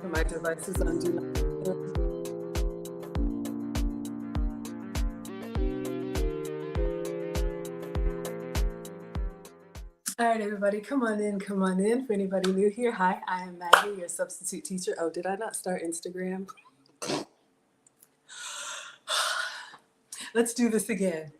put my devices on do not disturb. All right, everybody, come on in, come on in. For anybody new here, hi, I am Maggie, your substitute teacher. Oh, did I not start Instagram? Let's do this again.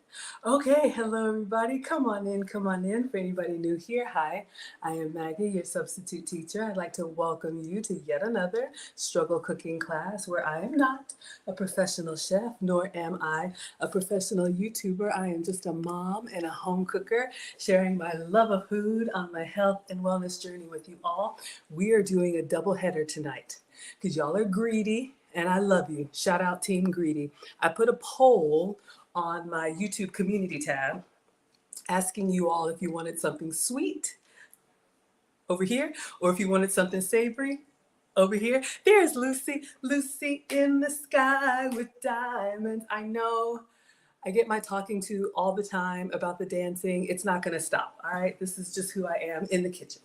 Okay, hello everybody. Come on in, come on in. For anybody new here, hi, I am Maggie, your substitute teacher. I'd like to welcome you to yet another struggle cooking class where I am not a professional chef, nor am I a professional YouTuber. I am just a mom and a home cooker sharing my love of food on my health and wellness journey with you all. We are doing a double header tonight because y'all are greedy. And I love you. Shout out Team Greedy. I put a poll on my YouTube community tab asking you all if you wanted something sweet over here or if you wanted something savory over here. There's Lucy, Lucy in the sky with diamonds. I know I get my talking to all the time about the dancing. It's not going to stop. All right. This is just who I am in the kitchen.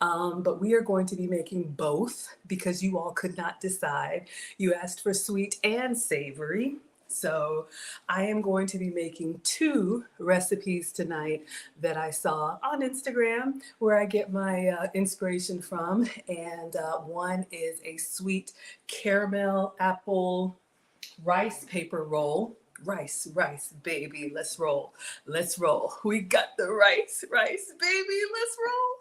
But we are going to be making both because you all could not decide. You asked for sweet and savory. So I am going to be making two recipes tonight that I saw on Instagram where I get my inspiration from. And one is a sweet caramel apple rice paper roll. Rice, baby, let's roll. Let's roll. We got the rice, baby, let's roll.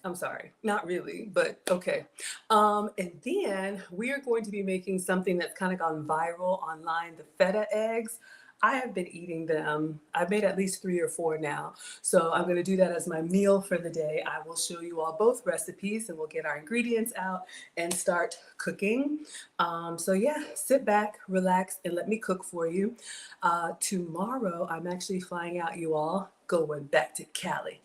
I'm sorry, not really, but okay. And then we are going to be making something that's kind of gone viral online, the Feta eggs. I have been eating them. I've made at least 3 or 4 now. So I'm going to do that as my meal for the day. I will show you all both recipes and we'll get our ingredients out and start cooking. So yeah, sit back, relax, and let me cook for you. Tomorrow, I'm actually flying out, you all, going back to Cali.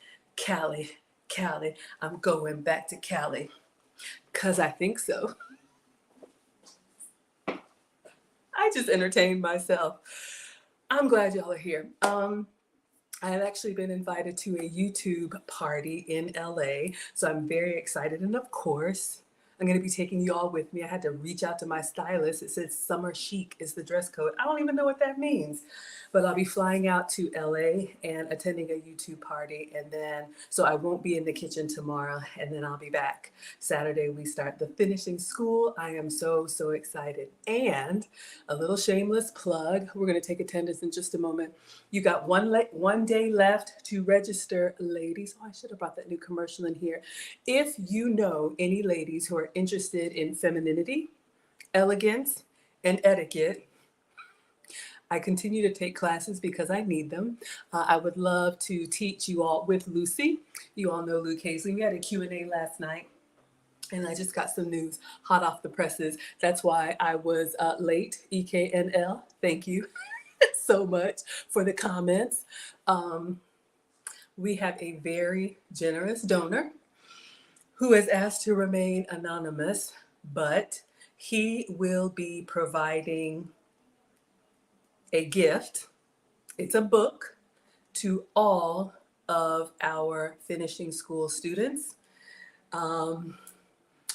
I'm going back to Cali because I think so. I just entertained myself. I'm glad y'all are here. I have actually been invited to a YouTube party in LA, so I'm very excited. And of course, I'm going to be taking you all with me. I had to reach out to my stylist. It says summer chic is the dress code. I don't even know what that means, but I'll be flying out to LA and attending a YouTube party. And then, so I won't be in the kitchen tomorrow. And then I'll be back. Saturday, we start the finishing school. I am so, so excited. And a little shameless plug. We're going to take attendance in just a moment. You got one day left to register, ladies. Oh, I should have brought that new commercial in here. If you know any ladies who are interested in femininity, elegance, and etiquette, I continue to take classes because I need them. I would love to teach you all with Lucy. You all know Luke Hazley. We had a Q&A last night. And I just got some news hot off the presses. That's why I was late, EKNL. Thank you so much for the comments. We have a very generous donor who has asked to remain anonymous, but he will be providing a gift. It's a book to all of our finishing school students.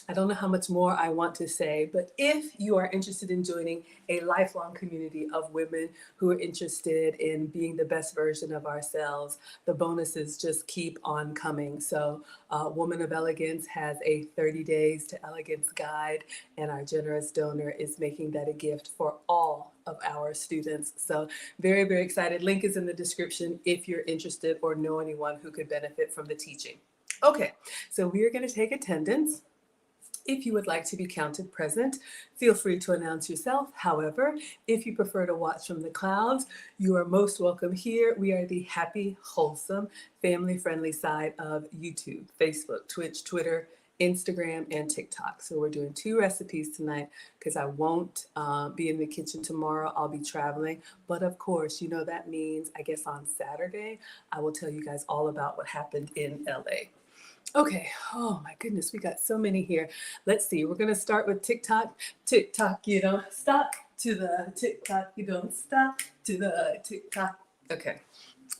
I don't know how much more I want to say, but if you are interested in joining a lifelong community of women who are interested in being the best version of ourselves, the bonuses just keep on coming. So Woman of Elegance has a 30 Days to Elegance guide, and our generous donor is making that a gift for all of our students. So very, very excited. Link is in the description if you're interested or know anyone who could benefit from the teaching. Okay, so we are going to take attendance. If you would like to be counted present, feel free to announce yourself. However, if you prefer to watch from the clouds, you are most welcome here. We are the happy, wholesome, family-friendly side of YouTube, Facebook, Twitch, Twitter, Instagram, and TikTok. So we're doing 2 recipes tonight because I won't be in the kitchen tomorrow. I'll be traveling. But of course, you know that means, I guess on Saturday, I will tell you guys all about what happened in LA. Okay, oh my goodness, we got so many here. Let's see, we're gonna start with TikTok. TikTok, you don't stop to the TikTok, you don't stop to the TikTok. Okay,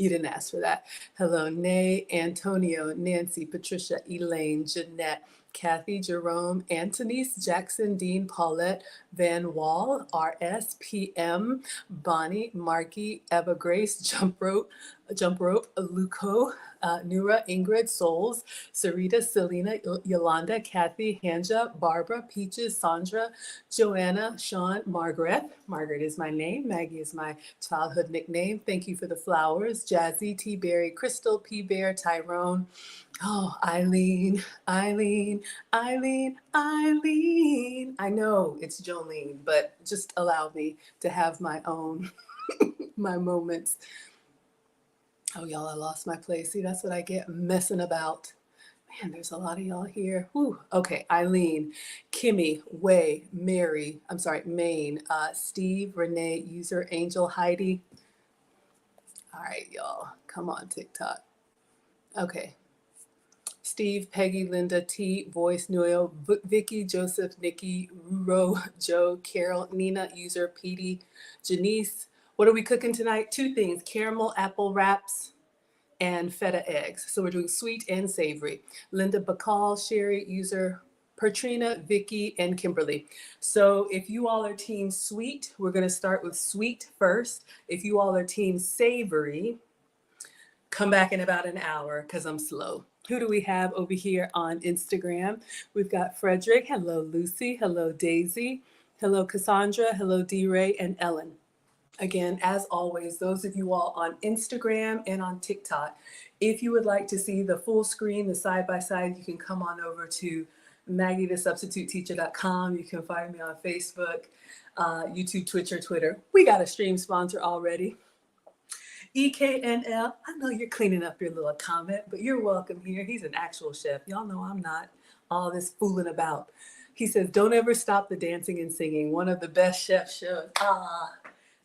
You didn't ask for that. Hello, Nay, Antonio, Nancy, Patricia, Elaine, Jeanette, Kathy, Jerome, Antonice, Jackson, Dean, Paulette, Van Wall, RS, PM, Bonnie, Marky, Eva Grace, Jump Rope, Luco, Nura, Ingrid, Souls, Sarita, Selena, Yolanda, Kathy, Hanja, Barbara, Peaches, Sandra, Joanna, Sean, Margaret. Margaret is my name. Maggie is my childhood nickname. Thank you for the flowers. Jazzy, T. Berry, Crystal, P. Bear, Tyrone. Oh, Eileen, Eileen, Eileen, Eileen. I know it's Jolene, but just allow me to have my own, my moments. Oh, y'all, I lost my place. See, that's what I get messing about. Man, there's a lot of y'all here. Whew. Okay, Eileen, Kimmy, Way, Mary, I'm sorry, Maine, Steve, Renee, user, Angel, Heidi. All right, y'all, come on, TikTok. Okay. Steve, Peggy, Linda, T, Voice, Noel, Vicky, Joseph, Nikki, Ruro, Joe, Carol, Nina, user, Petey, Janice. What are we cooking tonight? Two things, caramel apple wraps and feta eggs. So we're doing sweet and savory. Linda Bacall, Sherry, user, Pertrina, Vicky, and Kimberly. So if you all are team sweet, we're gonna start with sweet first. If you all are team savory, come back in about an hour because I'm slow. Who do we have over here on Instagram? We've got Frederick. Hello, Lucy. Hello, Daisy. Hello, Cassandra. Hello, D-Ray and Ellen. Again, as always, those of you all on Instagram and on TikTok, if you would like to see the full screen, the side-by-side, you can come on over to MaggieTheSubstituteTeacher.com. You can find me on Facebook, YouTube, Twitch, or Twitter. We got a stream sponsor already. EKNL, I know you're cleaning up your little comment, but you're welcome here. He's an actual chef. Y'all know I'm not all this fooling about. He says, don't ever stop the dancing and singing. One of the best chef shows.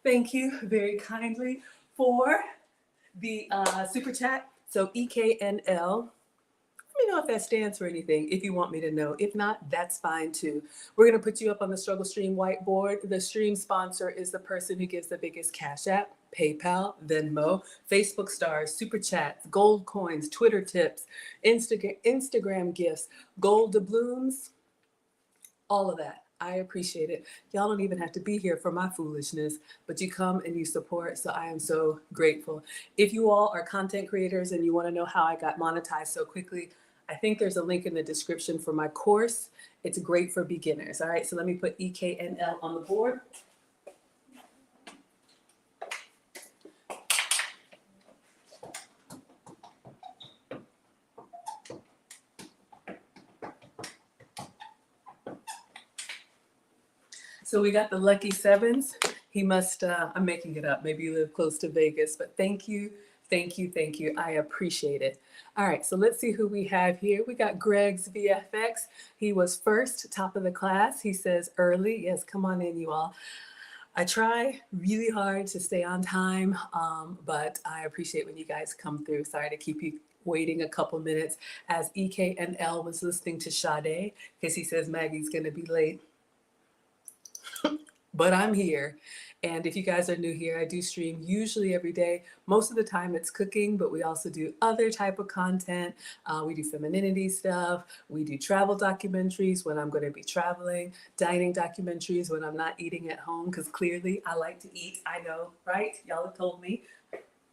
Thank you very kindly for the super chat. So EKNL, let me know if that stands for anything, if you want me to know. If not, that's fine too. We're going to put you up on the Struggle Stream whiteboard. The stream sponsor is the person who gives the biggest Cash App, PayPal, Venmo, Facebook stars, super chats, gold coins, Twitter tips, Instagram gifts, gold doubloons, all of that. I appreciate it. Y'all don't even have to be here for my foolishness, but you come and you support, so I am so grateful. If you all are content creators and you want to know how I got monetized so quickly, I think there's a link in the description for my course. It's great for beginners. All right, so let me put EKNL on the board. So we got the lucky sevens. He must, I'm making it up. Maybe you live close to Vegas, but thank you, thank you, thank you. I appreciate it. All right, so let's see who we have here. We got Greg's VFX. He was first, top of the class. He says early. Yes, come on in, you all. I try really hard to stay on time, but I appreciate when you guys come through. Sorry to keep you waiting a couple minutes as EKNL was listening to Sade because he says Maggie's going to be late. But I'm here. And if you guys are new here, I do stream usually every day. Most of the time it's cooking, but we also do other type of content. We do femininity stuff. We do travel documentaries when I'm going to be traveling, dining documentaries when I'm not eating at home, because clearly I like to eat. I know, right? Y'all have told me.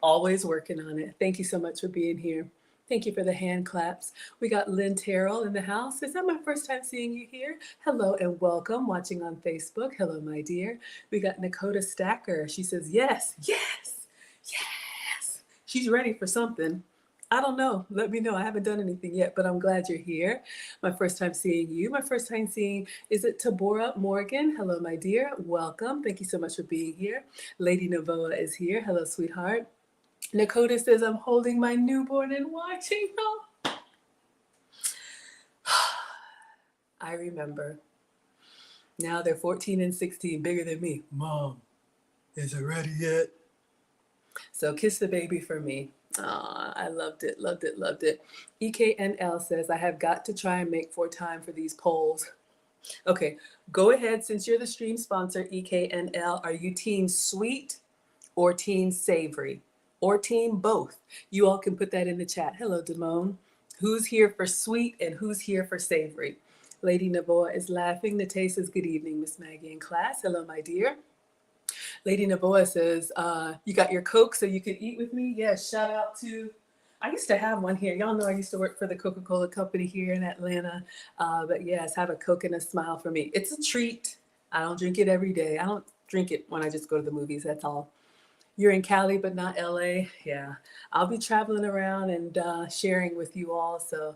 Always working on it. Thank you so much for being here. Thank you for the hand claps. We got Lynn Terrell in the house. Is that my first time seeing you here? Hello and welcome. Watching on Facebook. Hello, my dear. We got Nakota Stacker. She says, yes, yes, yes. She's ready for something. I don't know. Let me know. I haven't done anything yet, but I'm glad you're here. My first time seeing you. My first time seeing, is it Tabora Morgan? Hello, my dear. Welcome. Thank you so much for being here. Lady Novoa is here. Hello, sweetheart. Nakota says, I'm holding my newborn and watching. Oh. I remember. Now they're 14 and 16, bigger than me. Mom, is it ready yet? So kiss the baby for me. I loved it, loved it, loved it. EKNL says, I have got to try and make time for these polls. Okay, go ahead. Since you're the stream sponsor, EKNL, are you team sweet or team savory? or team both? You all can put that in the chat. Hello, Damone. Who's here for sweet and who's here for savory? Lady Naboa is laughing. Nate says, good evening, Miss Maggie in class. Hello, my dear. Lady Naboa says, you got your Coke so you could eat with me? Yes, shout out to, I used to have one here. Y'all know I used to work for the Coca-Cola company here in Atlanta. But yes, have a Coke and a smile for me. It's a treat. I don't drink it every day. I don't drink it when I just go to the movies, that's all. You're in Cali, but not LA. Yeah, I'll be traveling around and sharing with you all. So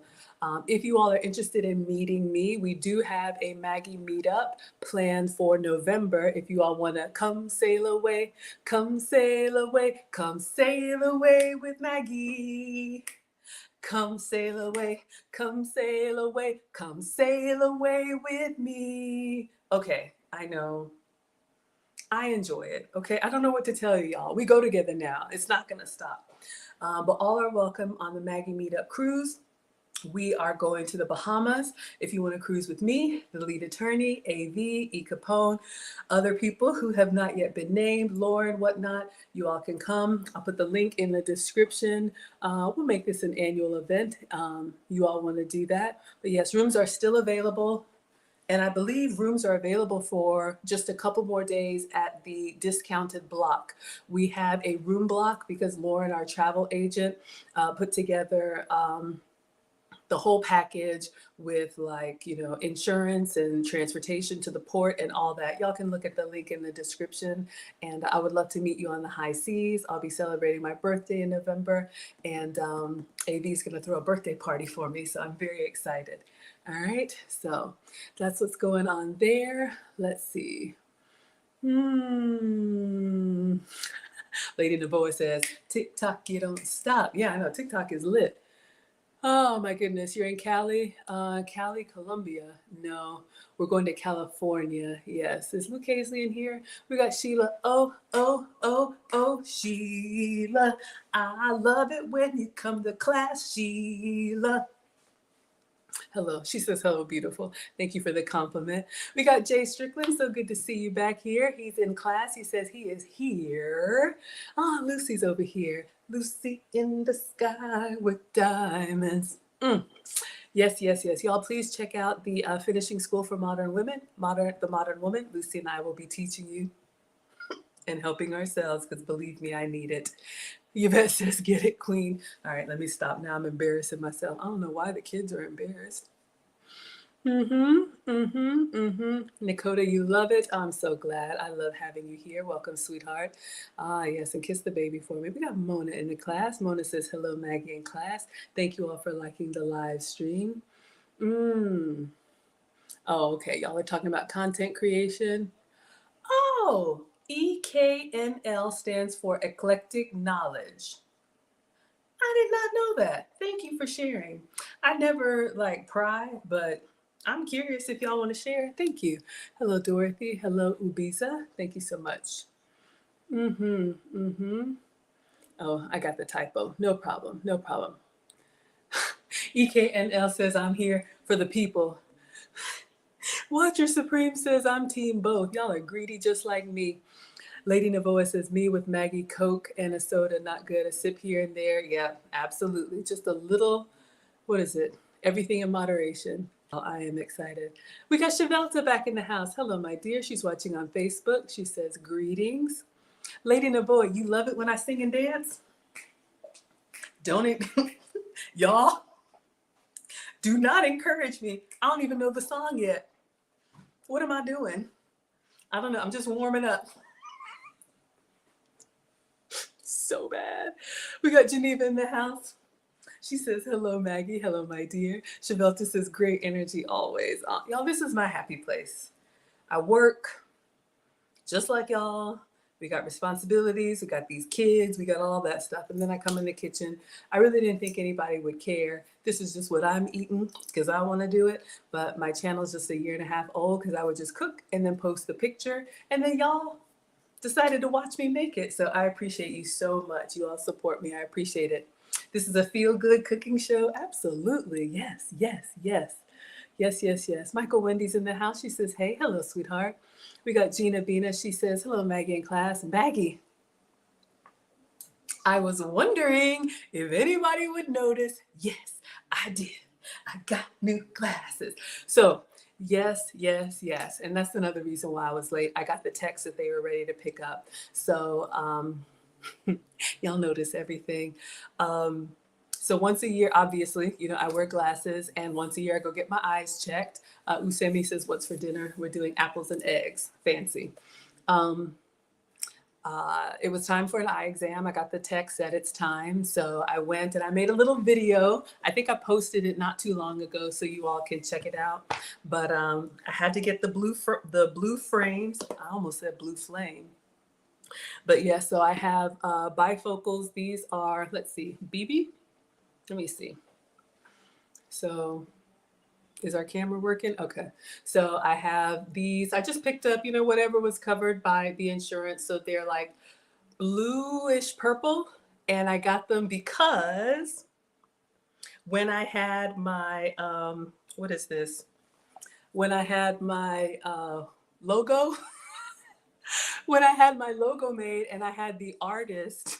if you all are interested in meeting me, we do have a Maggie meetup planned for November. If you all want to come sail away, come sail away, come sail away with Maggie. Come sail away, come sail away, come sail away with me. Okay, I know. I enjoy it. Okay. I don't know what to tell you, y'all. We go together now. It's not going to stop. But all are welcome on the Maggie Meetup cruise. We are going to the Bahamas. If you want to cruise with me, the lead attorney, AV, E. Capone, other people who have not yet been named, Lauren, whatnot, you all can come. I'll put the link in the description. We'll make this an annual event. You all want to do that. But yes, rooms are still available. And I believe rooms are available for just a couple more days at the discounted block. We have a room block because Lauren, our travel agent, put together the whole package with insurance and transportation to the port and all that. Y'all can look at the link in the description. And I would love to meet you on the high seas. I'll be celebrating my birthday in November, and AV is going to throw a birthday party for me. So I'm very excited. All right, so that's what's going on there. Let's see. Lady Naboa says, TikTok, you don't stop. Yeah, I know, TikTok is lit. Oh my goodness, you're in Cali? Cali, Colombia. No, we're going to California. Yes, is Luke Hazley in here? We got Sheila. Oh, Sheila. I love it when you come to class, Sheila. Hello. She says, hello, beautiful. Thank you for the compliment. We got Jay Strickland. So good to see you back here. He's in class. He says he is here. Ah, Lucy's over here. Lucy in the sky with diamonds. Yes. Y'all, please check out the Finishing School for Modern Women, The Modern Woman. Lucy and I will be teaching you and helping ourselves because believe me, I need it. Yvette says, get it, queen. All right, let me stop now. I'm embarrassing myself. I don't know why the kids are embarrassed. Nakota, you love it. I'm so glad. I love having you here. Welcome, sweetheart. Yes, and kiss the baby for me. We got Mona in the class. Mona says, hello, Maggie in class. Thank you all for liking the live stream. Oh, okay. Y'all are talking about content creation. Oh, EKNL stands for Eclectic Knowledge. I did not know that. Thank you for sharing. I never pry, but I'm curious if y'all want to share. Thank you. Hello, Dorothy. Hello, Ubisa. Thank you so much. Oh, I got the typo. No problem. EKNL says I'm here for the people. Watcher Supreme says I'm team both. Y'all are greedy just like me. Lady Navoa says, me with Maggie, Coke, and a soda, not good. A sip here and there. Yeah, absolutely. Just a little, what is it? Everything in moderation. Oh, I am excited. We got Chevelta back in the house. Hello, my dear. She's watching on Facebook. She says, greetings. Lady Navoa, you love it when I sing and dance? Don't it? Y'all, do not encourage me. I don't even know the song yet. What am I doing? I don't know. I'm just warming up. So bad. We got Geneva in the house. She says, hello, Maggie. Hello, my dear. Chevelta says, great energy always. Y'all, this is my happy place. I work just like y'all. We got responsibilities. We got these kids. We got all that stuff. And then I come in the kitchen. I really didn't think anybody would care. This is just what I'm eating because I want to do it. But my channel is just 1.5 years old because I would just cook and then post the picture. And then y'all decided to watch me make it. So I appreciate you so much. You all support me. I appreciate it. This is a feel-good cooking show. Absolutely. Yes. Michael Wendy's in the house. She says, hey, hello, sweetheart. We got Gina Bina. She says, hello, Maggie in class. Maggie, I was wondering if anybody would notice. Yes, I did. I got new glasses. So, yes, yes, yes. And that's another reason why I was late. I got the text that they were ready to pick up. So, y'all notice everything. Um, so once a year, obviously, I wear glasses, and once a year I go get my eyes checked. Usemi says, "What's for dinner?" We're doing apples and eggs. Fancy. Um, it was time for an eye exam. I got the text that it's time. So I went and I made a little video. I think I posted it not too long ago so you all can check it out. But I had to get the blue frames. I almost said blue flame. But yeah, so I have bifocals. These are, let's see, BB? Let me see. So is our camera working? Okay. So I have these. I just picked up, whatever was covered by the insurance. So they're like bluish purple, and I got them because when I had my what is this? When I had my logo, when I had my logo made, and I had the artist,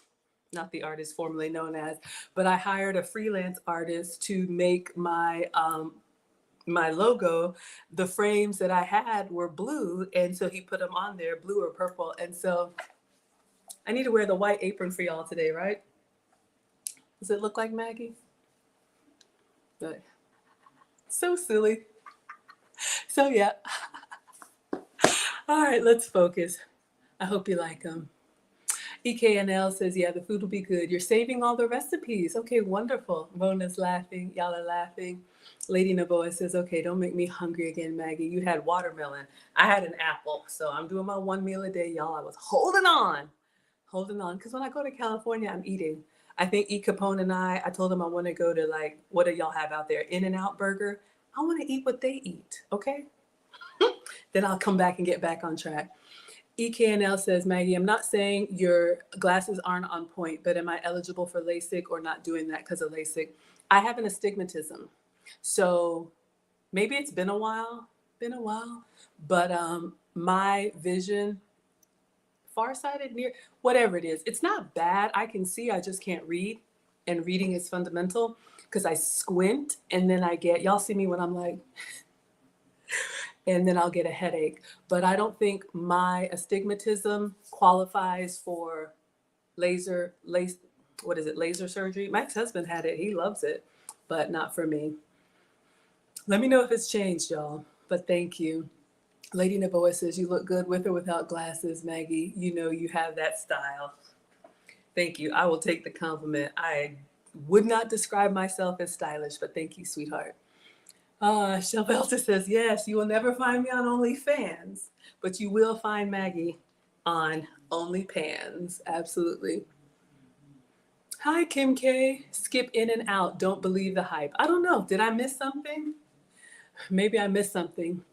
not the artist formerly known as, but I hired a freelance artist to make my logo. The frames that I had were blue, and so he put them on there, blue or purple, and so I need to wear the white apron for y'all today, right? Does it look like Maggie? But so silly. So yeah. All right, let's focus. I hope you like them. EKNL says, yeah, the food will be good. You're saving all the recipes. Okay, wonderful. Mona's laughing. Y'all are laughing. Lady Naboa says, okay, don't make me hungry again, Maggie. You had watermelon. I had an apple. So I'm doing my one meal a day, y'all. I was holding on. Because when I go to California, I'm eating. I think E. Capone and I told him I want to go to, like, what do y'all have out there? In-N-Out Burger. I want to eat what they eat, okay? Then I'll come back and get back on track. EKNL says, Maggie, I'm not saying your glasses aren't on point, but am I eligible for LASIK or not doing that because of LASIK? I have an astigmatism. So maybe it's been a while, but my vision, farsighted, near, whatever it is, it's not bad. I can see, I just can't read. And reading is fundamental because I squint and then I get, y'all see me when I'm like, and then I'll get a headache. But I don't think my astigmatism qualifies for laser surgery. My ex-husband had it. He loves it, but not for me. Let me know if it's changed, y'all. But thank you. Lady Naboa says, you look good with or without glasses, Maggie. You know you have that style. Thank you. I will take the compliment. I would not describe myself as stylish, but thank you, sweetheart. Shelvelta says, yes, you will never find me on OnlyFans, but you will find Maggie on OnlyPans. Absolutely. Hi, Kim K. Skip in and out. Don't believe the hype. I don't know. Did I miss something? Maybe I missed something.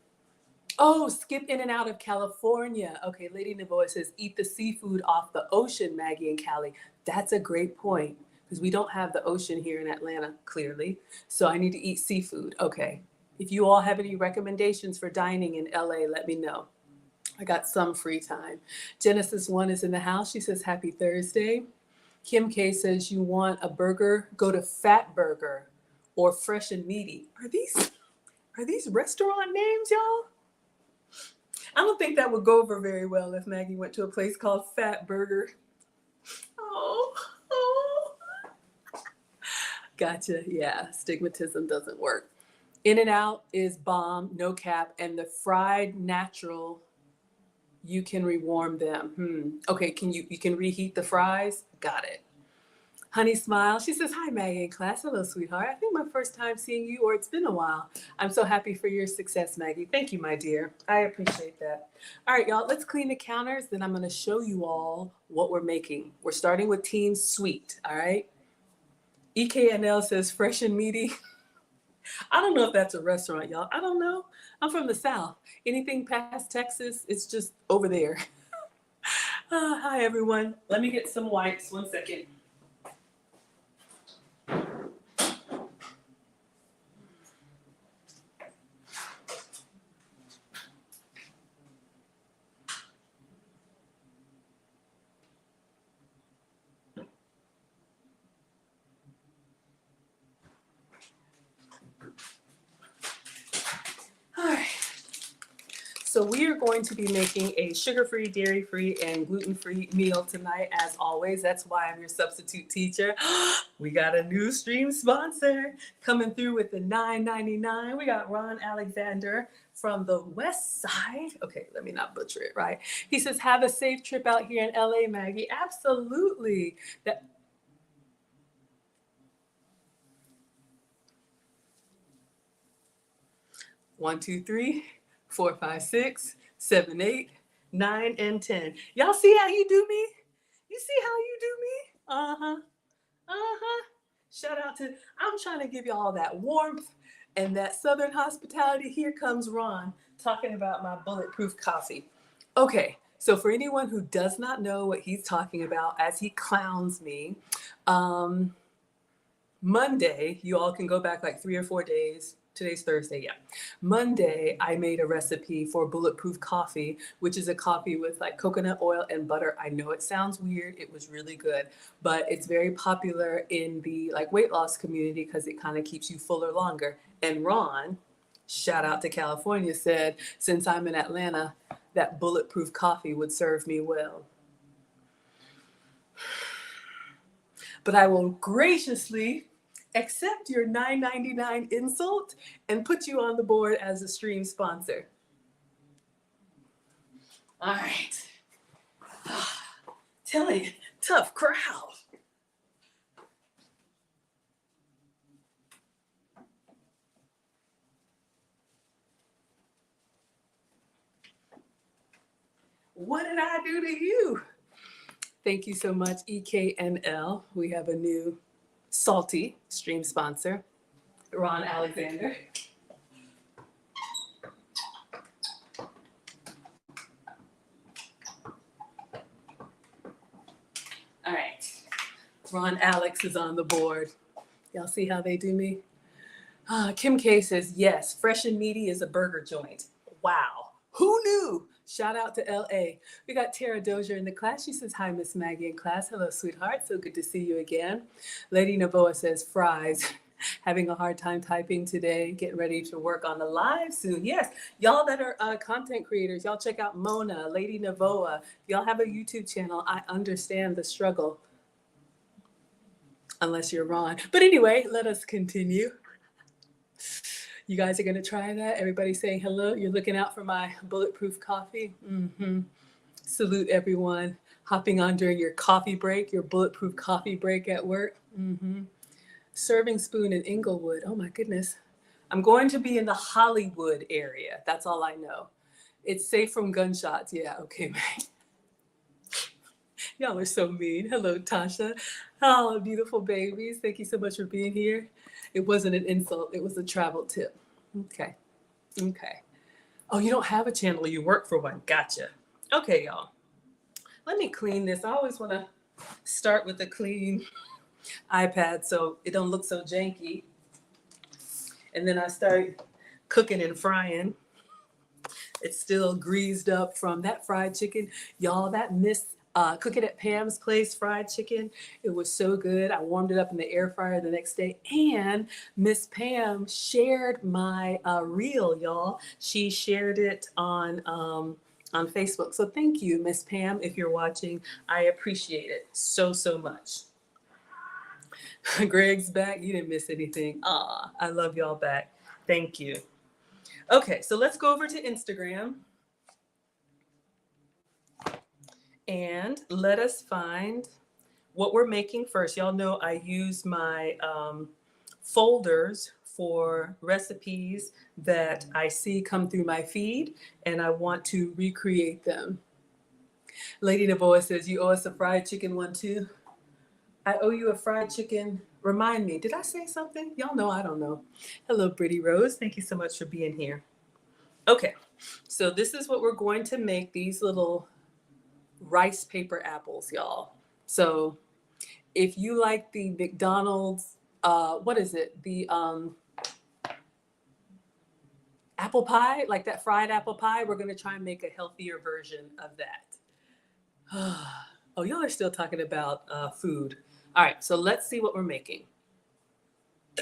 Oh, skip in and out of California. Okay, Lady Navoy says, eat the seafood off the ocean, Maggie and Callie. That's a great point because we don't have the ocean here in Atlanta, clearly. So I need to eat seafood. Okay. If you all have any recommendations for dining in LA, let me know. I got some free time. Genesis 1 is in the house. She says, happy Thursday. Kim K says, you want a burger? Go to Fat Burger or Fresh and Meaty. Are these restaurant names, y'all? I don't think that would go over very well if Maggie went to a place called Fat Burger. Oh. Gotcha. Yeah, stigmatism doesn't work. In-N-Out is bomb, no cap, and the fried natural, you can rewarm them. Okay, you can reheat the fries? Got it. Honey Smile, she says, hi, Maggie in class. Hello, sweetheart. I think my first time seeing you, or it's been a while. I'm so happy for your success, Maggie. Thank you, my dear. I appreciate that. All right, y'all, let's clean the counters. Then I'm going to show you all what we're making. We're starting with Team Sweet, all right? EKNL says fresh and meaty. I don't know if that's a restaurant, y'all. I don't know. I'm from the South. Anything past Texas, it's just over there. Hi, everyone. Let me get some wipes. 1 second. So we are going to be making a sugar-free, dairy-free, and gluten-free meal tonight, as always. That's why I'm your substitute teacher. We got a new stream sponsor coming through with the $9.99. We got Ron Alexander from the West Side. Okay, let me not butcher it, right? He says, have a safe trip out here in LA, Maggie. Absolutely. That 1, 2, 3, 4, 5, 6, 7, 8, 9, and 10. Y'all see how you do me? You see how you do me? Uh-huh. Uh-huh. Shout out to, I'm trying to give y'all that warmth and that Southern hospitality. Here comes Ron talking about my bulletproof coffee. Okay, so for anyone who does not know what he's talking about as he clowns me, Monday, you all can go back like 3 or 4 days. Today's Thursday, yeah. Monday, I made a recipe for bulletproof coffee, which is a coffee with like coconut oil and butter. I know it sounds weird. It was really good, but it's very popular in the like weight loss community because it kind of keeps you fuller longer. And Ron, shout out to California, said, since I'm in Atlanta, that bulletproof coffee would serve me well. But I will graciously accept your $9.99 insult and put you on the board as a stream sponsor. All right. Telling you, tough crowd. What did I do to you? Thank you so much, EKNL. We have a new salty stream sponsor, Ron Alexander. All right. Ron Alex is on the board. Y'all see how they do me? Kim K says, yes, Fresh and Meaty is a burger joint. Wow. Who knew? Shout out to LA. We got Tara Dozier in the class. She says, hi, Miss Maggie in class. Hello, sweetheart. So good to see you again. Lady Novoa says, fries. Having a hard time typing today. Getting ready to work on the live soon. Yes, y'all that are content creators, y'all check out Mona, Lady Novoa. Y'all have a YouTube channel. I understand the struggle. Unless you're Ron. But anyway, let us continue. You guys are going to try that? Everybody saying hello. You're looking out for my bulletproof coffee. Salute everyone hopping on during your coffee break, your bulletproof coffee break at work. Serving spoon in Inglewood. Oh my goodness. I'm going to be in the Hollywood area. That's all I know. It's safe from gunshots. Yeah, okay, man. Y'all are so mean. Hello, Tasha. Oh, beautiful babies. Thank you so much for being here. It wasn't an insult. It was a travel tip. Okay. Oh, you don't have a channel. You work for one. Gotcha. Okay, y'all. Let me clean this. I always want to start with a clean iPad so it don't look so janky. And then I start cooking and frying. It's still greased up from that fried chicken. Y'all, that Miss Cooking at Pam's Place fried chicken, it was so good. I warmed it up in the air fryer the next day. And Miss Pam shared my reel, y'all. She shared it on Facebook. So thank you, Miss Pam, if you're watching. I appreciate it so much. Greg's back. You didn't miss anything. I love y'all back. Thank you. Okay, so let's go over to Instagram. And let us find what we're making first. Y'all know I use my folders for recipes that I see come through my feed, and I want to recreate them. Lady Navoa says, you owe us a fried chicken one too. I owe you a fried chicken. Remind me, did I say something? Y'all know I don't know. Hello, Brittany Rose. Thank you so much for being here. Okay, so this is what we're going to make, these little rice paper apples, y'all. So if you like the McDonald's, what is it? The apple pie, like that fried apple pie, we're going to try and make a healthier version of that. Oh, y'all are still talking about food. All right, so let's see what we're making.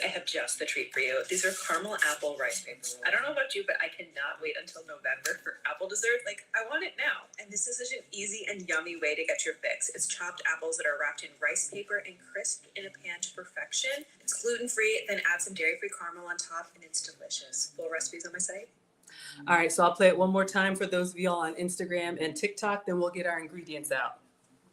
I have just the treat for you. These are caramel apple rice paper rolls. I don't know about you, but I cannot wait until November for apple dessert. Like, I want it now. And this is such an easy and yummy way to get your fix. It's chopped apples that are wrapped in rice paper and crisped in a pan to perfection. It's gluten-free, then add some dairy-free caramel on top, and it's delicious. Full recipes on my site. All right, so I'll play it one more time for those of y'all on Instagram and TikTok, then we'll get our ingredients out.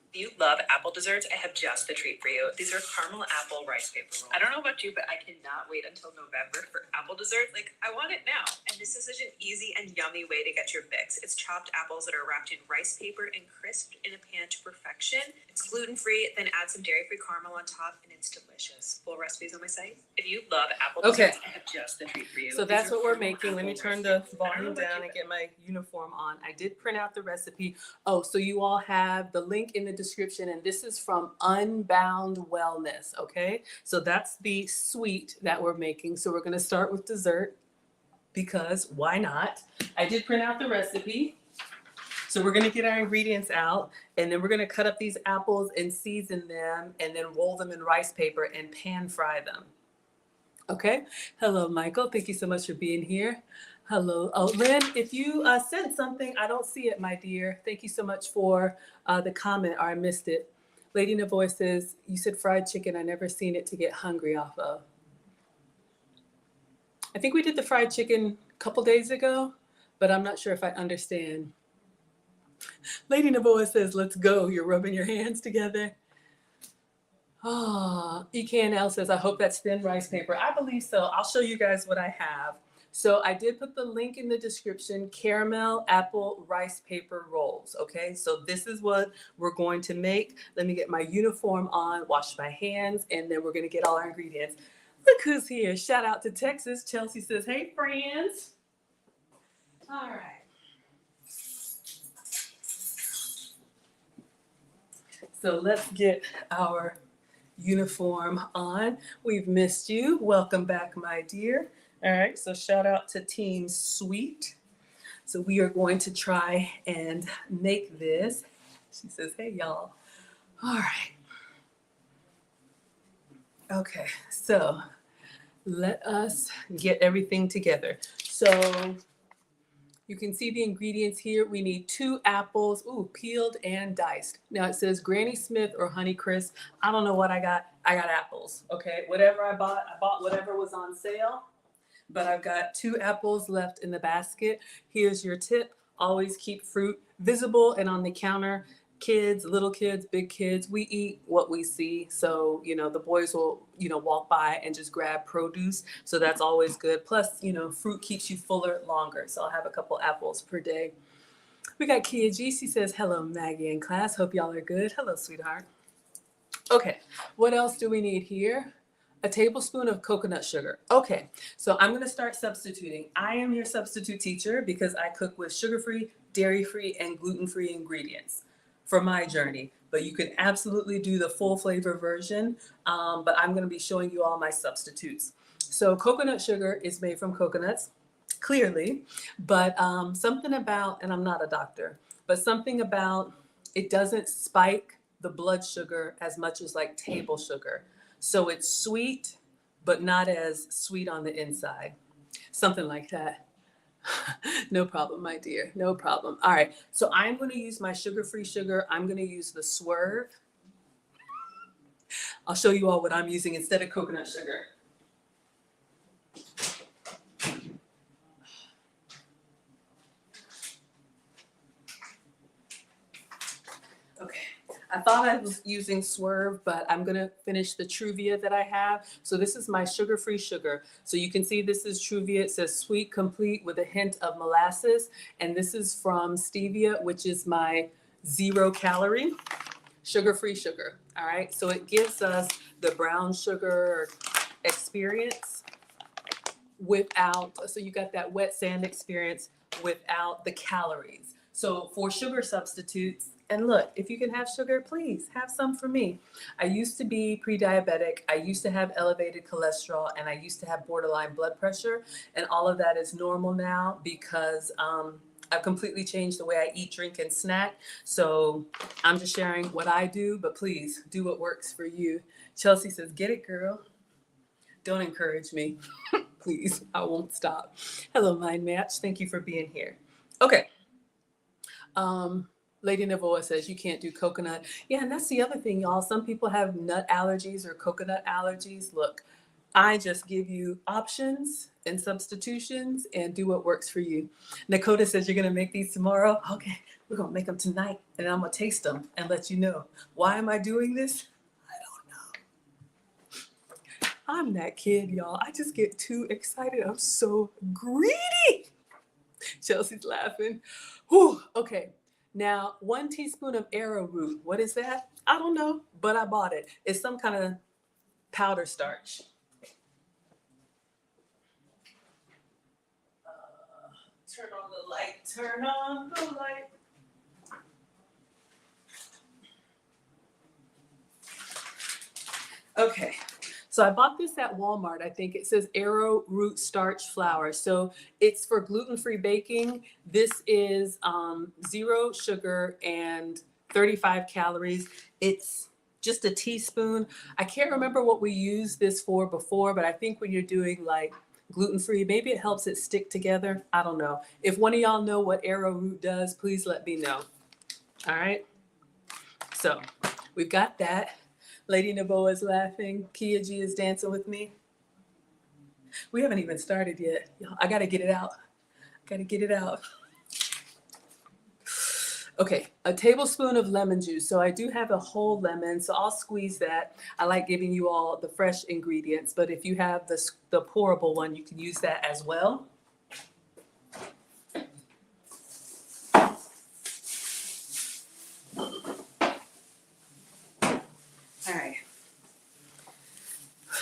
If you love apple desserts, I have just the treat for you. These are caramel apple rice paper rolls. I don't know about you, but I cannot wait until November for apple dessert. Like, I want it now. And this is such an easy and yummy way to get your fix. It's chopped apples that are wrapped in rice paper and crisped in a pan to perfection. It's gluten-free, then add some dairy-free caramel on top, and it's delicious. Full recipes on my site. If you love apple desserts, I have just the treat for you. So that's what we're making. Let me turn the volume down and get my uniform on. I did print out the recipe. Oh, so you all have the link in the description, and this is from Unbound Wellness, okay? So that's the sweet that we're making. So we're gonna start with dessert because why not? I did print out the recipe. So we're gonna get our ingredients out, and then we're gonna cut up these apples and season them, and then roll them in rice paper and pan fry them. Okay. Hello, Michael. Thank you so much for being here. Hello. Oh, Lynn, if you sent something, I don't see it, my dear. Thank you so much for the comment, or I missed it. Lady Navoy says, you said fried chicken. I never seen it to get hungry off of. I think we did the fried chicken a couple days ago, but I'm not sure if I understand. Lady Navoy says, let's go. You're rubbing your hands together. Oh, EKNL says, I hope that's thin rice paper. I believe so. I'll show you guys what I have. So I did put the link in the description, caramel apple rice paper rolls. Okay, so this is what we're going to make. Let me get my uniform on, wash my hands, and then we're going to get all our ingredients. Look who's here. Shout out to Texas. Chelsea says, hey, friends. All right. So let's get our uniform on. We've missed you. Welcome back, my dear. All right, so shout out to Team Sweet. So we are going to try and make this. She says, hey, y'all. All right. Okay, so let us get everything together. So you can see the ingredients here. We need 2 apples, peeled and diced. Now it says Granny Smith or Honeycrisp. I don't know what I got. I got apples, okay? Whatever I bought whatever was on sale, but I've got 2 apples left in the basket. Here's your tip. Always keep fruit visible and on the counter. Kids, little kids, big kids, we eat what we see. So, the boys will, walk by and just grab produce. So that's always good. Plus, fruit keeps you fuller longer. So I'll have a couple apples per day. We got Kia G. She says, hello, Maggie in class. Hope y'all are good. Hello, sweetheart. Okay, what else do we need here? A tablespoon of coconut sugar. Okay, so I'm going to start substituting. I am your substitute teacher because I cook with sugar-free, dairy-free, and gluten-free ingredients for my journey, but you can absolutely do the full flavor version, but I'm going to be showing you all my substitutes. So coconut sugar is made from coconuts, clearly, but something about, and I'm not a doctor, but something about it doesn't spike the blood sugar as much as like table sugar. So it's sweet, but not as sweet on the inside. Something like that. No problem, my dear. No problem. All right. So I'm going to use my sugar-free sugar. I'm going to use the Swerve. I'll show you all what I'm using instead of coconut sugar. Okay. I thought I was using Swerve, but I'm going to finish the Truvia that I have. So this is my sugar-free sugar. So you can see this is Truvia. It says sweet, complete with a hint of molasses. And this is from Stevia, which is my 0-calorie sugar-free sugar. All right. So it gives us the brown sugar experience without, so you got that wet sand experience without the calories. So for sugar substitutes, and look, if you can have sugar, please have some for me. I used to be pre-diabetic. I used to have elevated cholesterol, and I used to have borderline blood pressure. And all of that is normal now because I've completely changed the way I eat, drink, and snack. So I'm just sharing what I do, but please do what works for you. Chelsea says, get it, girl. Don't encourage me. Please, I won't stop. Hello, Mind Match. Thank you for being here. Okay. Lady Navoa says you can't do coconut. Yeah, and that's the other thing, y'all. Some people have nut allergies or coconut allergies. Look, I just give you options and substitutions and do what works for you. Nakota says you're going to make these tomorrow. Okay, we're going to make them tonight and I'm going to taste them and let you know. Why am I doing this? I don't know. I'm that kid, y'all. I just get too excited. I'm so greedy. Chelsea's laughing. Whew, okay. Now, 1 teaspoon of arrowroot. What is that? I don't know, but I bought it. It's some kind of powder starch. Turn on the light. Turn on the light. Okay. So I bought this at Walmart. I think it says arrowroot starch flour. So it's for gluten-free baking. This is 0 sugar and 35 calories. It's just a teaspoon. I can't remember what we used this for before, but I think when you're doing like gluten-free, maybe it helps it stick together. I don't know. If one of y'all know what arrowroot does, please let me know. All right. So we've got that. Lady Naboa is laughing. Kia G is dancing with me. We haven't even started yet. I got to get it out. Okay, a tablespoon of lemon juice. So I do have a whole lemon, so I'll squeeze that. I like giving you all the fresh ingredients, but if you have the pourable one, you can use that as well. All right.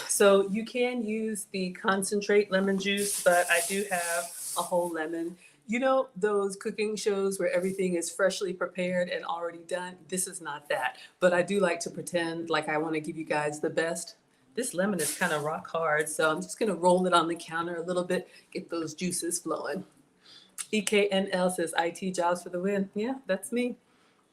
So you can use the concentrate lemon juice, but I do have a whole lemon. You know those cooking shows where everything is freshly prepared and already done? This is not that, but I do like to pretend like I want to give you guys the best. This lemon is kind of rock hard, so I'm just going to roll it on the counter a little bit, get those juices flowing. EKNL says IT jobs for the win. Yeah, that's me.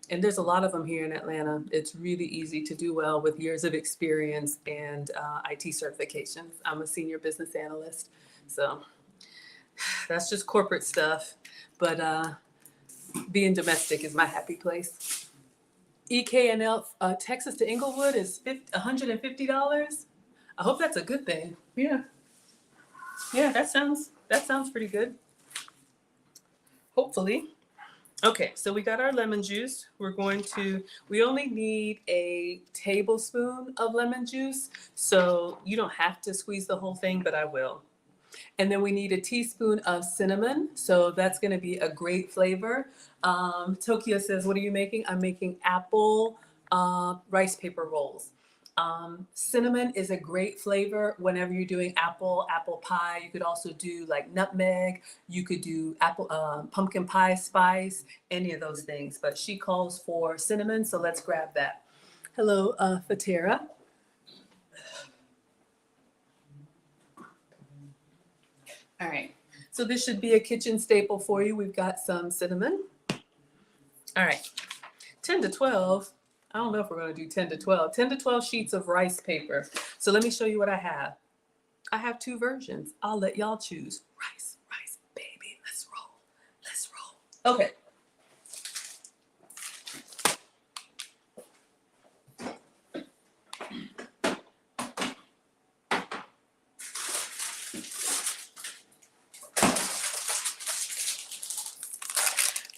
And there's a lot of them here in Atlanta. It's really easy to do well with years of experience and IT certifications. I'm a senior business analyst, so that's just corporate stuff. But being domestic is my happy place. EKNL Texas to Inglewood is $150. I hope that's a good thing. Yeah, that sounds pretty good. Hopefully. Okay, so we got our lemon juice. We only need a tablespoon of lemon juice, so you don't have to squeeze the whole thing, but I will. And then we need a teaspoon of cinnamon, so that's gonna be a great flavor. Tokyo says, what are you making? I'm making apple rice paper rolls. Cinnamon is a great flavor whenever you're doing apple pie. You could also do like nutmeg. You could do pumpkin pie spice, any of those things. But she calls for cinnamon, so let's grab that. Hello, Fatera. All right, so this should be a kitchen staple for you. We've got some cinnamon. All right, 10 to 12. I don't know if we're going to do 10 to 12. 10 to 12 sheets of rice paper. So let me show you what I have. I have 2 versions. I'll let y'all choose. Rice, baby. Let's roll. Okay.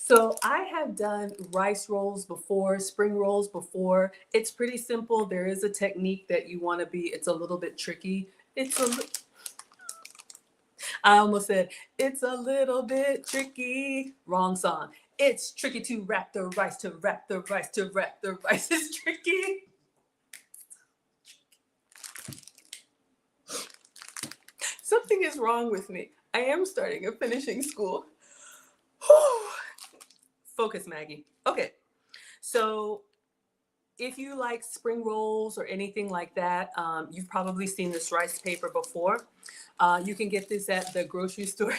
So I have done rice rolls before, spring rolls before. It's pretty simple. There is a technique that you want to be, it's a little bit tricky. I almost said, it's a little bit tricky. Wrong song. It's tricky to wrap the rice, to wrap the rice, to wrap the rice. It's tricky. Something is wrong with me. I am starting a finishing school. Focus, Maggie. Okay, so if you like spring rolls or anything like that, you've probably seen this rice paper before. You can get this at the grocery store.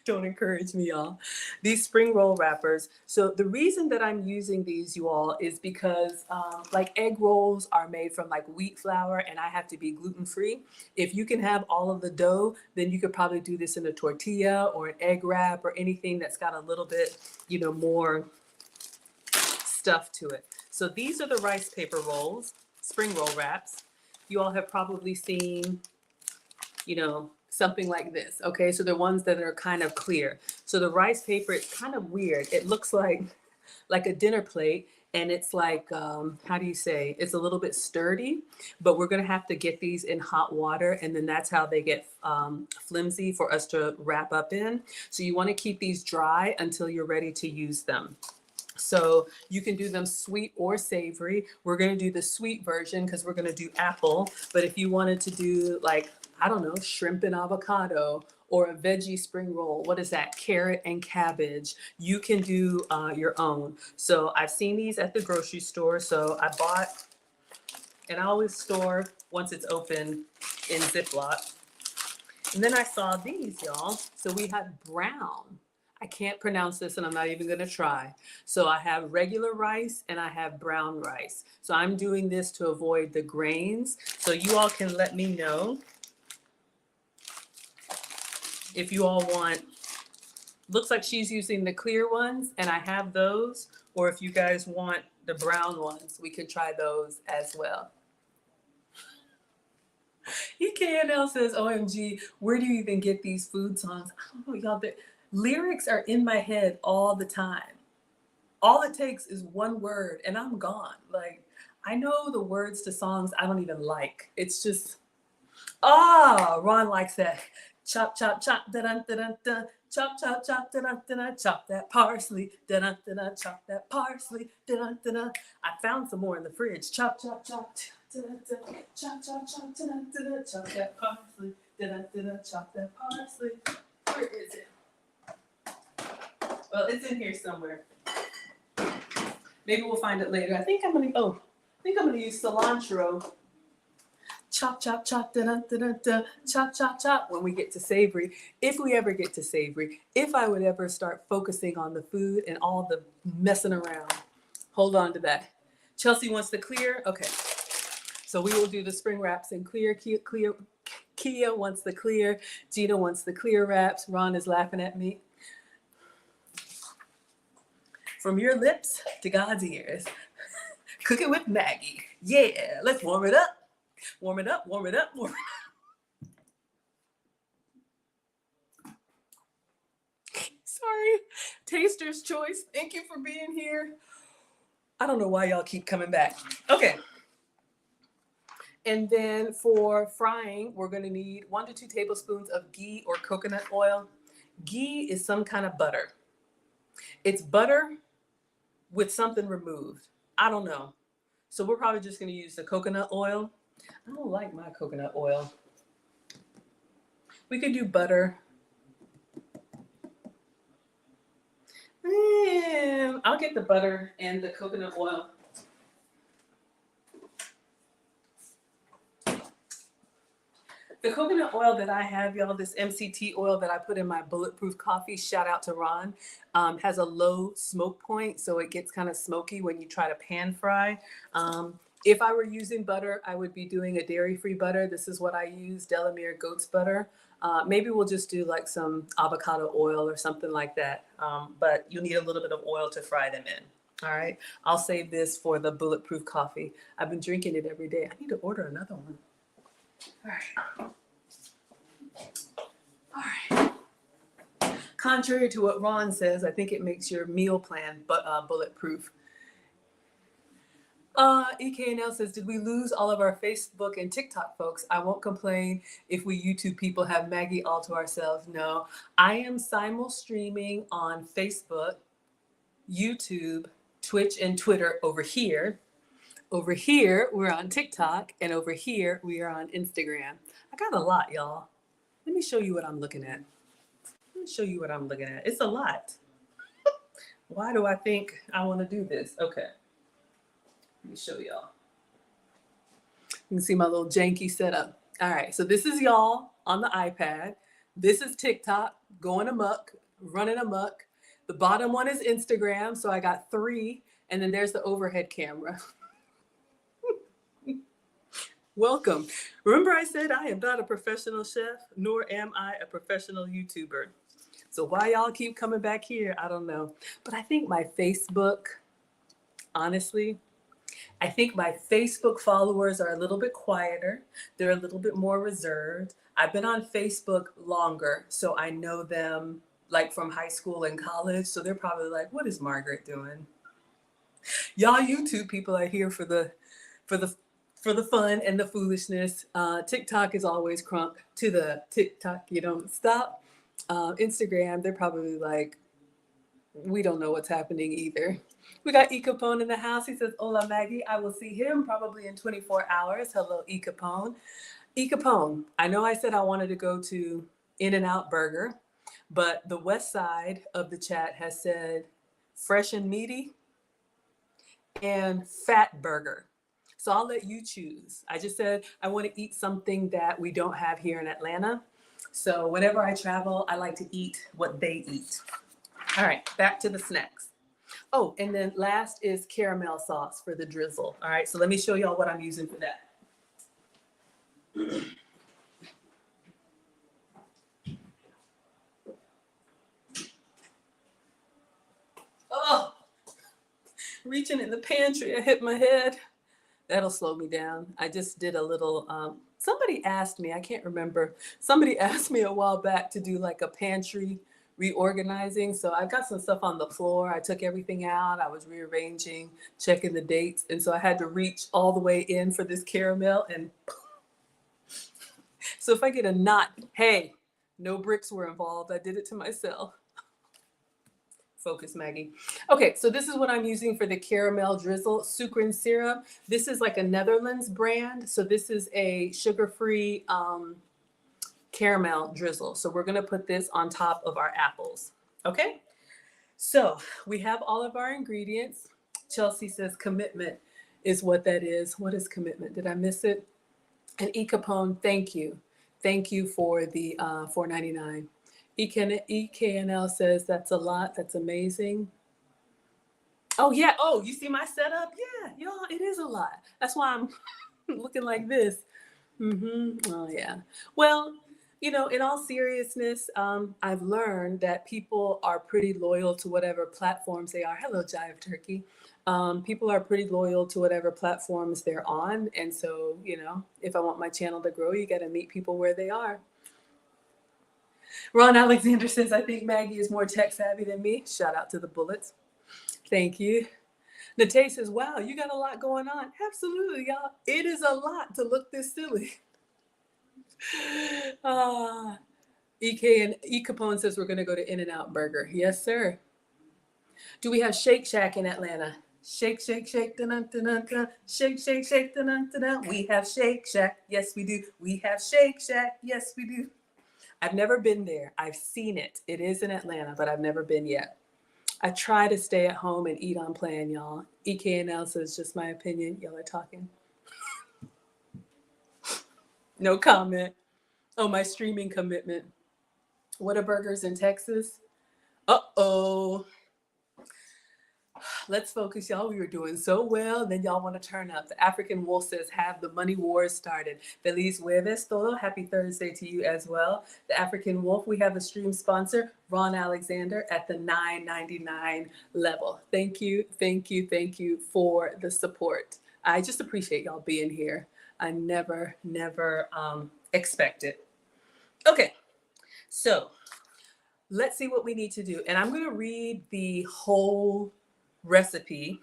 Don't encourage me, y'all. These spring roll wrappers. So the reason that I'm using these, you all, is because like egg rolls are made from like wheat flour, and I have to be gluten free. If you can have all of the dough, then you could probably do this in a tortilla or an egg wrap or anything that's got a little bit, more stuff to it. So these are the rice paper rolls, spring roll wraps. You all have probably seen, something like this. Okay, so they're ones that are kind of clear. So the rice paper, it's kind of weird. It looks like a dinner plate, and it's like, how do you say? It's a little bit sturdy, but we're gonna have to get these in hot water, and then that's how they get flimsy for us to wrap up in. So you want to keep these dry until you're ready to use them. So you can do them sweet or savory. We're going to do the sweet version because we're going to do apple. But if you wanted to do like, I don't know, shrimp and avocado or a veggie spring roll, what is that? Carrot and cabbage. You can do your own. So I've seen these at the grocery store. So I bought, and I always store once it's open in Ziploc. And then I saw these, y'all. So we had brown. I can't pronounce this, and I'm not even going to try. So I have regular rice and I have brown rice. So I'm doing this to avoid the grains. So you all can let me know if you all want. Looks like she's using the clear ones, and I have those. Or if you guys want the brown ones, we can try those as well. EKNL says, OMG, where do you even get these food songs? I don't know, y'all. Lyrics are in my head all the time. All it takes is one word and I'm gone. Like, I know the words to songs I don't even like. It's just, Ron likes that. Chop, chop, chop, da-dun, da-dun, da. Chop, chop, chop, da-dun, da-dun. Chop that parsley, da-dun, da-dun. Chop that parsley, da-dun, da-dun. I found some more in the fridge. Chop, chop, chop, da-dun, da-dun. Chop, chop, chop, da-dun, da-dun. Chop that parsley, da-dun, da-dun. Chop that parsley. Where is it? Well, it's in here somewhere. Maybe we'll find it later. I think I'm gonna use cilantro. Chop, chop, chop, da da da da. Chop, chop, chop. When we get to savory, if we ever get to savory, if I would ever start focusing on the food and all the messing around, hold on to that. Chelsea wants the clear. Okay, so we will do the spring wraps in clear. Kia wants the clear. Gina wants the clear wraps. Ron is laughing at me. From your lips to God's ears. Cook it with Maggie. Yeah, let's warm it up. Warm it up, warm it up, warm it up. Sorry, taster's choice. Thank you for being here. I don't know why y'all keep coming back. Okay. And then for frying, we're gonna need 1 to 2 tablespoons of ghee or coconut oil. Ghee is some kind of butter. It's butter with something removed. I don't know. So we're probably just going to use the coconut oil. I don't like my coconut oil. We could do butter. I'll get the butter and the coconut oil. The coconut oil that I have, y'all, this MCT oil that I put in my bulletproof coffee, shout out to Ron, has a low smoke point, so it gets kind of smoky when you try to pan fry. If I were using butter, I would be doing a dairy-free butter. This is what I use, Delamere goat's butter. Maybe we'll just do like some avocado oil or something like that, but you'll need a little bit of oil to fry them in. All right, I'll save this for the bulletproof coffee. I've been drinking it every day. I need to order another one. All right. All right. Contrary to what Ron says, I think it makes your meal plan bulletproof. EKNL says, did we lose all of our Facebook and TikTok folks? I won't complain if we YouTube people have Maggie all to ourselves. No, I am simul streaming on Facebook, YouTube, Twitch, and Twitter over here. Over here, we're on TikTok, and over here, we are on Instagram. I got a lot, y'all. Let me show you what I'm looking at. It's a lot. Why do I think I want to do this? Okay. Let me show y'all. You can see my little janky setup. All right, so this is y'all on the iPad. This is TikTok. going amok, running amok. The bottom one is Instagram, so I got 3, and then there's the overhead camera. Welcome. Remember I said I am not a professional chef, nor am I a professional YouTuber. So why y'all keep coming back here, I don't know. But I think my Facebook, honestly, I think my Facebook followers are a little bit quieter. They're a little bit more reserved. I've been on Facebook longer, so I know them like from high school and college. So they're probably like, what is Margaret doing? Y'all YouTube people are here for the for the fun and the foolishness. TikTok is always crunk to the TikTok, you don't stop. Instagram, they're probably like, we don't know what's happening either. We got E. Capone in the house. He says, Hola, Maggie. I will see him probably in 24 hours. Hello, E. Capone. E. Capone, I know I said I wanted to go to In-N-Out Burger, but the west side of the chat has said fresh and meaty and fat burger. So I'll let you choose. I just said I want to eat something that we don't have here in Atlanta. So whenever I travel, I like to eat what they eat. All right, back to the snacks. Oh, and then last is caramel sauce for the drizzle. All right, so let me show y'all what I'm using for that. Oh, reaching in the pantry, I hit my head. That'll slow me down. I just did a little, somebody asked me, I can't remember, somebody asked me a while back to do like a pantry reorganizing. So I got some stuff on the floor. I took everything out. I was rearranging, checking the dates. And so I had to reach all the way in for this caramel. And so if I get a knot, hey, no bricks were involved. I did it to myself. Focus, Maggie. Okay, so this is what I'm using for the caramel drizzle, sucre and syrup. This is like a Netherlands brand. So this is a sugar-free caramel drizzle. So we're gonna put this on top of our apples, okay? So we have all of our ingredients. Chelsea says commitment is what that is. What is commitment? Did I miss it? And E. Capone, thank you. Thank you for the $4.99. EKNL says that's a lot. That's amazing. Oh, yeah. Oh, you see my setup? Yeah, y'all, it is a lot. That's why I'm looking like this. Oh, yeah. Well, you know, in all seriousness, I've learned that people are pretty loyal to whatever platforms they are. Hello, Jive Turkey. People are pretty loyal to whatever platforms they're on. And so, you know, if I want my channel to grow, you got to meet people where they are. Ron Alexander says, I think Maggie is more tech savvy than me. Shout out to the bullets. Thank you. Nate says, wow, you got a lot going on. Absolutely, y'all. It is a lot to look this silly. EK and E. Capone says we're going to go to In-N-Out Burger. Yes, sir. Do we have Shake Shack in Atlanta? Shake, shake, shake, dun dun dun dun. Shake, shake, shake, dun dun dun. We have Shake Shack. Yes, we do. We have Shake Shack. Yes, we do. I've never been there. I've seen it. It is in Atlanta, but I've never been yet. I try to stay at home and eat on plan, y'all. EKNL says, just my opinion. Y'all are talking. No comment. Oh, my streaming commitment. What are burgers in Texas? Uh-oh. Let's focus, y'all. We were doing so well. Then y'all want to turn up. The African Wolf says, have the money wars started. Feliz jueves todo. Happy Thursday to you as well. The African Wolf, we have a stream sponsor, Ron Alexander, at the $9.99 level. Thank you, thank you, thank you for the support. I just appreciate y'all being here. I never expect it. Okay, so let's see what we need to do. And I'm going to read the whole recipe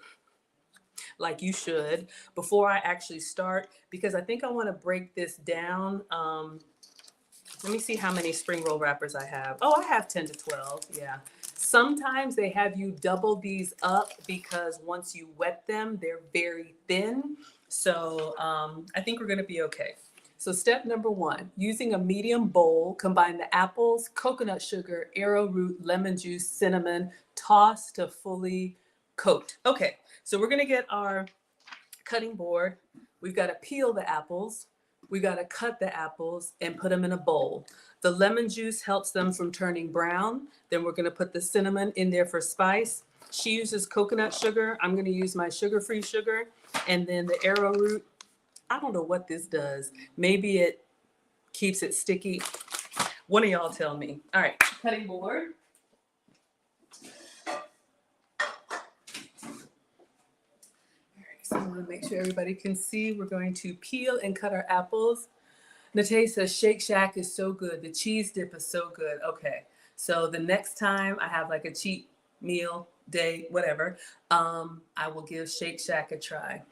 like you should before I actually start, because I think I want to break this down. Let me see how many spring roll wrappers I have. Oh, I have 10 to 12. Yeah. Sometimes they have you double these up because once you wet them, they're very thin. So I think we're going to be okay. So step number 1, using a medium bowl, combine the apples, coconut sugar, arrowroot, lemon juice, cinnamon, toss to fully coat. Okay, so we're gonna get our cutting board. We've got to peel the apples. We got to cut the apples and put them in a bowl. The lemon juice helps them from turning brown. Then we're going to put the cinnamon in there for spice. She uses coconut sugar. I'm going to use my sugar-free sugar. And then the arrowroot, I don't know what this does. Maybe it keeps it sticky. One of y'all tell me. All right, cutting board. So I want to make sure everybody can see. We're going to peel and cut our apples. Nate says Shake Shack is so good. The cheese dip is so good. Okay, so the next time I have like a cheat meal day, whatever, I will give Shake Shack a try.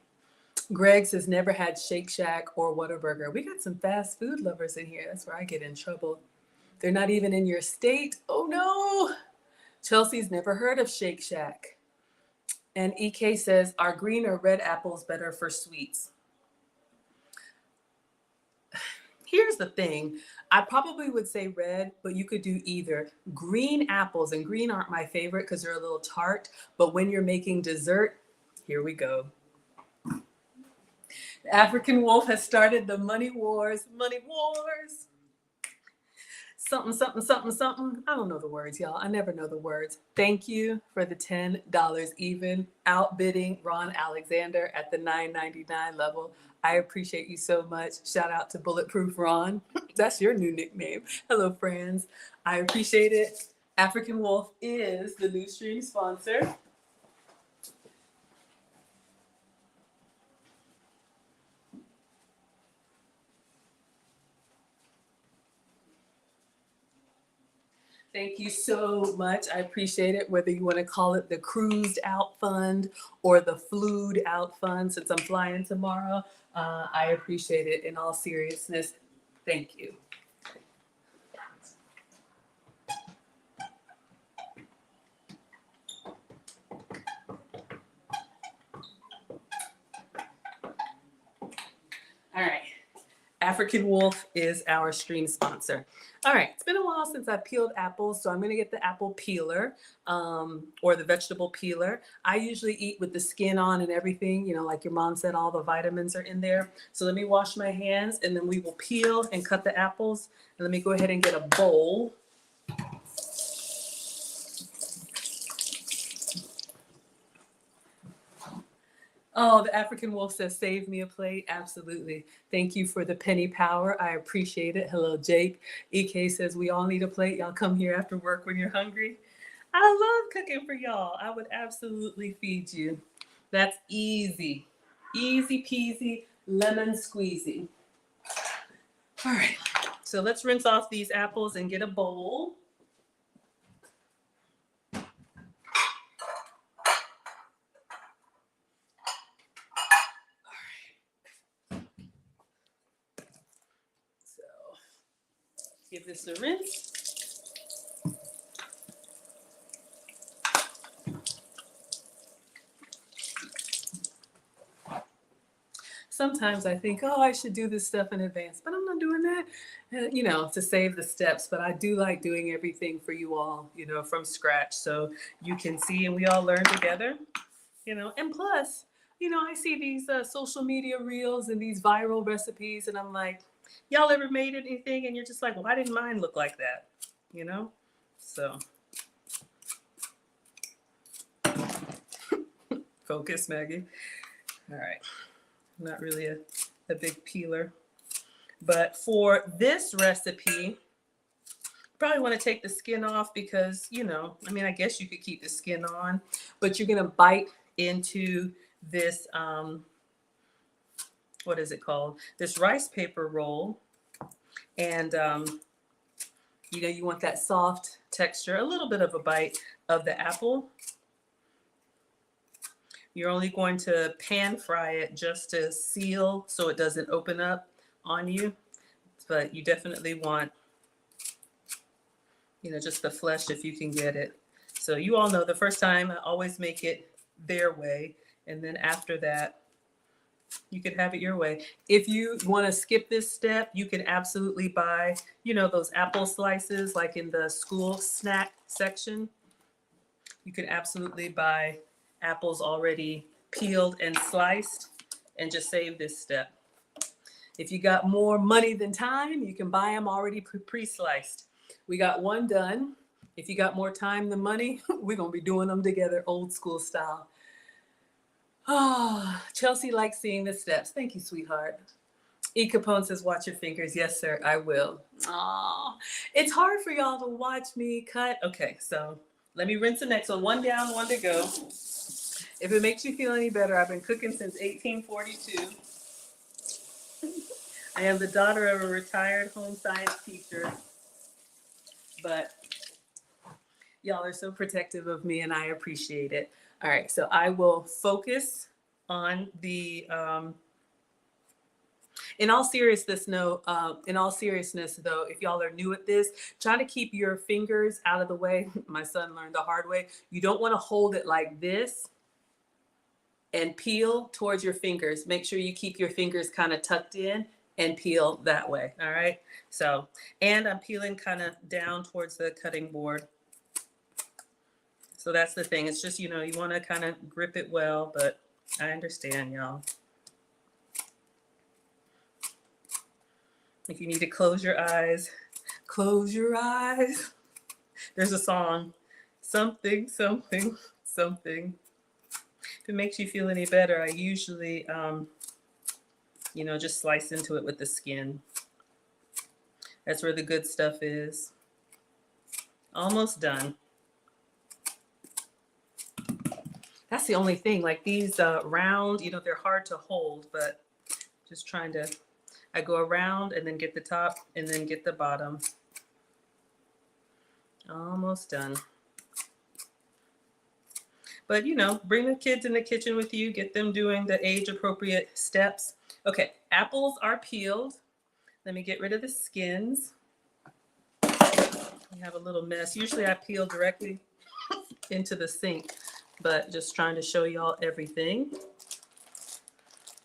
Greg says never had Shake Shack or Whataburger. We got some fast food lovers in here. That's where I get in trouble. They're not even in your state. Oh no. Chelsea's never heard of Shake Shack. And EK says, are green or red apples better for sweets? Here's the thing. I probably would say red, but you could do either. Green apples, and green aren't my favorite because they're a little tart, but when you're making dessert, here we go. The African wolf has started the money wars. Money wars. Something, something, something, something. I don't know the words, y'all. I never know the words. Thank you for the $10 even, outbidding Ron Alexander at the $9.99 level. I appreciate you so much. Shout out to Bulletproof Ron. That's your new nickname. Hello, friends. I appreciate it. African Wolf is the new stream sponsor. Thank you so much. I appreciate it. Whether you want to call it the cruised out fund or the flued out fund, since I'm flying tomorrow, I appreciate it in all seriousness. Thank you. All right. African Wolf is our stream sponsor. All right, it's been a while since I peeled apples, so I'm gonna get the apple peeler or the vegetable peeler. I usually eat with the skin on and everything, you know, like your mom said, all the vitamins are in there. So let me wash my hands and then we will peel and cut the apples. And let me go ahead and get a bowl. Oh, the African Wolf says, save me a plate. Absolutely. Thank you for the penny power. I appreciate it. Hello, Jake. EK says, we all need a plate. Y'all come here after work when you're hungry. I love cooking for y'all. I would absolutely feed you. That's easy. Easy peasy, lemon squeezy. All right. So let's rinse off these apples and get a bowl. Give this a rinse. Sometimes I think, oh, I should do this stuff in advance, but I'm not doing that, you know, to save the steps. But I do like doing everything for you all, you know, from scratch. So you can see and we all learn together, you know, and plus, you know, I see these social media reels and these viral recipes and I'm like, y'all ever made anything and you're just like, why didn't mine look like that? You know, so focus, Maggie. All right, not really a big peeler, but for this recipe, probably want to take the skin off because, you know, I mean, I guess you could keep the skin on, but you're going to bite into this, what is it called? This rice paper roll. And, you know, you want that soft texture, a little bit of a bite of the apple. You're only going to pan fry it just to seal so it doesn't open up on you. But you definitely want, you know, just the flesh if you can get it. So you all know the first time I always make it their way. And then after that, you could have it your way. If you want to skip this step, you can absolutely buy, you know, those apple slices like in the school snack section. You can absolutely buy apples already peeled and sliced and just save this step. If you got more money than time, you can buy them already pre-sliced. We got one done. If you got more time than money, we're going to be doing them together old school style. Oh, Chelsea likes seeing the steps. Thank you, sweetheart. E. Capone says, watch your fingers. Yes, sir, I will. Oh, it's hard for y'all to watch me cut. Okay, so let me rinse the next one. One down, one to go. If it makes you feel any better, I've been cooking since 1842. I am the daughter of a retired home science teacher, but y'all are so protective of me and I appreciate it. All right, so I will focus on the, in all seriousness though, if y'all are new at this, try to keep your fingers out of the way. My son learned the hard way. You don't want to hold it like this and peel towards your fingers. Make sure you keep your fingers kind of tucked in and peel that way. All right. So, and I'm peeling kind of down towards the cutting board. So that's the thing. It's just, you want to kind of grip it well, but I understand, y'all. If you need to close your eyes, close your eyes. There's a song, something, something, something. If it makes you feel any better, I usually, just slice into it with the skin. That's where the good stuff is. Almost done. That's the only thing, like these round, they're hard to hold, but just trying to, I go around and then get the top and then get the bottom. Almost done. But, bring the kids in the kitchen with you, get them doing the age appropriate steps. Okay, apples are peeled. Let me get rid of the skins. We have a little mess. Usually I peel directly into the sink, but just trying to show y'all everything.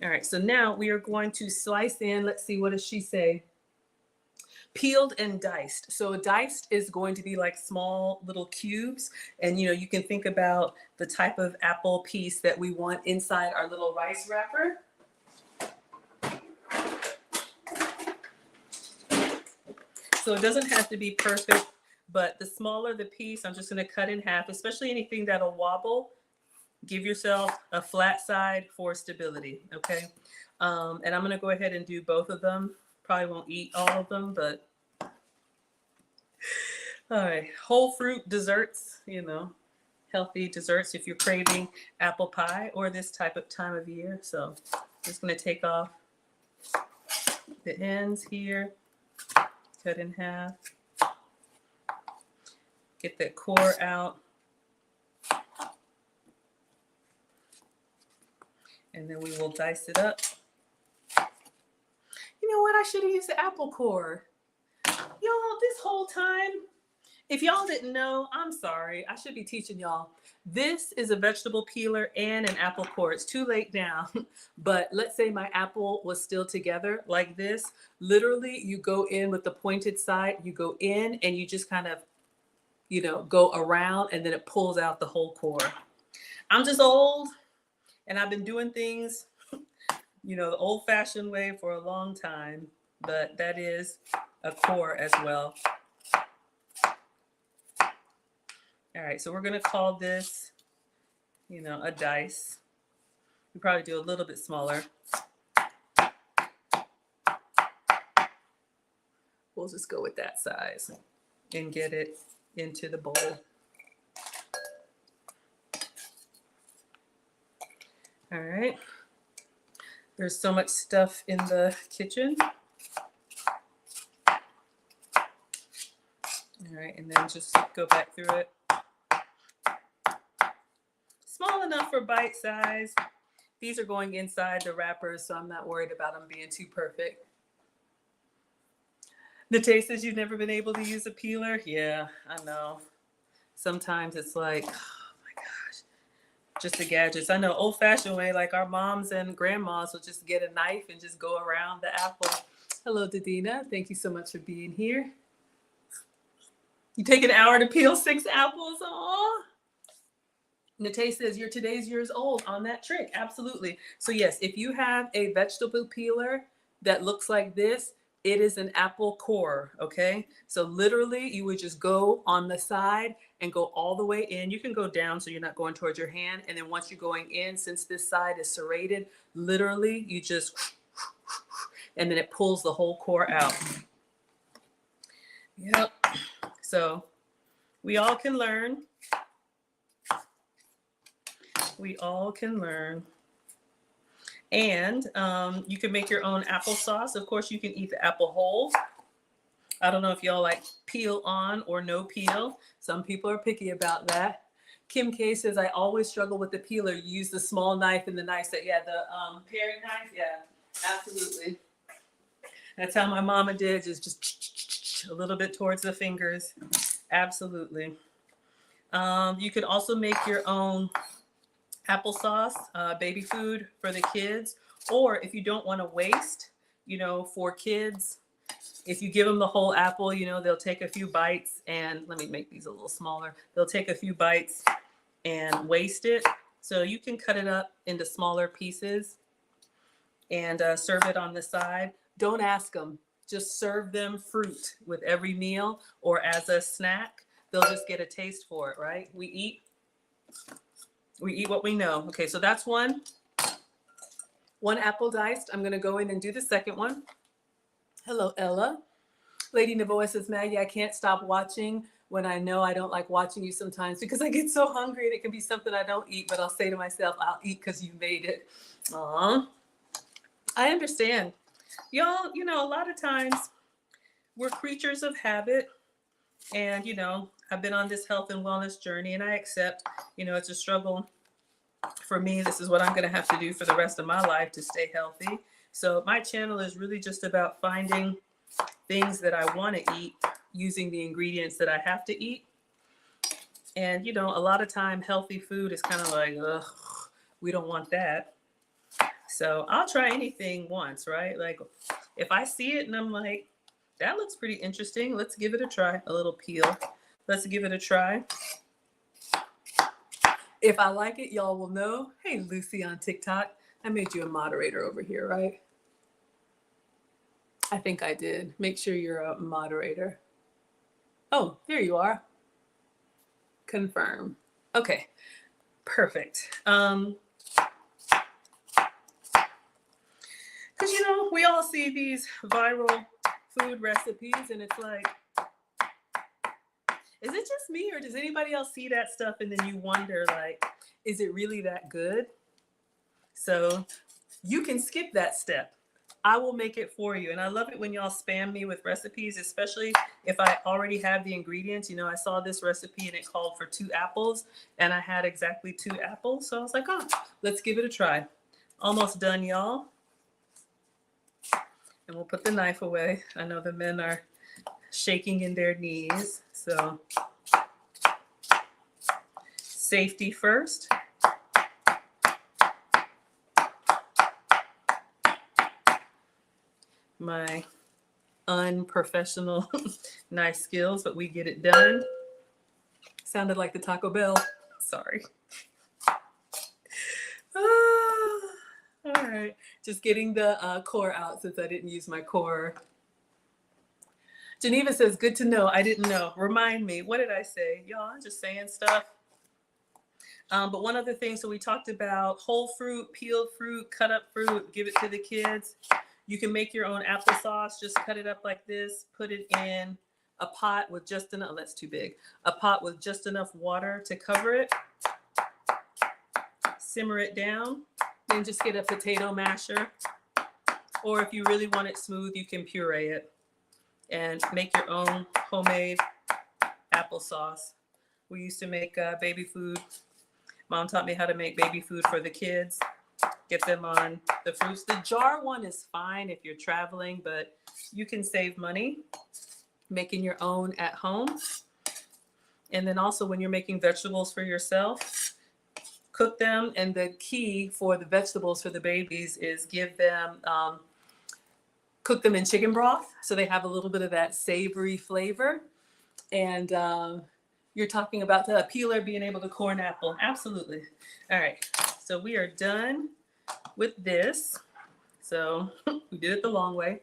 All right, so now we are going to slice in. Let's see, what does she say? Peeled and diced. So diced is going to be like small little cubes. And, you can think about the type of apple piece that we want inside our little rice wrapper. So it doesn't have to be perfect, but the smaller the piece, I'm just going to cut in half, especially anything that'll wobble. Give yourself a flat side for stability, okay? And I'm going to go ahead and do both of them. Probably won't eat all of them, but all right. Whole fruit desserts, healthy desserts if you're craving apple pie or this type of time of year. So I'm just going to take off the ends here, cut in half, get that core out. And then we will dice it up. You know what? I should have used the apple core. Y'all, this whole time, if y'all didn't know, I'm sorry. I should be teaching y'all. This is a vegetable peeler and an apple core. It's too late now. But let's say my apple was still together like this. Literally, you go in with the pointed side. You go in and you just kind of, go around and then it pulls out the whole core. I'm just old and I've been doing things, the old-fashioned way for a long time. But that is a core as well. All right, so we're going to call this, a dice. We probably do a little bit smaller. We'll just go with that size and get it into the bowl. All right. There's so much stuff in the kitchen. All right, and then just go back through it. Small enough for bite size. These are going inside the wrappers, so I'm not worried about them being too perfect. Nate says you've never been able to use a peeler. Yeah, I know. Sometimes it's like, oh my gosh, just the gadgets. I know old-fashioned way, like our moms and grandmas will just get a knife and just go around the apple. Hello, Dadina. Thank you so much for being here. You take an hour to peel 6 apples. Aw. Nate says you're today's years old on that trick. Absolutely. So yes, if you have a vegetable peeler that looks like this, it is an apple core, okay? So literally you would just go on the side and go all the way in. You can go down so you're not going towards your hand. And then once you're going in, since this side is serrated, literally you just, and then it pulls the whole core out. Yep. So we all can learn. We all can learn. And you can make your own applesauce. Of course, you can eat the apple whole. I don't know if y'all like peel on or no peel. Some people are picky about that. Kim K says, I always struggle with the peeler. You use the small knife and the knife set. Yeah, the paring knife. Yeah, absolutely. That's how my mama did, just a little bit towards the fingers. Absolutely. You could also make your own applesauce, baby food for the kids. Or if you don't want to waste, you know, for kids, if you give them the whole apple, you know, they'll take a few bites, and let me make these a little smaller. They'll take a few bites and waste it. So you can cut it up into smaller pieces and serve it on the side. Don't ask them. Just serve them fruit with every meal or as a snack. They'll just get a taste for it, right? We eat what we know. Okay, so that's one apple diced. I'm going to go in and do the second one. Hello, Ella. Lady Navoa says, Maggie, I can't stop watching when I know I don't like watching you sometimes because I get so hungry and it can be something I don't eat, but I'll say to myself, I'll eat because you made it. Aw, I understand. Y'all, you know, a lot of times we're creatures of habit. And, you know, I've been on this health and wellness journey, and I accept, you know, it's a struggle for me. This is what I'm going to have to do for the rest of my life to stay healthy. So my channel is really just about finding things that I want to eat using the ingredients that I have to eat. And, you know, a lot of time healthy food is kind of like, ugh, we don't want that. So I'll try anything once, right? Like if I see it and I'm like, that looks pretty interesting, let's give it a try. A little peel. Let's give it a try. If I like it, y'all will know. Hey, Lucy on TikTok. I made you a moderator over here, right? I think I did. Make sure you're a moderator. Oh, there you are. Confirm. Okay, perfect. Because, you know, we all see these viral food recipes and it's like, is it just me or does anybody else see that stuff and then you wonder, like, is it really that good? So you can skip that step. I will make it for you. And I love it when y'all spam me with recipes, especially if I already have the ingredients. You know, I saw this recipe and it called for 2 apples and I had exactly 2 apples. So I was like, oh, let's give it a try. Almost done, y'all. And we'll put the knife away. I know the men are shaking in their knees. So safety first. My unprofessional knife skills, but we get it done. Sounded like the Taco Bell. Sorry. All right. Just getting the core out since I didn't use my core. Geneva says, good to know. I didn't know. Remind me. What did I say? Y'all, I'm just saying stuff. But one other thing, so we talked about whole fruit, peeled fruit, cut up fruit, give it to the kids. You can make your own applesauce. Just cut it up like this. Put it in a pot with just enough, oh, that's too big. A pot with just enough water to cover it. Simmer it down. Then just get a potato masher. Or if you really want it smooth, you can puree it. And make your own homemade applesauce. We used to make baby food. Mom taught me how to make baby food for the kids. Get them on the fruits. The jar one is fine if you're traveling, but you can save money making your own at home. And then also when you're making vegetables for yourself, cook them. And the key for the vegetables for the babies is give them, cook them in chicken broth so they have a little bit of that savory flavor. And you're talking about the peeler being able to core an apple. Absolutely. All right. So we are done with this. So we did it the long way.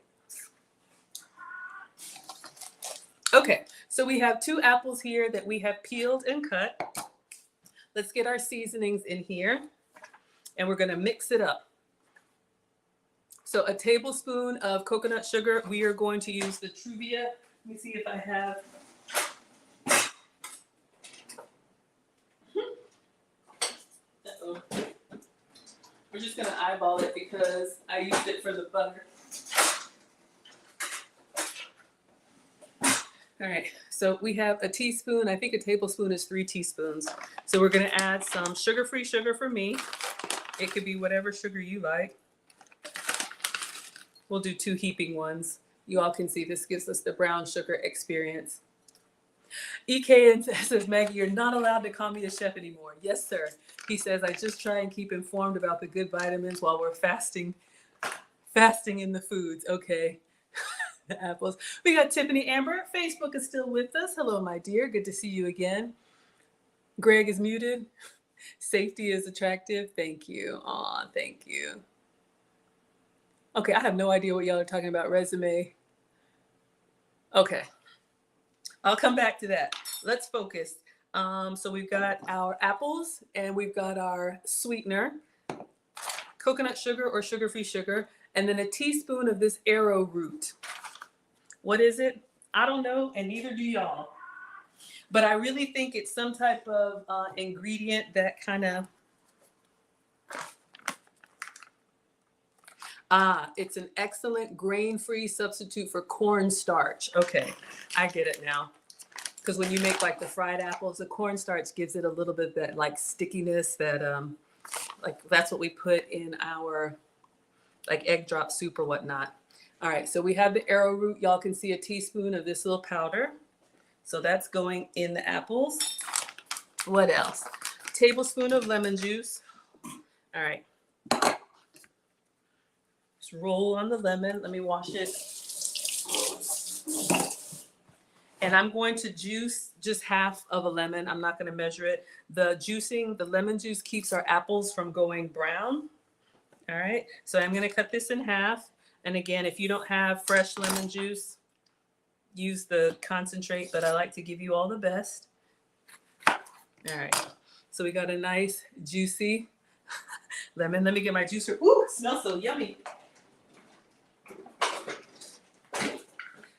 Okay, so we have 2 apples here that we have peeled and cut. Let's get our seasonings in here, and we're gonna mix it up. So a tablespoon of coconut sugar. We are going to use the Truvia. Let me see if I have. Uh-oh. We're just gonna eyeball it because I used it for the butter. All right, so we have a teaspoon. I think a tablespoon is 3 teaspoons. So we're gonna add some sugar-free sugar for me. It could be whatever sugar you like. We'll do 2 heaping ones. You all can see this gives us the brown sugar experience. EK says, Maggie, you're not allowed to call me a chef anymore. Yes, sir. He says, I just try and keep informed about the good vitamins while we're fasting in the foods. Okay. The apples. We got Tiffany Amber. Facebook is still with us. Hello, my dear. Good to see you again. Greg is muted. Safety is attractive. Thank you. Aw, thank you. Okay, I have no idea what y'all are talking about. Resume. Okay. I'll come back to that. Let's focus. So we've got our apples and we've got our sweetener, coconut sugar or sugar-free sugar, and then a teaspoon of this arrowroot. What is it? I don't know, and neither do y'all. But I really think it's some type of ingredient that kind of, it's an excellent grain-free substitute for cornstarch. Okay, I get it now. Because when you make like the fried apples, the cornstarch gives it a little bit of that like stickiness that, like that's what we put in our like egg drop soup or whatnot. All right, so we have the arrowroot. Y'all can see a teaspoon of this little powder. So that's going in the apples. What else? Tablespoon of lemon juice. All right. Just roll on the lemon. Let me wash it. And I'm going to juice just half of a lemon. I'm not going to measure it. The juicing, the lemon juice keeps our apples from going brown. All right. So I'm going to cut this in half. And again, if you don't have fresh lemon juice, use the concentrate, but I like to give you all the best. All right. So we got a nice juicy lemon. Let me get my juicer. Ooh, it smells so yummy.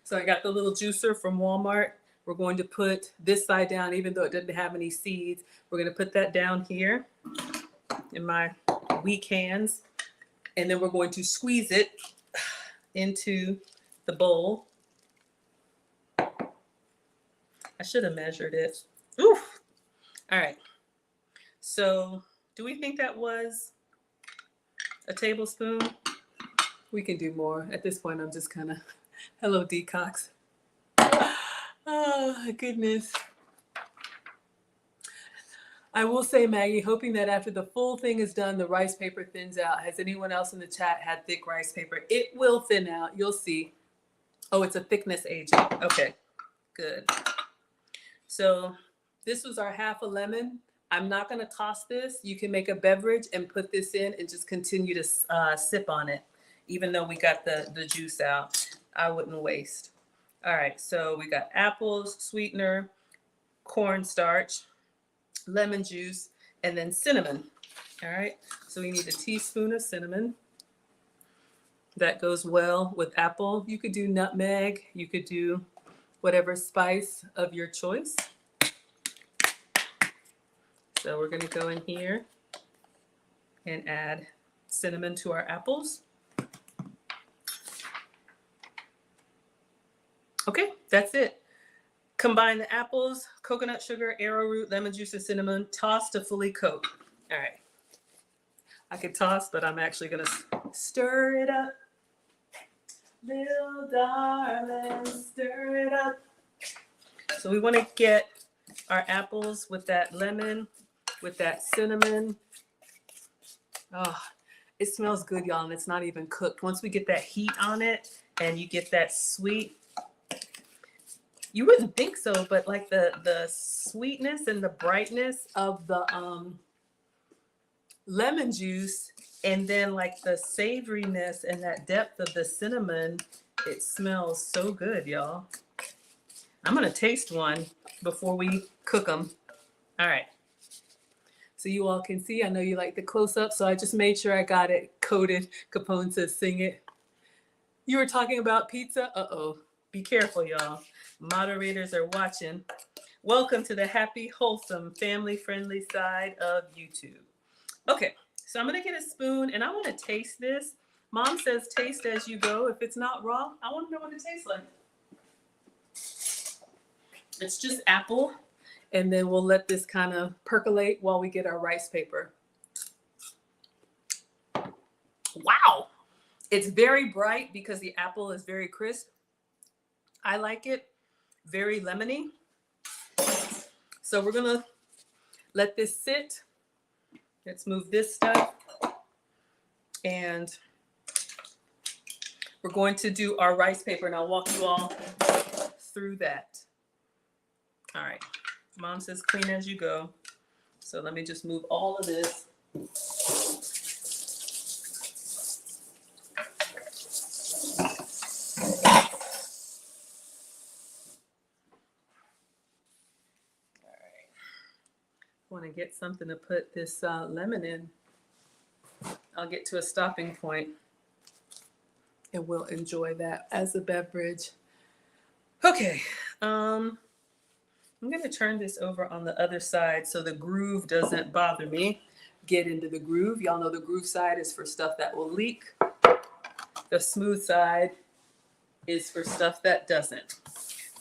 So I got the little juicer from Walmart. We're going to put this side down, even though it doesn't have any seeds. We're going to put that down here in my weak hands. And then we're going to squeeze it into the bowl. I should have measured it. Oof. All right. So do we think that was a tablespoon? We can do more. At this point, I'm just kind of, hello, Decox. Oh, goodness. I will say, Maggie, hoping that after the full thing is done, the rice paper thins out. Has anyone else in the chat had thick rice paper? It will thin out. You'll see. Oh, it's a thickness agent. Okay, good. So this was our half a lemon. I'm not going to toss this. You can make a beverage and put this in and just continue to sip on it. Even though we got the juice out, I wouldn't waste. All right, so we got apples, sweetener, cornstarch, lemon juice, and then cinnamon. All right, so we need a teaspoon of cinnamon. That goes well with apple. You could do nutmeg. You could do whatever spice of your choice. So we're going to go in here and add cinnamon to our apples. Okay, that's it. Combine the apples, coconut sugar, arrowroot, lemon juice, and cinnamon. Toss to fully coat. All right. I could toss, but I'm actually going to stir it up. Little darling, stir it up. So we want to get our apples with that lemon, with that cinnamon. Oh, it smells good, y'all, and it's not even cooked. Once we get that heat on it and you get that sweet, you wouldn't think so, but like the sweetness and the brightness of the lemon juice, and then like the savoriness and that depth of the cinnamon. It smells so good, y'all. I'm gonna taste one before we cook them. All right. So you all can see, I know you like the close up, so I just made sure I got it coated. Capone says, sing it. You were talking about pizza? Uh-oh. Be careful, y'all. Moderators are watching. Welcome to the happy, wholesome, family-friendly side of YouTube. Okay, so I'm gonna get a spoon and I wanna taste this. Mom says taste as you go. If it's not raw, I wanna know what it tastes like. It's just apple, and then we'll let this kind of percolate while we get our rice paper. Wow, it's very bright because the apple is very crisp. I like it, very lemony. So we're gonna let this sit. Let's move this stuff. And we're going to do our rice paper, and I'll walk you all through that. All right, Mom says clean as you go. So let me just move all of this. All right, I want to get something to put this lemon in. I'll get to a stopping point and we'll enjoy that as a beverage. Okay, I'm gonna turn this over on the other side so the groove doesn't bother me. Get into the groove. Y'all know the groove side is for stuff that will leak. The smooth side is for stuff that doesn't.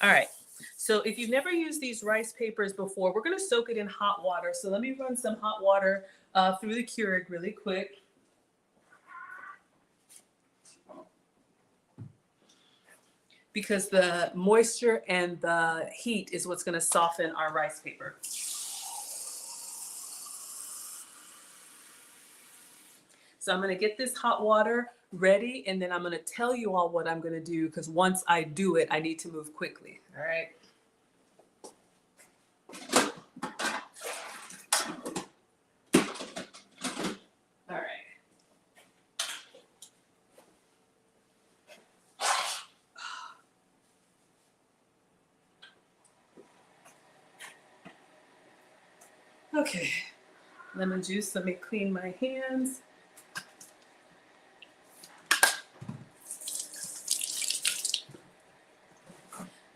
All right, so if you've never used these rice papers before, we're gonna soak it in hot water. So let me run some hot water through the Keurig really quick. Because the moisture and the heat is what's gonna soften our rice paper. So I'm gonna get this hot water ready, and then I'm gonna tell you all what I'm gonna do, because once I do it, I need to move quickly, all right? All right. Okay, lemon juice, let me clean my hands.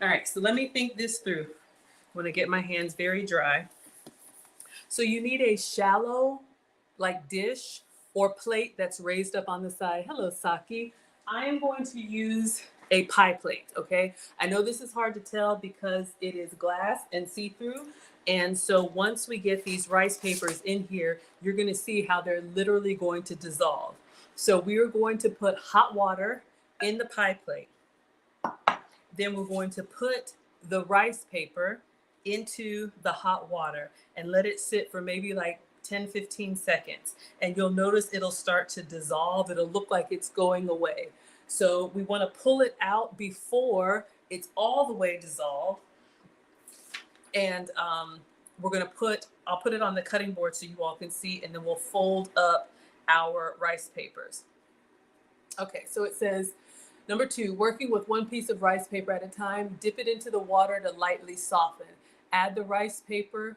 All right, so let me think this through. I wanna get my hands very dry. So you need a shallow, like dish or plate that's raised up on the side. Hello, Saki. I am going to use a pie plate, okay? I know this is hard to tell because it is glass and see-through. And so once we get these rice papers in here, you're gonna see how they're literally going to dissolve. So we are going to put hot water in the pie plate. Then we're going to put the rice paper into the hot water and let it sit for maybe like 10-15 seconds. And you'll notice it'll start to dissolve. It'll look like it's going away. So we want to pull it out before it's all the way dissolved. And we're going to I'll put it on the cutting board so you all can see, and then we'll fold up our rice papers. Okay, so it says, number 2, working with one piece of rice paper at a time, dip it into the water to lightly soften. Add the rice paper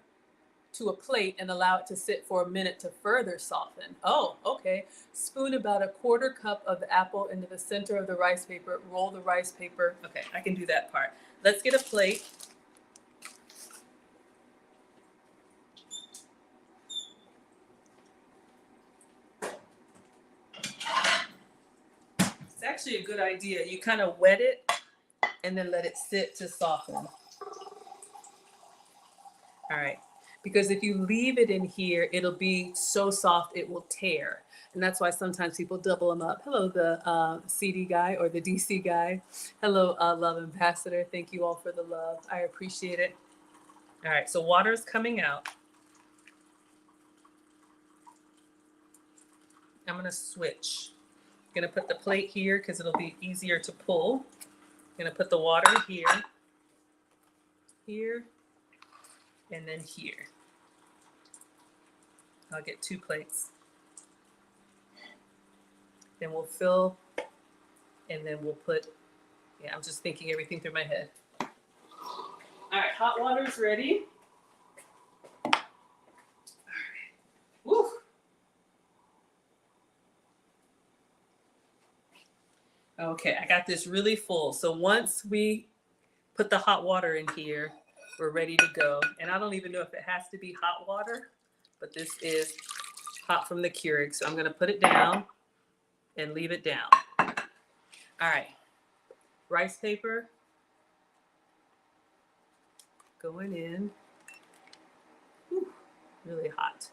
to a plate and allow it to sit for a minute to further soften. Oh, okay. Spoon about 1/4 cup of the apple into the center of the rice paper. Roll the rice paper. Okay, I can do that part. Let's get a plate. It's actually a good idea. You kind of wet it and then let it sit to soften. All right. Because if you leave it in here, it'll be so soft it will tear. And that's why sometimes people double them up. Hello, the CD guy or the DC guy. Hello, Love Ambassador. Thank you all for the love. I appreciate it. All right, so water's coming out. I'm gonna switch. I'm gonna put the plate here because it'll be easier to pull. I'm gonna put the water here, here, and then here. I'll get 2 plates. Then we'll fill, and then we'll put, yeah, I'm just thinking everything through my head. All right, hot water's ready. All right. Woo. Okay, I got this really full. So once we put the hot water in here, we're ready to go. And I don't even know if it has to be hot water, but this is hot from the Keurig. So I'm gonna put it down and leave it down. All right, rice paper going in. Whew, really hot.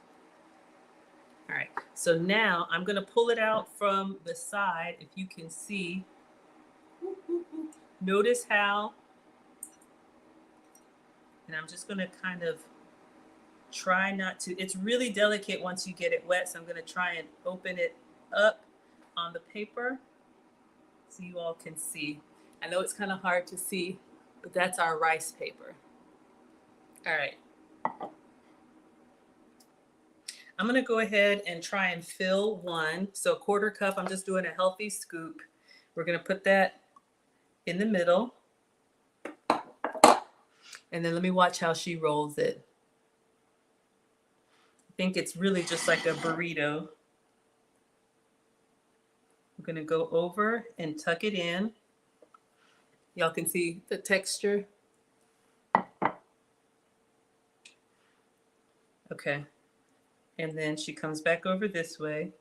All right, so now I'm gonna pull it out from the side. If you can see, notice how, and I'm just gonna kind of try not to, it's really delicate once you get it wet. So I'm gonna try and open it up on the paper so you all can see. I know it's kind of hard to see, but that's our rice paper. All right. I'm gonna go ahead and try and fill one. So a 1/4 cup, I'm just doing a healthy scoop. We're gonna put that in the middle. And then let me watch how she rolls it. I think it's really just like a burrito. I'm gonna go over and tuck it in. Y'all can see the texture. Okay. And then she comes back over this way.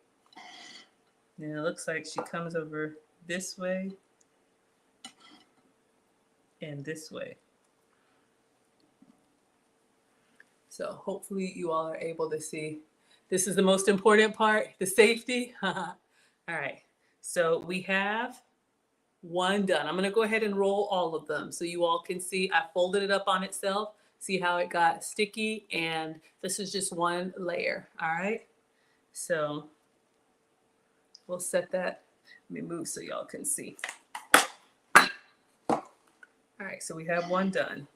And it looks like she comes over this way and this way. So hopefully you all are able to see. This is the most important part, the safety. All right, so we have one done. I'm gonna go ahead and roll all of them so you all can see. I folded it up on itself. See how it got sticky, and this is just one layer, all right? So we'll set that, let me move so y'all can see. All right, so we have one done.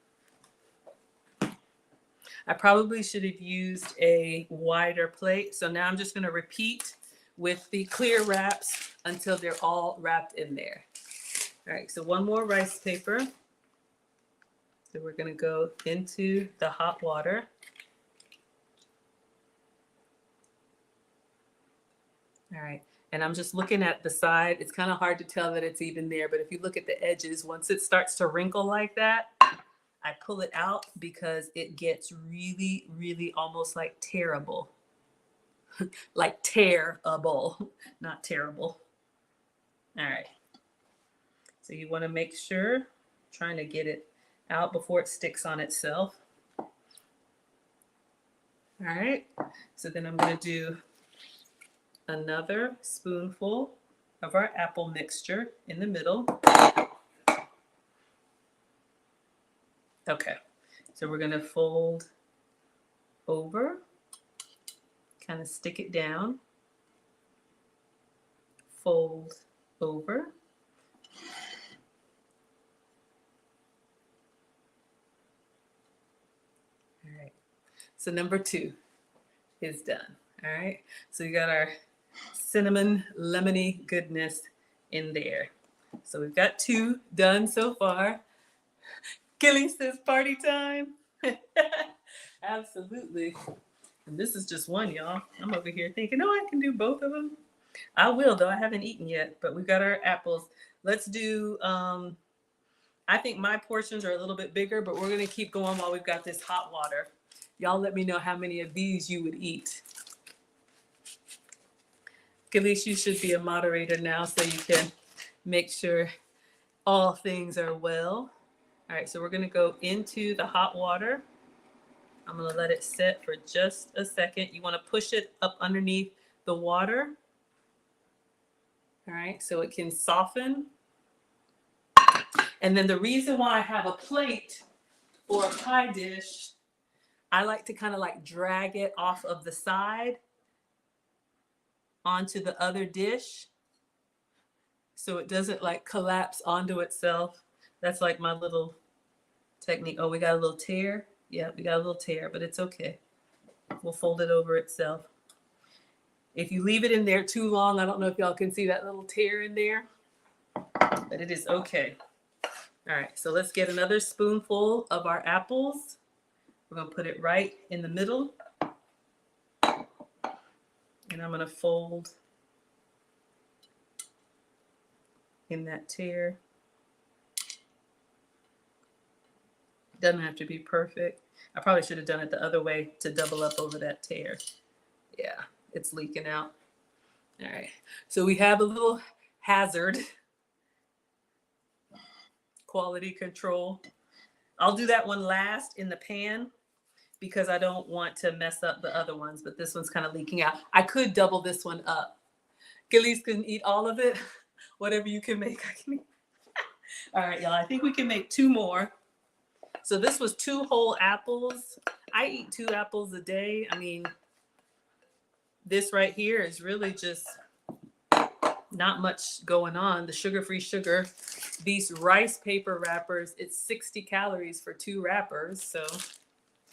I probably should have used a wider plate. So now I'm just gonna repeat with the clear wraps until they're all wrapped in there. All right, so one more rice paper. So we're gonna go into the hot water. All right, and I'm just looking at the side. It's kind of hard to tell that it's even there, but if you look at the edges, once it starts to wrinkle like that, I pull it out because it gets really, really almost like terrible. Like tearable, not terrible. All right. So you want to make sure, trying to get it out before it sticks on itself. All right. So then I'm going to do another spoonful of our apple mixture in the middle. Okay. So we're going to fold over, kind of stick it down, fold over. All right. So number 2 is done. All right. So you got our cinnamon lemony goodness in there. So we've got 2 done so far. Gilly says party time. Absolutely. And this is just one, y'all. I'm over here thinking, oh, I can do both of them. I will, though. I haven't eaten yet, but we've got our apples. Let's do, I think my portions are a little bit bigger, but we're going to keep going while we've got this hot water. Y'all let me know how many of these you would eat. Gillies, you should be a moderator now so you can make sure all things are well. All right, so we're going to go into the hot water. I'm going to let it set for just a second. You want to push it up underneath the water. All right, so it can soften. And then the reason why I have a plate or a pie dish, I like to kind of like drag it off of the side onto the other dish so it doesn't like collapse onto itself. That's like my little technique. Oh, we got a little tear. Yeah, we got a little tear, but it's okay. We'll fold it over itself. If you leave it in there too long, I don't know if y'all can see that little tear in there, but it is okay. All right, so let's get another spoonful of our apples. We're gonna put it right in the middle. And I'm gonna fold in that tear. Doesn't have to be perfect. I probably should have done it the other way to double up over that tear. Yeah, it's leaking out. All right, so we have a little hazard. Quality control. I'll do that one last in the pan because I don't want to mess up the other ones, but this one's kind of leaking out. I could double this one up. Gillies can eat all of it. Whatever you can make, I can eat. All right, y'all, I think we can make 2 more. So this was 2 whole apples. I eat 2 apples a day. I mean, this right here is really just not much going on. The sugar-free sugar. These rice paper wrappers, it's 60 calories for 2 wrappers. So,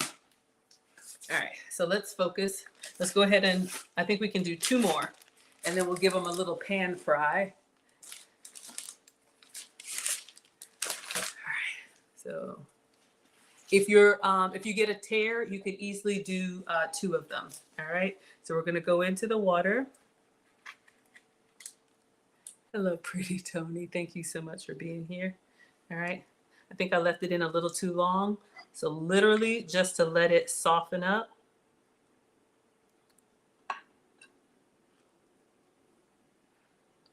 all right, so let's focus. Let's go ahead and I think we can do 2 more. And then we'll give them a little pan fry. All right, so if you get a tear, you can easily do 2 of them. All right, so we're gonna go into the water. Hello, pretty Tony. Thank you so much for being here. All right, I think I left it in a little too long, so literally just to let it soften up.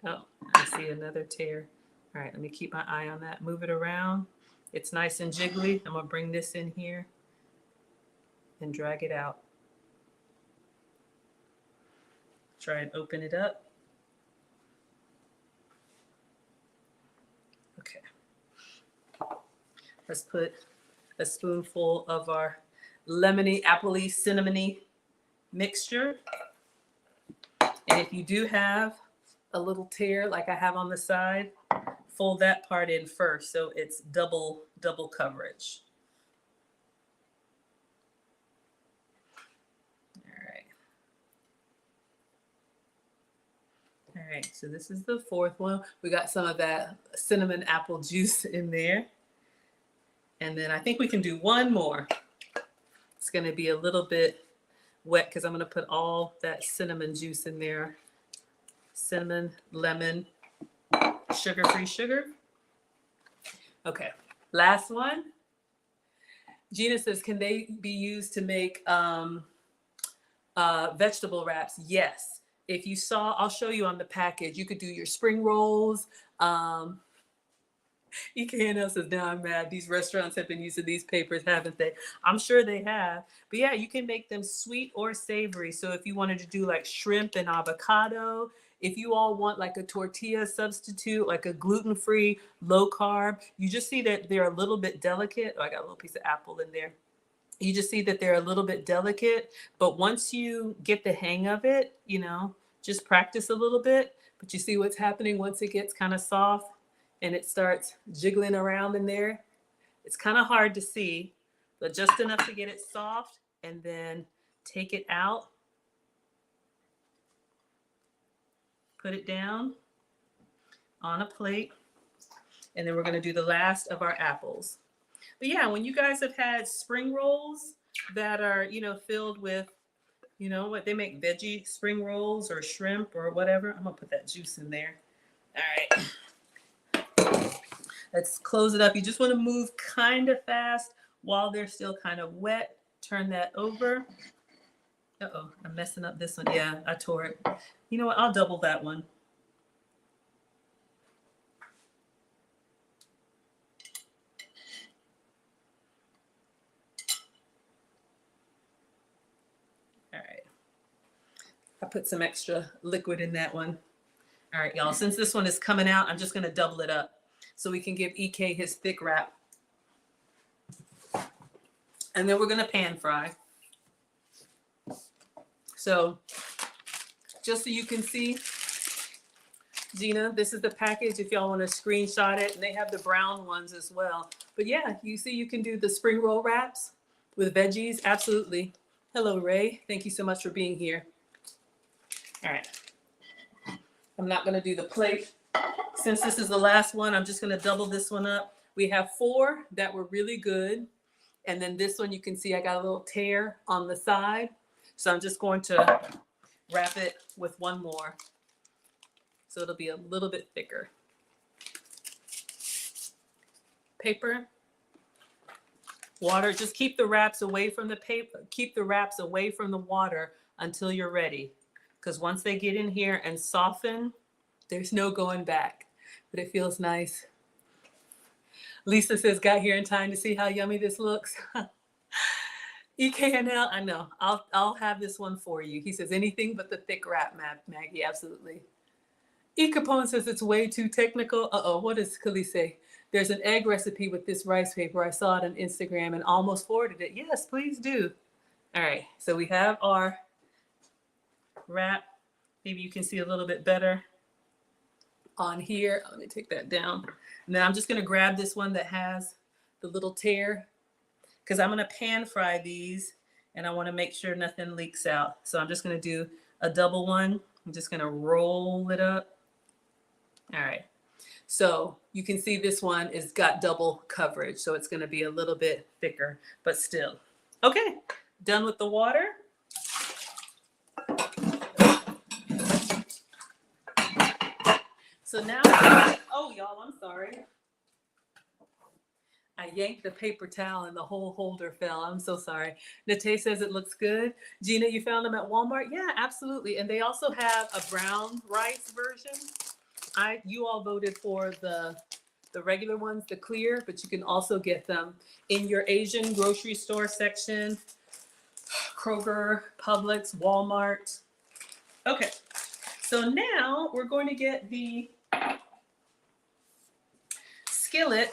Oh, I see another tear. All right, let me keep my eye on that. Move it around. It's nice and jiggly. I'm gonna bring this in here and drag it out. Try and open it up. Okay. Let's put a spoonful of our lemony, appley, cinnamony mixture. And if you do have a little tear like I have on the side, fold that part in first so it's double coverage. All right, so this is the 4th one. We got some of that cinnamon apple juice in there. And then I think we can do 1 more. It's gonna be a little bit wet because I'm gonna put all that cinnamon juice in there. Cinnamon, lemon, sugar-free sugar. Okay, last one. Gina says, can they be used to make vegetable wraps? Yes. If you saw, I'll show you on the package. You could do your spring rolls. EKNL says, now I'm mad. These restaurants have been using these papers, haven't they? I'm sure they have. But yeah, you can make them sweet or savory. So if you wanted to do like shrimp and avocado, if you all want like a tortilla substitute, like a gluten-free, low carb, you just see that they're a little bit delicate. Oh, I got a little piece of apple in there. You just see that they're a little bit delicate, but once you get the hang of it, you know, just practice a little bit, but you see what's happening once it gets kind of soft and it starts jiggling around in there. It's kind of hard to see, but just enough to get it soft, and then take it out, put it down on a plate, and then we're going to do the last of our apples. But yeah, when you guys have had spring rolls that are, you know, filled with, you know, what they make veggie spring rolls or shrimp or whatever. I'm gonna put that juice in there. All right. Let's close it up. You just want to move kind of fast while they're still kind of wet. Turn that over. Uh-oh, I'm messing up this one. Yeah, I tore it. You know what? I'll double that one. I put some extra liquid in that one. All right, y'all, since this one is coming out, I'm just gonna double it up so we can give EK his thick wrap. And then we're gonna pan fry. So just so you can see, Gina, this is the package if y'all wanna screenshot it, and they have the brown ones as well. But yeah, you see you can do the spring roll wraps with veggies, absolutely. Hello, Ray, thank you so much for being here. All right. I'm not going to do the plate. Since this is the last one, I'm just going to double this one up. We have 4 that were really good. And then this one, you can see I got a little tear on the side. So I'm just going to wrap it with 1 more. So it'll be a little bit thicker. Paper, water, just keep the wraps away from the paper, keep the wraps away from the water until you're ready. Because once they get in here and soften, there's no going back. But it feels nice. Lisa says, got here in time to see how yummy this looks. EKNL, I know. I'll have this one for you. He says, anything but the thick wrap, Maggie, absolutely. E. Capone says it's way too technical. Uh-oh, what does Khalees say? There's an egg recipe with this rice paper. I saw it on Instagram and almost forwarded it. Yes, please do. All right, so we have our wrap. Maybe you can see a little bit better on here. Let me take that down. And then I'm just gonna grab this one that has the little tear because I'm gonna pan fry these and I wanna make sure nothing leaks out. So I'm just gonna do a double one. I'm just gonna roll it up. All right, so you can see this one is got double coverage. So it's gonna be a little bit thicker, but still. Okay, done with the water. So now, oh y'all, I'm sorry. I yanked the paper towel and the whole holder fell. I'm so sorry. Nate says it looks good. Gina, you found them at Walmart? Yeah, absolutely. And they also have a brown rice version. You all voted for the regular ones, the clear, but you can also get them in your Asian grocery store section, Kroger, Publix, Walmart. Okay, so now we're going to get the skillet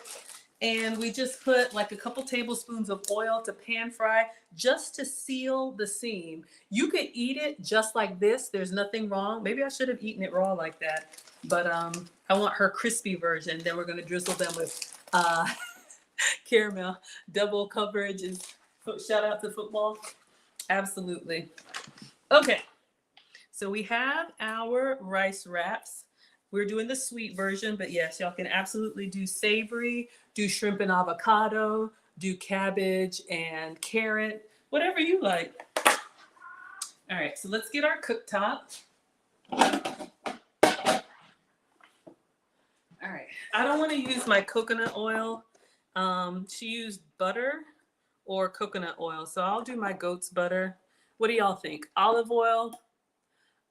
and we just put like a couple tablespoons of oil to pan fry just to seal the seam. You could eat it just like this. There's nothing wrong. Maybe I should have eaten it raw like that, but I want her crispy version. Then we're gonna drizzle them with caramel. Double coverage is, shout out to football. Absolutely. Okay, so we have our rice wraps. We're doing the sweet version, but yes, y'all can absolutely do savory, do shrimp and avocado, do cabbage and carrot, whatever you like. All right, so let's get our cooktop. All right, I don't want to use my coconut oil. She used butter or coconut oil, so I'll do my goat's butter. What do y'all think? Olive oil?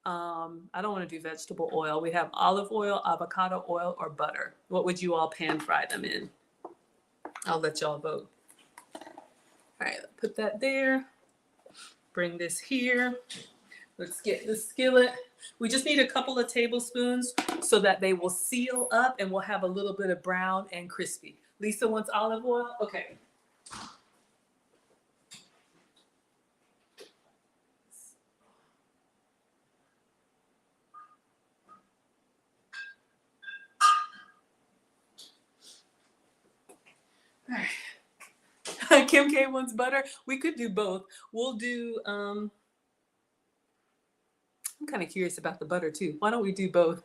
I don't want to do vegetable oil. We have olive oil, avocado oil, or butter. What would you all pan fry them in? I'll let y'all vote. All right, put that there. Bring this here. Let's get the skillet. We just need a couple of tablespoons so that they will seal up and we'll have a little bit of brown and crispy. Lisa wants olive oil? Okay. All right. Kim K wants butter. We could do both. We'll do, I'm kind of curious about the butter too. Why don't we do both?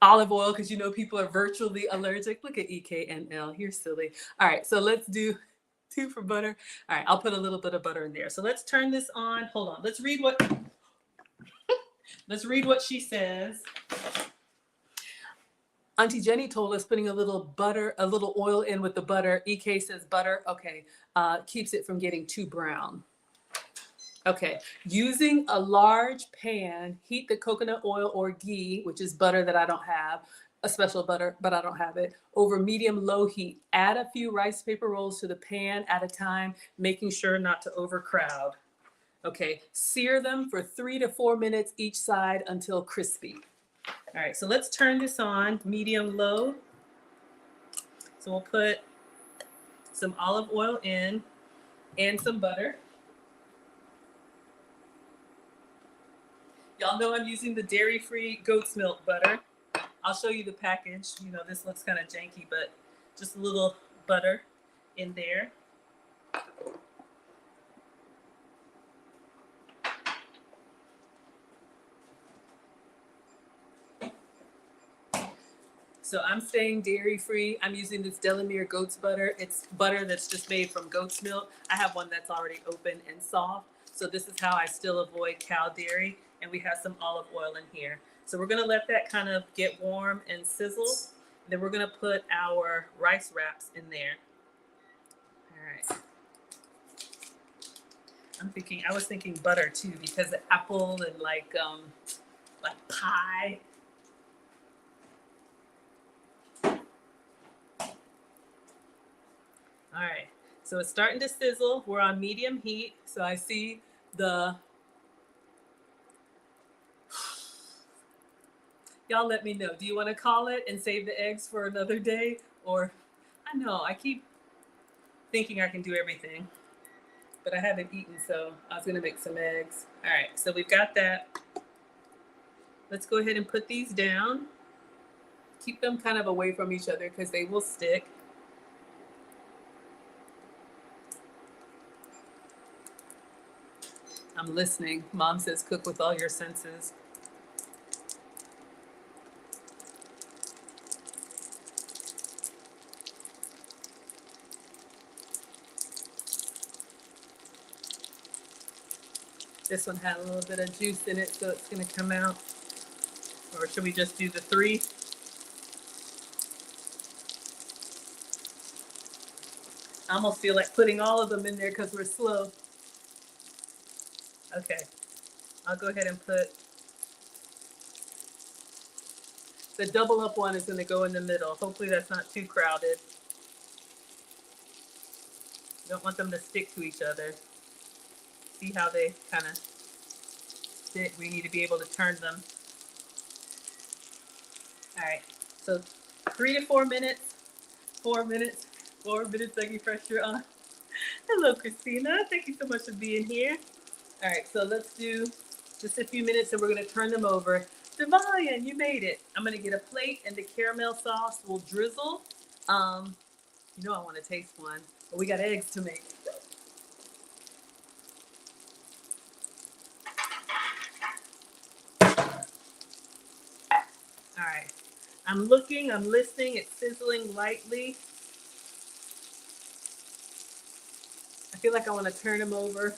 Olive oil, because you know people are virtually allergic. Look at EKNL. You're silly. All right, so let's do 2 for butter. All right, I'll put a little bit of butter in there. So let's turn this on. Hold on. Let's read what she says. Auntie Jenny told us putting a little oil in with the butter. EK says butter. Okay, keeps it from getting too brown. Okay, using a large pan, heat the coconut oil or ghee, which is butter that I don't have, a special butter, but I don't have it, over medium-low heat. Add a few rice paper rolls to the pan at a time, making sure not to overcrowd. Okay, sear them for 3 to 4 minutes each side until crispy. All right, so let's turn this on, medium-low. So we'll put some olive oil in and some butter. Y'all know I'm using the dairy-free goat's milk butter. I'll show you the package. You know, this looks kind of janky, but just a little butter in there. So I'm staying dairy free. I'm using this Delamere goat's butter. It's butter that's just made from goat's milk. I have one that's already open and soft. So this is how I still avoid cow dairy. And we have some olive oil in here. So we're gonna let that kind of get warm and sizzle. Then we're gonna put our rice wraps in there. All right. I was thinking butter too, because the apple and like pie. All right, so it's starting to sizzle. We're on medium heat. So I see the, y'all let me know. Do you want to call it and save the eggs for another day? Or, I know, I keep thinking I can do everything, but I haven't eaten, so I was gonna make some eggs. All right, so we've got that. Let's go ahead and put these down. Keep them kind of away from each other because they will stick. I'm listening. Mom says cook with all your senses. This one had a little bit of juice in it, so it's gonna come out. Or should we just do the 3? I almost feel like putting all of them in there because we're slow. Okay, I'll go ahead and put the double up one is gonna go in the middle. Hopefully that's not too crowded. You don't want them to stick to each other. See how they kind of sit? We need to be able to turn them. All right, so 3 to 4 minutes, 4 minutes, 4 minutes, I can pressure on. Hello, Christina. Thank you so much for being here. All right, so let's do just a few minutes and we're gonna turn them over. Devalian, you made it. I'm gonna get a plate and the caramel sauce will drizzle. You know I wanna taste one, but we got eggs to make. All right, I'm looking, I'm listening, it's sizzling lightly. I feel like I wanna turn them over.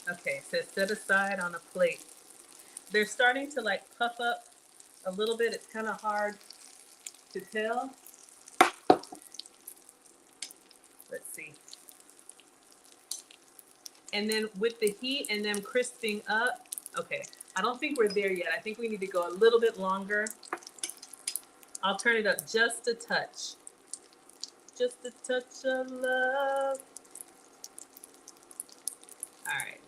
Okay, so set aside on a plate. They're starting to like puff up a little bit. It's kind of hard to tell. Let's see. And then with the heat and them crisping up, okay, I don't think we're there yet. I think we need to go a little bit longer. I'll turn it up just a touch. Just a touch of love. All right.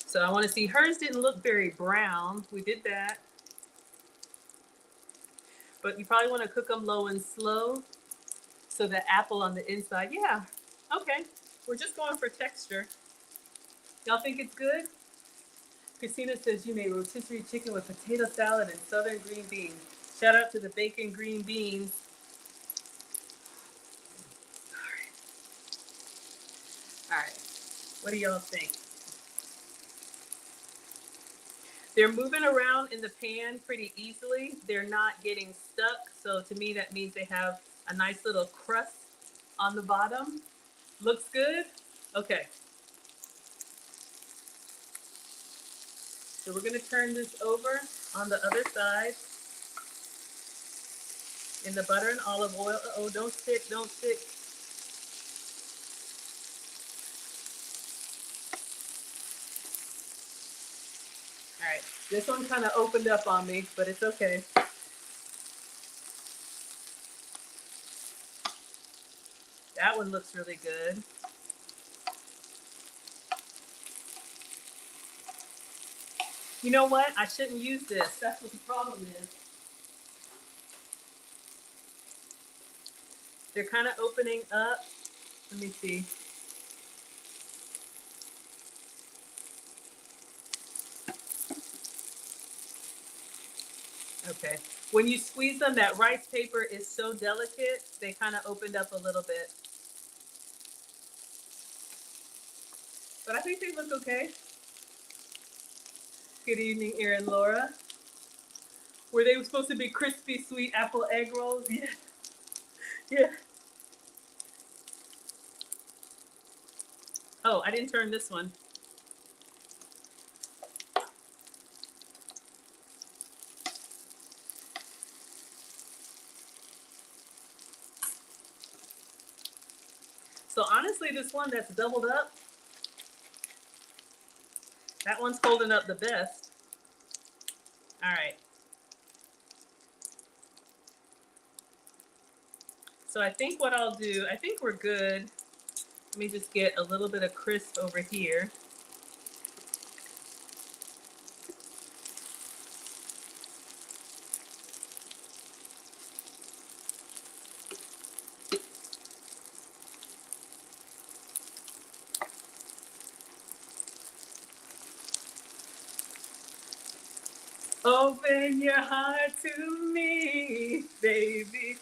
So I want to see, hers didn't look very brown. We did that. But you probably want to cook them low and slow. So the apple on the inside, yeah, okay. We're just going for texture. Y'all think it's good? Christina says you made rotisserie chicken with potato salad and southern green beans. Shout out to the bacon green beans. All right, what do y'all think? They're moving around in the pan pretty easily. They're not getting stuck. So to me, that means they have a nice little crust on the bottom. Looks good? Okay. So we're gonna turn this over on the other side in the butter and olive oil. Uh-oh, don't stick, don't stick. All right, this one kind of opened up on me, but it's okay. That one looks really good. You know what? I shouldn't use this. That's what the problem is. They're kind of opening up. Let me see. Okay. When you squeeze them, that rice paper is so delicate, they kind of opened up a little bit. but I think they look okay. Good evening, Erin Laura. Were they supposed to be crispy, sweet apple egg rolls? Yeah. Yeah. Oh, I didn't turn this one. So honestly, this one that's doubled up, that one's holding up the best. All right. So I think what I'll do, I think we're good. Let me just get a little bit of crisp over here. Open your heart to me, baby.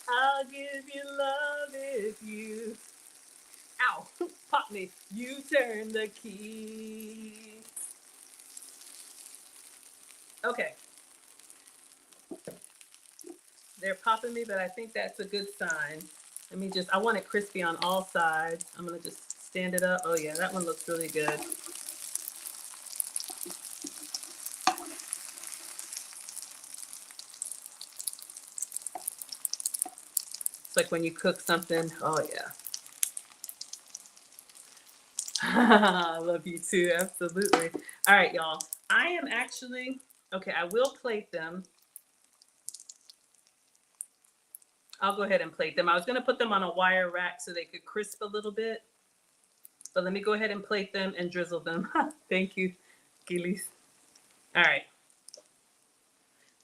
I'll give you love if you, ow, pop me. You turn the key. Okay. They're popping me, but I think that's a good sign. Let me just, I want it crispy on all sides. I'm gonna just stand it up. Oh yeah, that one looks really good. It's like when you cook something, oh yeah. I love you too, absolutely. All right, y'all. I am actually, okay, I will plate them. I'll go ahead and plate them. I was gonna put them on a wire rack so they could crisp a little bit. But let me go ahead and plate them and drizzle them. Thank you, Gillies. All right.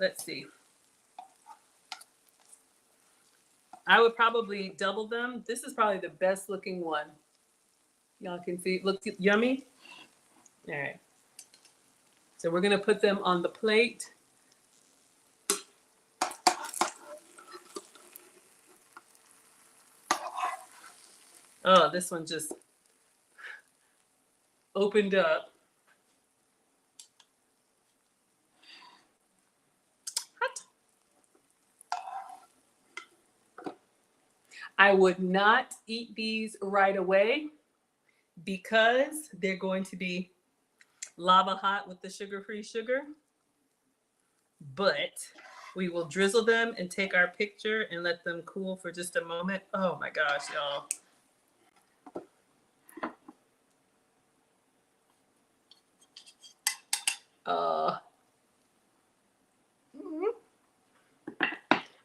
Let's see. I would probably double them. This is probably the best looking one. Y'all can see, looks yummy. All right. So we're gonna put them on the plate. Oh, this one just opened up. I would not eat these right away because they're going to be lava hot with the sugar-free sugar. But we will drizzle them and take our picture and let them cool for just a moment. Oh my gosh, y'all.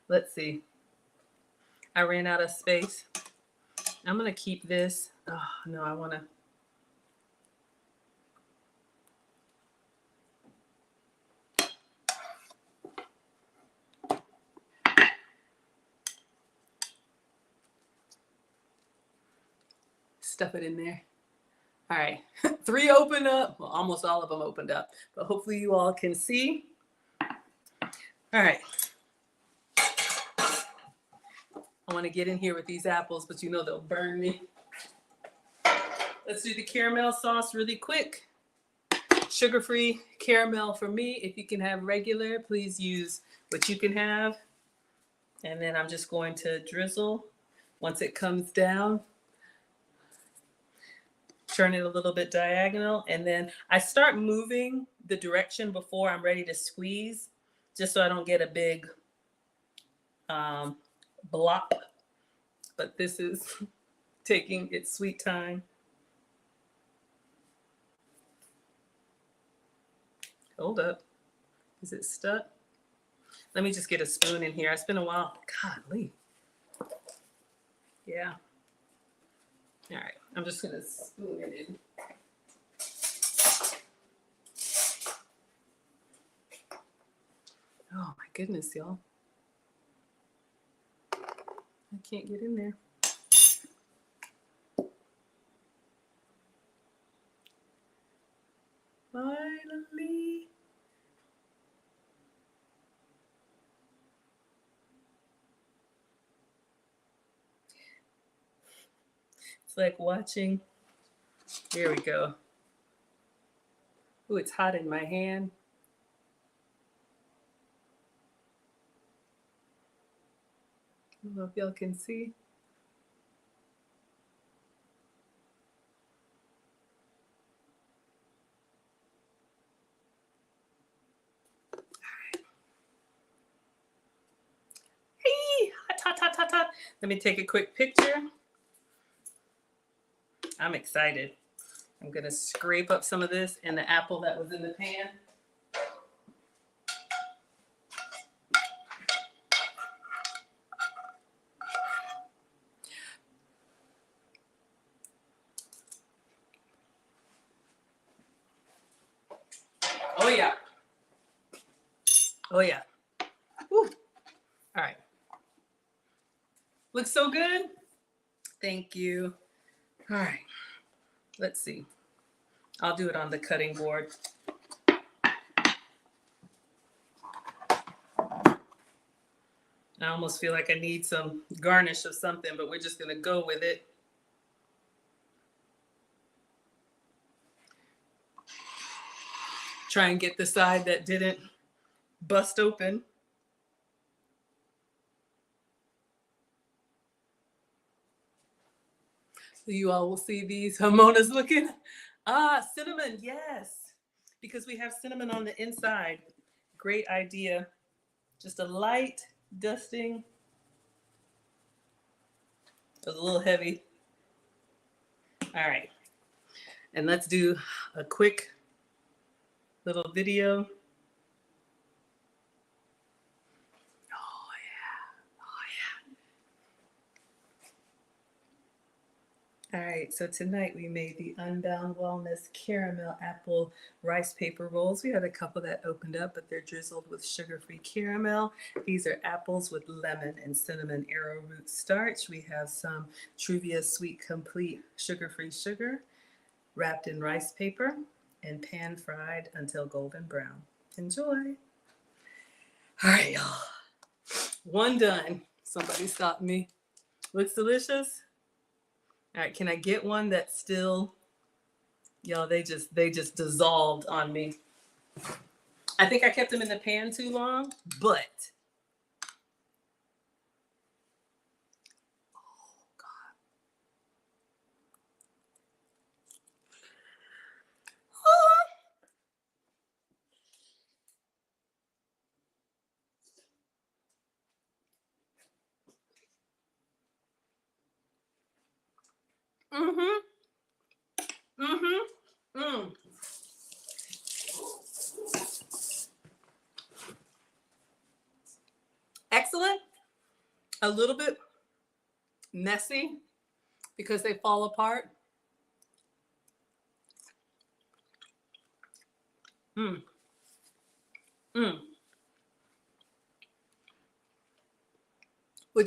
Let's see. I ran out of space. I'm gonna keep this. Oh no, I wanna. Stuff it in there. All right, 3 opened up. Well, almost all of them opened up, but hopefully you all can see. All right. I want to get in here with these apples, but you know they'll burn me. Let's do the caramel sauce really quick. Sugar-free caramel for me. If you can have regular, please use what you can have. And then I'm just going to drizzle once it comes down. Turn it a little bit diagonal, and then I start moving the direction before I'm ready to squeeze, just so I don't get a big blop. But this is taking its sweet time. Hold up. Is it stuck? Let me just get a spoon in here. It's been a while. Golly. Yeah. All right. I'm just going to spoon it in. Oh my goodness, y'all. I can't get in there. Finally. It's like watching Here we go. Ooh, it's hot in my hand. I don't know if y'all can see. Hey, hot, hot, hot, hot. Let me take a quick picture. I'm excited. I'm gonna scrape up some of this in the apple that was in the pan. Oh yeah. Oh yeah. Woo. All right. Looks so good. Thank you. All right. Let's see. I'll do it on the cutting board. I almost feel like I need some garnish of something, but we're just gonna go with it. Try and get the side that didn't bust open. So you all will see these. Mona's looking. Ah, cinnamon, yes. Because we have cinnamon on the inside. Great idea. Just a light dusting. It was a little heavy. All right. And let's do a quick little video. All right, so tonight we made the Unbound Wellness Caramel Apple Rice Paper Rolls. We had a couple that opened up, but they're drizzled with sugar-free caramel. These are apples with lemon and cinnamon arrowroot starch. We have some Truvia Sweet Complete sugar-free sugar wrapped in rice paper and pan-fried until golden brown. Enjoy. All right, y'all. One done. Somebody stop me. Looks delicious. All right, can I get one that's still, y'all, they just dissolved on me. I think I kept them in the pan too long, but. Oh, God. Excellent. A little bit messy because they fall apart. Would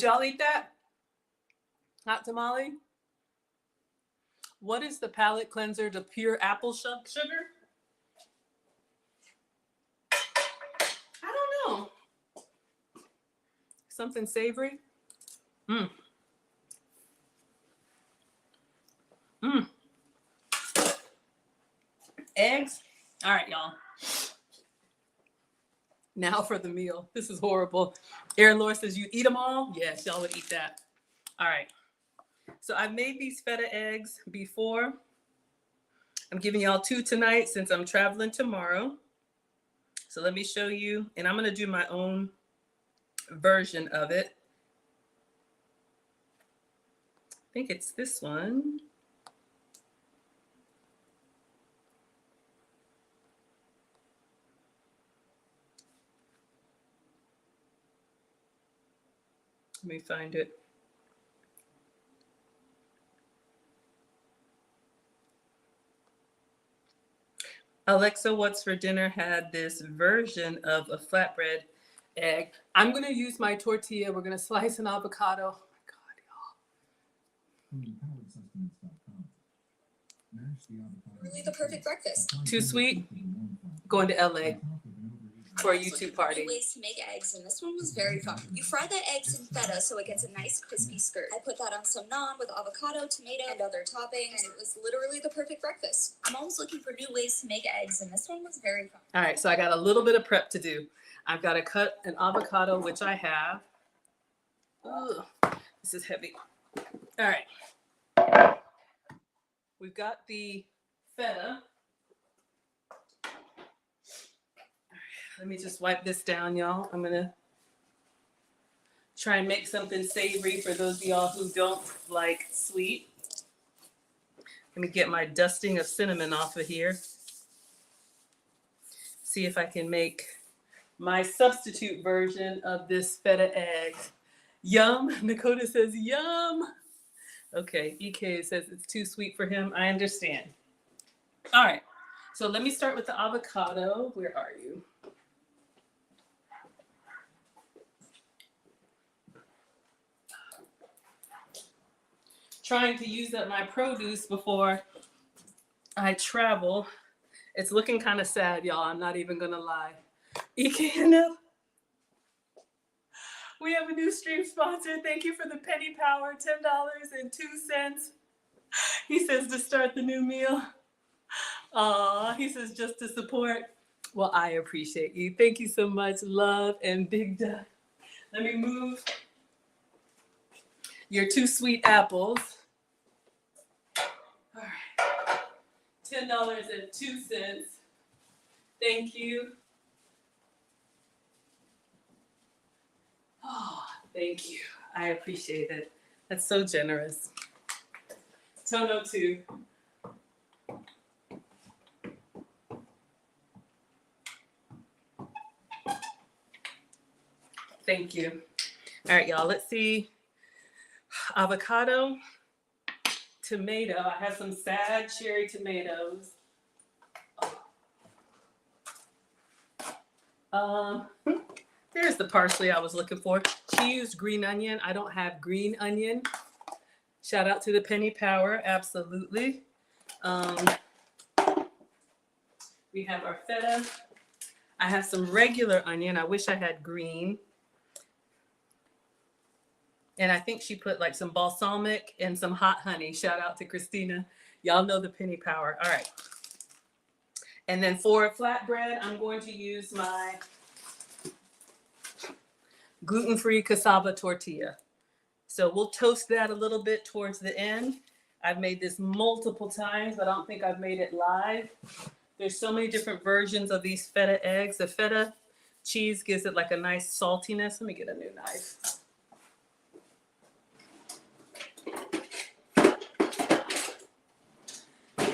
y'all eat that? Hot tamale? What is the palate cleanser to pure apple sugar? I don't know. Something savory? Eggs? All right, y'all. Now for the meal. This is horrible. Aaron Laura says, you eat them all? Yes, y'all would eat that. All right. So I've made these feta eggs before. I'm giving y'all 2 tonight since I'm traveling tomorrow. So let me show you, and I'm going to do my own version of it. I think it's this one. Let me find it. Alexa, What's for Dinner had this version of a flatbread egg. I'm going to use my tortilla. We're going to slice an avocado. Oh my God, y'all. Really the perfect breakfast. Too sweet? Going to LA. for a YouTube party. Ways to make eggs, and this one was very fun. You fry the eggs in feta so it gets a nice crispy skirt. I put that on some naan with avocado, tomato, and other toppings, and it was literally the perfect breakfast. I'm always looking for new ways to make eggs, and this one was very fun. All right, so I got a little bit of prep to do. I've got to cut an avocado, which I have. Ugh, this is heavy. All right. We've got the feta. Let me just wipe this down, y'all. I'm gonna try and make something savory for those of y'all who don't like sweet. Let me get my dusting of cinnamon off of here. See if I can make my substitute version of this feta egg. Yum. Nakota says yum. Okay, EK says it's too sweet for him. I understand. All right, so let me start with the avocado. Where are you? Trying to use up my produce before I travel. It's looking kind of sad, y'all. I'm not even gonna lie. EKNL. We have a new stream sponsor. Thank you for the penny power, $10.02. He says to start the new meal. He says just to support. Well, I appreciate you. Thank you so much. Love and big duck. Let me move your 2 sweet apples. All right. $10.02. Thank you. Oh, thank you. I appreciate it. That's so generous. Tono 2. Thank you. All right, y'all, let's see. Avocado, tomato. I have some sad cherry tomatoes. There's the parsley I was looking for. She used green onion. I don't have green onion. Shout out to the penny power, absolutely. We have our feta. I have some regular onion. I wish I had green. And I think she put like some balsamic and some hot honey. Shout out to Christina. Y'all know the penny power. All right. And then for flatbread, I'm going to use my gluten-free cassava tortilla. So we'll toast that a little bit towards the end. I've made this multiple times, but I don't think I've made it live. There's so many different versions of these feta eggs. The feta cheese gives it like a nice saltiness. Let me get a new knife.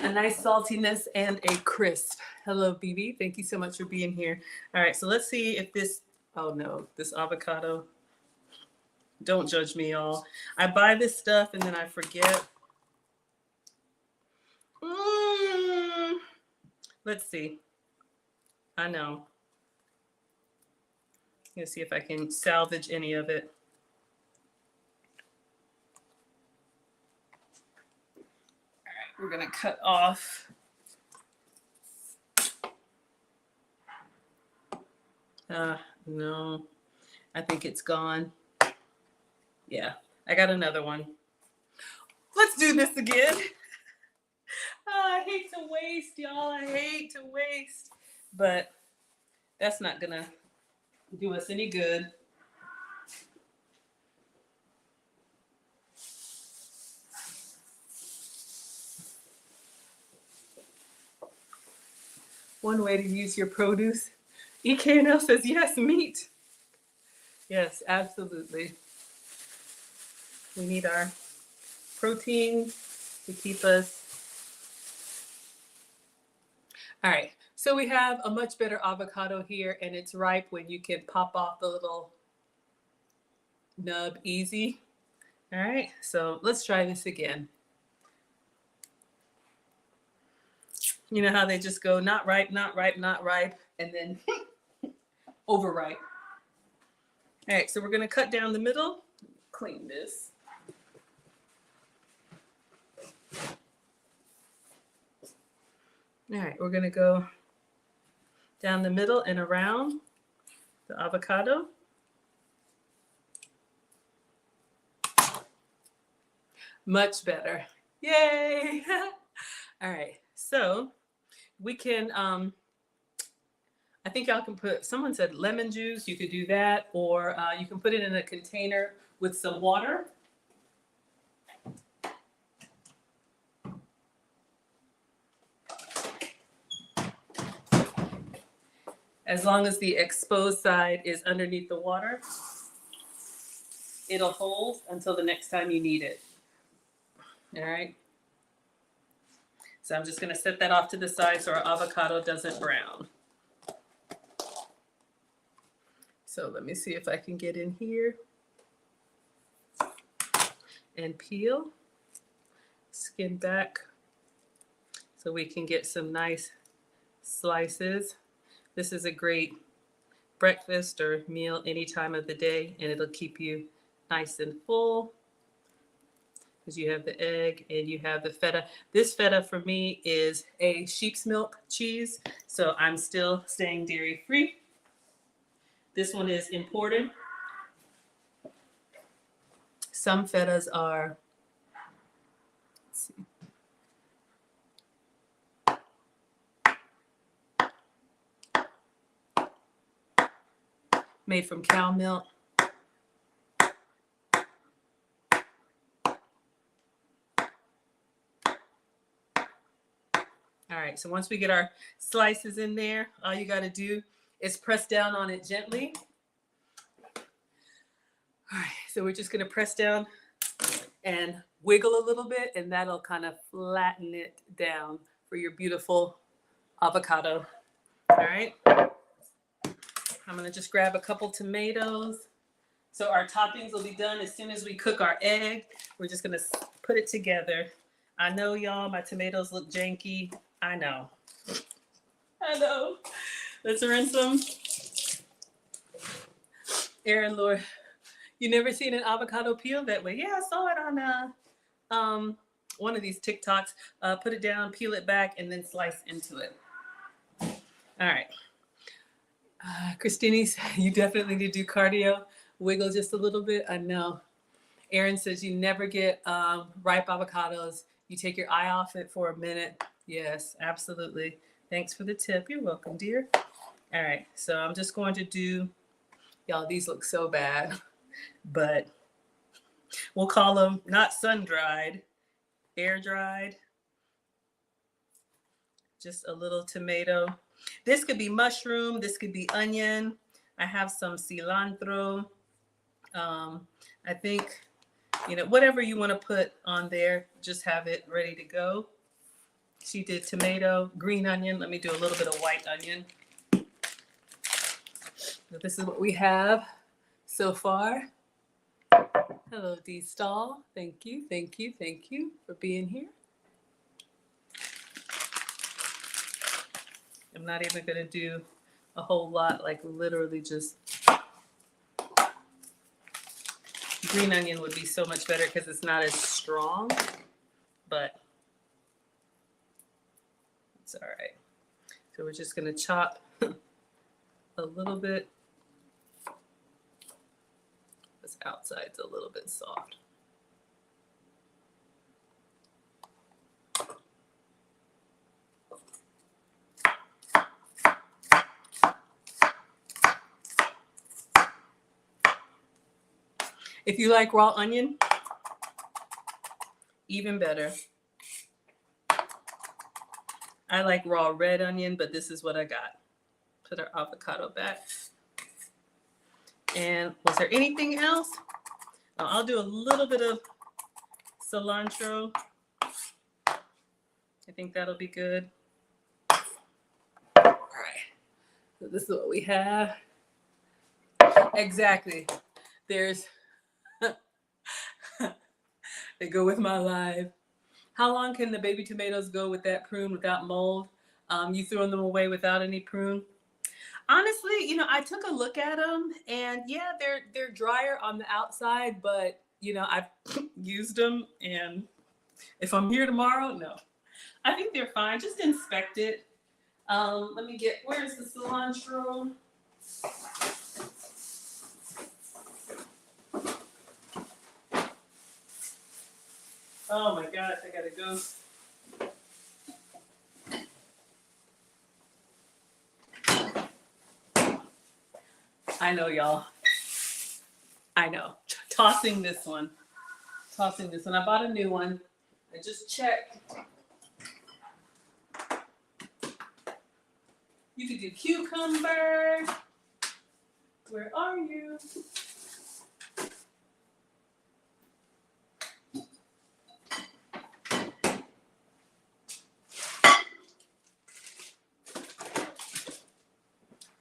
A nice saltiness and a crisp. Hello, BB. Thank you so much for being here. All right, so let's see if this, oh no, this avocado. Don't judge me, y'all. I buy this stuff and then I forget. Let's see. I know. Let's see if I can salvage any of it. We're gonna cut off. No, I think it's gone. Yeah, I got another one. Let's do this again. I hate to waste, y'all. I hate to waste, but that's not gonna do us any good. One way to use your produce. EKNL says, yes, meat. Yes, absolutely. We need our protein to keep us. All right, so we have a much better avocado here, and it's ripe when you can pop off the little nub easy. All right, so let's try this again. You know how they just go not ripe, not ripe, not ripe, and then overripe. All right, so we're gonna cut down the middle. Clean this. All right, we're gonna go down the middle and around. the avocado. Much better. Yay! All right, so we can, I think y'all can put, someone said lemon juice, you could do that, or you can put it in a container with some water. As long as the exposed side is underneath the water, it'll hold until the next time you need it. All right. So I'm just going to set that off to the side so our avocado doesn't brown. So let me see if I can get in here and peel, skin back, so we can get some nice slices. This is a great breakfast or meal any time of the day, and it'll keep you nice and full because you have the egg and you have the feta. This feta for me is a sheep's milk cheese, so I'm still staying dairy free. This one is imported. Some fetas are, let's see. Made from cow milk. All right, so once we get our slices in there, all you got to do is press down on it gently. All right, so we're just going to press down and wiggle a little bit, and that'll kind of flatten it down for your beautiful avocado. All right. I'm going to just grab a couple tomatoes. So our toppings will be done as soon as we cook our egg. We're just going to put it together. I know, y'all, my tomatoes look janky. I know. I know. Let's rinse them. Aaron, Lord, you never seen an avocado peel that way? Yeah, I saw it on one of these TikToks. Put it down, peel it back, and then slice into it. All right. Christine, you definitely need to do cardio. Wiggle just a little bit. I know. Aaron says you never get ripe avocados. You take your eye off it for a minute. Yes, absolutely. Thanks for the tip. You're welcome, dear. All right, so I'm just going to do, y'all, these look so bad, but we'll call them not sun-dried, air-dried. Just a little tomato. This could be mushroom. This could be onion. I have some cilantro. I think, you know, whatever you want to put on there, just have it ready to go. She did tomato, green onion. Let me do a little bit of white onion. So this is what we have so far. Hello, Dee Stahl. Thank you, thank you, thank you for being here. I'm not even going to do a whole lot, like literally just green onion would be so much better because it's not as strong, but it's all right. So we're just going to chop a little bit. This outside's a little bit soft. If you like raw onion, even better. I like raw red onion, but this is what I got. Put our avocado back. And was there anything else? Oh, I'll do a little bit of cilantro. I think that'll be good. All right. So this is what we have. Exactly. There's they go with my live. How long can the baby tomatoes go with that prune without mold? You throwing them away without any prune? Honestly, you know, I took a look at them, and yeah, they're drier on the outside, but you know, I've used them, and if I'm here tomorrow, no, I think they're fine. Just inspect it. Let me get, where's the cilantro? Oh my gosh, I gotta go. I know, y'all. I know. Tossing this one. Tossing this one. I bought a new one. I just checked. You could do cucumber. Where are you?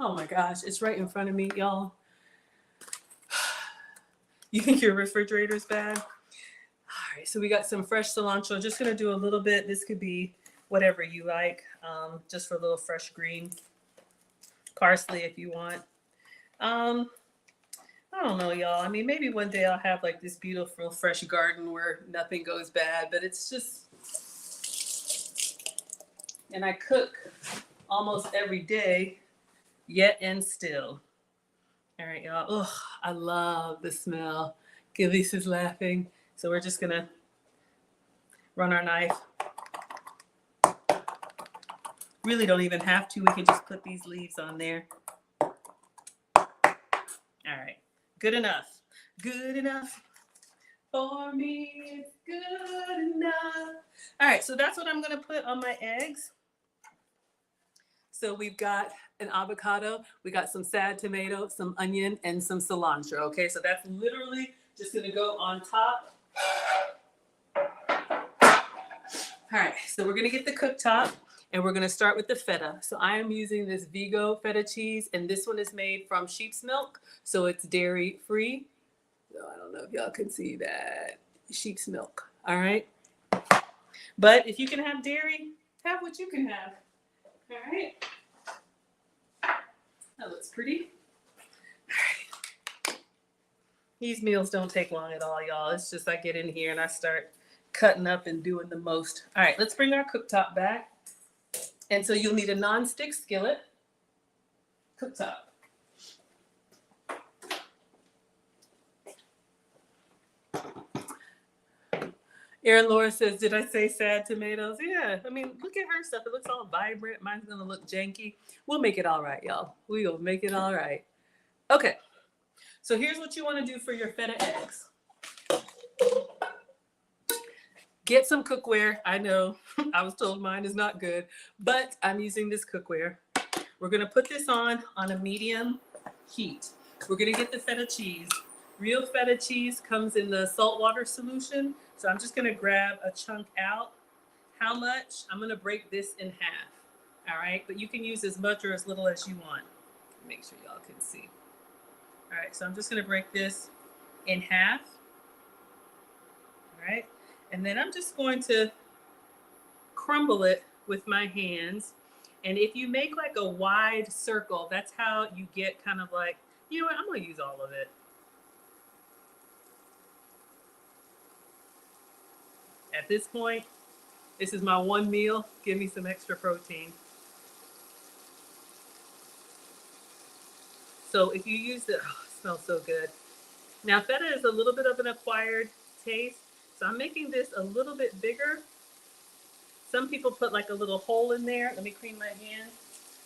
Oh my gosh, it's right in front of me, y'all. You think your refrigerator's bad? All right, so we got some fresh cilantro. Just gonna do a little bit. This could be whatever you like, just for a little fresh green. Parsley if you want. I don't know, y'all. I mean, maybe one day I'll have like this beautiful fresh garden where nothing goes bad, but it's just, and I cook almost every day, yet and still. All right, y'all. Oh, I love the smell. Gillies is laughing. So we're just gonna run our knife. Really don't even have to. We can just put these leaves on there. All right, good enough. Good enough for me. It's good enough. All right, so that's what I'm gonna put on my eggs. So we've got an avocado, we got some sad tomato, some onion, and some cilantro. Okay, so that's literally just gonna go on top. All right, so we're gonna get the cooktop and we're gonna start with the feta. So I am using this Vigo feta cheese, and this one is made from sheep's milk, so it's dairy free. So I don't know if y'all can see that. Sheep's milk, all right? But if you can have dairy, have what you can have, all right? That looks pretty. All right. These meals don't take long at all, y'all. It's just I get in here and I start cutting up and doing the most. All right, let's bring our cooktop back. And so you'll need a non-stick skillet, cooktop. Erin Laura says, did I say sad tomatoes? Yeah, I mean, look at her stuff. It looks all vibrant. Mine's gonna look janky. We'll make it all right, y'all. We will make it all right. Okay, so here's what you wanna do for your feta eggs. Get some cookware. I know, I was told mine is not good, but I'm using this cookware. We're gonna put this on a medium heat. We're gonna get the feta cheese. Real feta cheese comes in the saltwater solution. So I'm just gonna grab a chunk out. How much? I'm gonna break this in half. All right, but you can use as much or as little as you want. Make sure y'all can see. All right, so I'm just gonna break this in half. All right, and then I'm just going to crumble it with my hands. And if you make like a wide circle, that's how you get kind of like, you know what, I'm gonna use all of it. At this point, this is my one meal. Give me some extra protein. So if you use it, oh, it smells so good. Now feta is a little bit of an acquired taste. So I'm making this a little bit bigger. Some people put like a little hole in there. Let me clean my hands.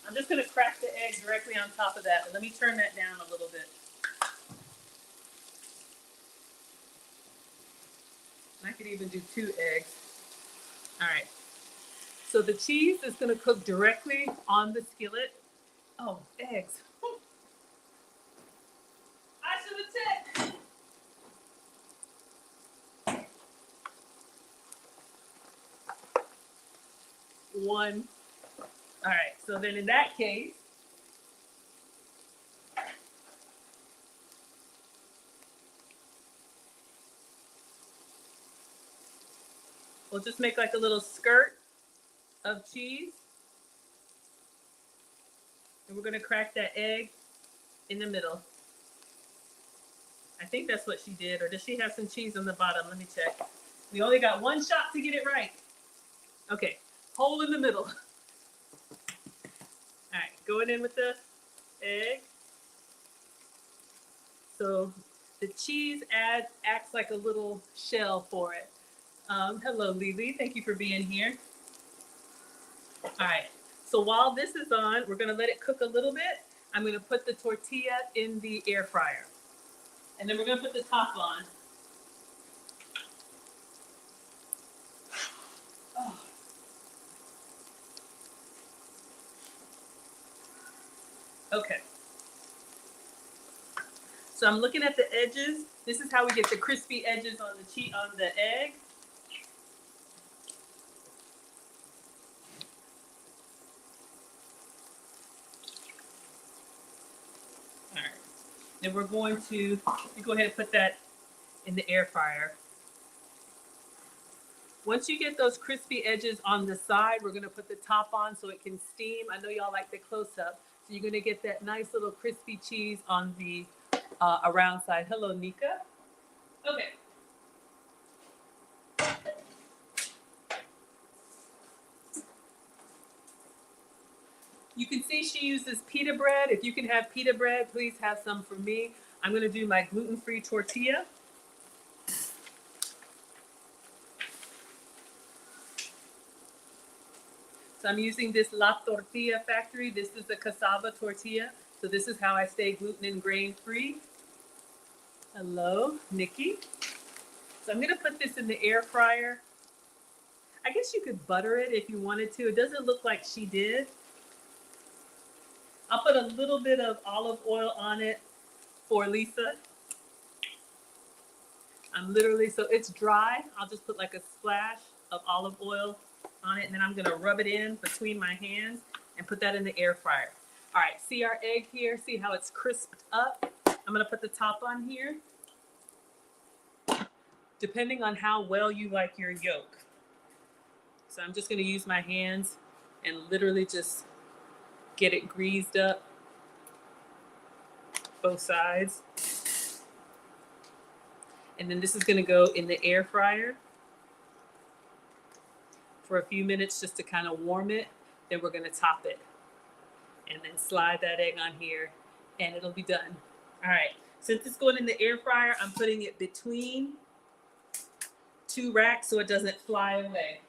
I'm just gonna crack the egg directly on top of that. But let me turn that down a little bit. I could even do 2 eggs. All right. So the cheese is gonna cook directly on the skillet. Oh, eggs. I should have checked. One. All right, so then in that case, we'll just make like a little skirt of cheese. And we're gonna crack that egg in the middle. I think that's what she did, or does she have some cheese on the bottom? Let me check. We only got 1 shot to get it right. Okay, hole in the middle. All right, going in with the egg. So the cheese acts like a little shell for it. Hello, Lily. Thank you for being here. All right. So while this is on, we're going to let it cook a little bit. I'm going to put the tortilla in the air fryer. And then we're going to put the top on. Oh. Okay. So I'm looking at the edges. This is how we get the crispy edges on the egg. All right. Then we're going to go ahead and put that in the air fryer. Once you get those crispy edges on the side, we're gonna put the top on so it can steam. I know y'all like the close up. So you're gonna get that nice little crispy cheese on the around side. Hello, Nika. Okay. You can see she uses pita bread. If you can have pita bread, please have some for me. I'm gonna do my gluten-free tortilla. So I'm using this La Tortilla Factory. This is a cassava tortilla. So this is how I stay gluten and grain free. Hello, Nikki. So I'm gonna put this in the air fryer. I guess you could butter it if you wanted to. It doesn't look like she did. I'll put a little bit of olive oil on it for Lisa. So it's dry. I'll just put like a splash of olive oil on it, and then I'm gonna rub it in between my hands and put that in the air fryer. All right, see our egg here? See how it's crisped up? I'm gonna put the top on here. Depending on how well you like your yolk. So I'm just gonna use my hands and literally just get it greased up both sides. And then this is gonna go in the air fryer for a few minutes just to kind of warm it. Then we're gonna top it and then slide that egg on here and it'll be done. All right, since it's going in the air fryer, I'm putting it between 2 racks so it doesn't fly away.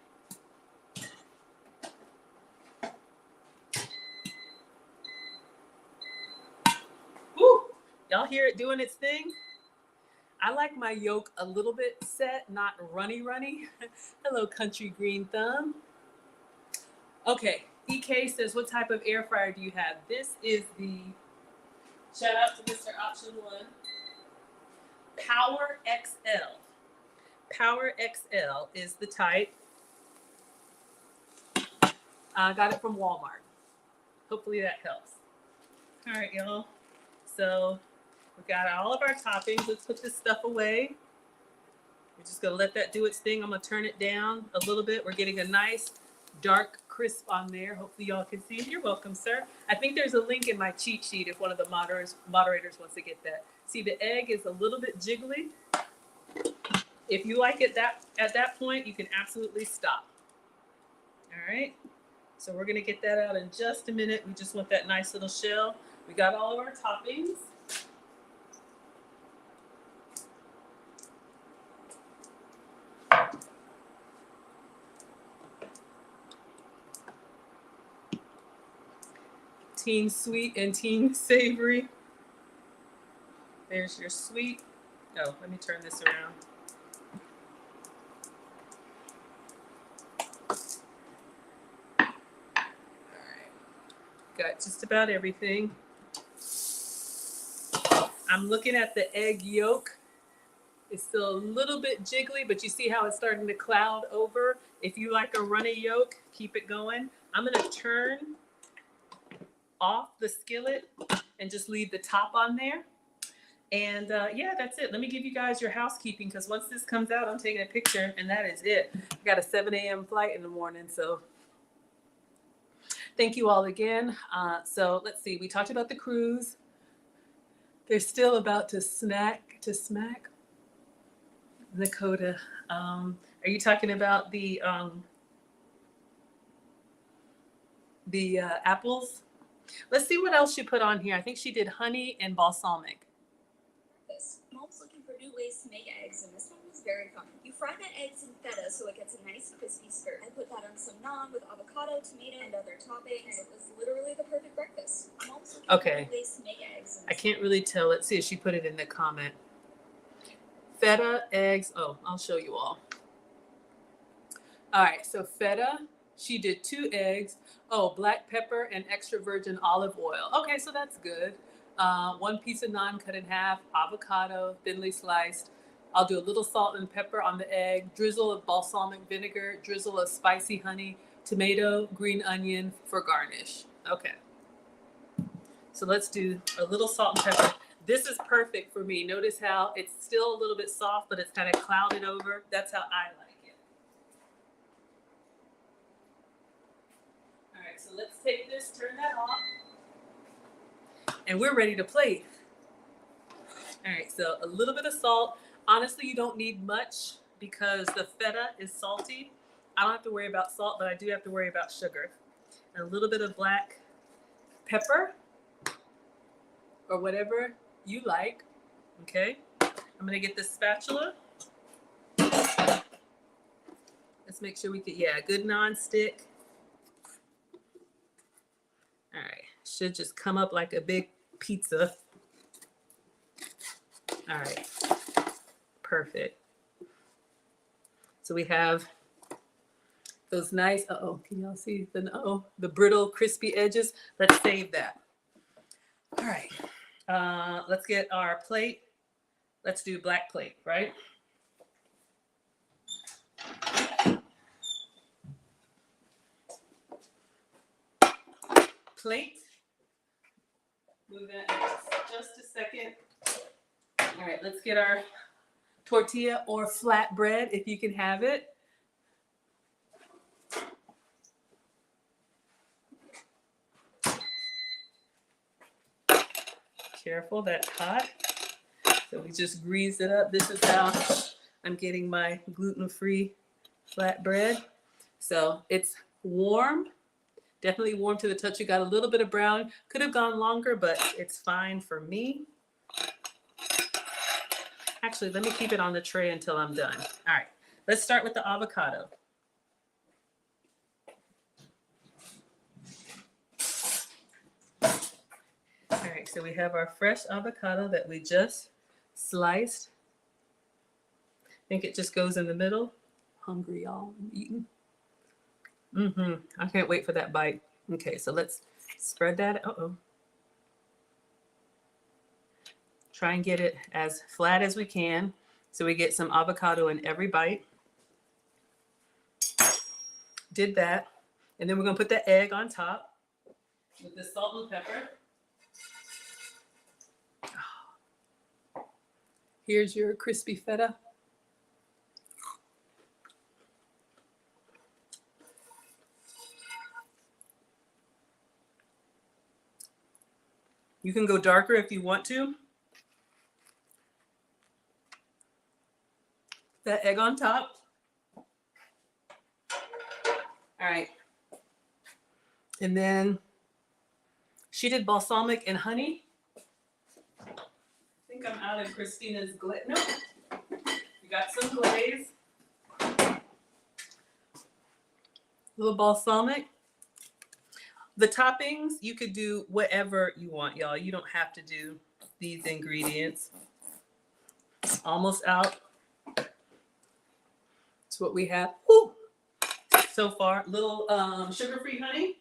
Woo! Y'all hear it doing its thing? I like my yolk a little bit set, not runny. Hello, Country Green Thumb. Okay, EK says, what type of air fryer do you have? This is the, shout out to Mr. Option 1, Power XL. Power XL is the type. I got it from Walmart. Hopefully that helps. All right, y'all. So we got all of our toppings. Let's put this stuff away. We're just gonna let that do its thing. I'm gonna turn it down a little bit. We're getting a nice dark crisp on there. Hopefully y'all can see it. You're welcome, sir. I think there's a link in my cheat sheet if one of the moderators wants to get that. See, the egg is a little bit jiggly. If you like it at that point, you can absolutely stop. All right. So we're gonna get that out in just a minute. We just want that nice little shell. We got all of our toppings. Team sweet and team savory. There's your sweet. Oh, let me turn this around. All right. Got just about everything. I'm looking at the egg yolk. It's still a little bit jiggly, but you see how it's starting to cloud over. If you like a runny yolk, keep it going. I'm gonna turn off the skillet and just leave the top on there. And yeah, that's it. Let me give you guys your housekeeping because once this comes out, I'm taking a picture and that is it. I got a 7 a.m. flight in the morning, so thank you all again. So let's see, we talked about the cruise. They're still about to smack. Dakota, are you talking about the apples? Let's see what else she put on here. I think she did honey and balsamic. Mom's looking for for new ways to make eggs, and this one was very fun. You fry the eggs in feta so it gets a nice crispy skirt. I put that on some naan with avocado, tomato, and other toppings, and it was literally the perfect breakfast. I'm always looking for new ways to make eggs. I can't really tell. Let's see if she put it in the comment. Feta, eggs. Oh, I'll show you all. All right, so feta, she did 2 eggs. Oh, black pepper and extra virgin olive oil. Okay, so that's good. 1 piece of naan cut in half, avocado, thinly sliced. I'll do a little salt and pepper on the egg, drizzle of balsamic vinegar, drizzle of spicy honey, tomato, green onion for garnish. Okay. So let's do a little salt and pepper. This is perfect for me. Notice how it's still a little bit soft, but it's kind of clouded over. That's how I like it. All right, so let's take this, turn that off. And we're ready to plate. All right, so a little bit of salt. Honestly, you don't need much because the feta is salty. I don't have to worry about salt, but I do have to worry about sugar. And a little bit of black pepper or whatever you like. Okay, I'm gonna get this spatula. Let's make sure we get, yeah, good non-stick. All right, should just come up like a big pizza. All right, perfect. So we have those nice, can y'all see the brittle, crispy edges? Let's save that. All right, let's get our plate. Let's do black plate, right? Plate. Move that in just a second. All right, let's get our tortilla or flat bread if you can have it. Careful, that's hot. So we just greased it up. This is how I'm getting my gluten-free flat bread. So it's warm, definitely warm to the touch. You got a little bit of brown. Could have gone longer, but it's fine for me. Actually, let me keep it on the tray until I'm done. All right, let's start with the avocado. All right, so we have our fresh avocado that we just sliced. I think it just goes in the middle. Hungry, y'all. I'm eating. I can't wait for that bite. Okay, so let's spread that. Try and get it as flat as we can so we get some avocado in every bite. Did that. And then we're gonna put the egg on top with the salt and pepper. Here's your crispy feta. You can go darker if you want to. That egg on top. All right. And then she did balsamic and honey. I think I'm out of Christina's glaze. No, we got some glaze. A little balsamic. The toppings, you could do whatever you want, y'all. You don't have to do these ingredients. Almost out. That's what we have. Ooh. So far. Little sugar-free honey.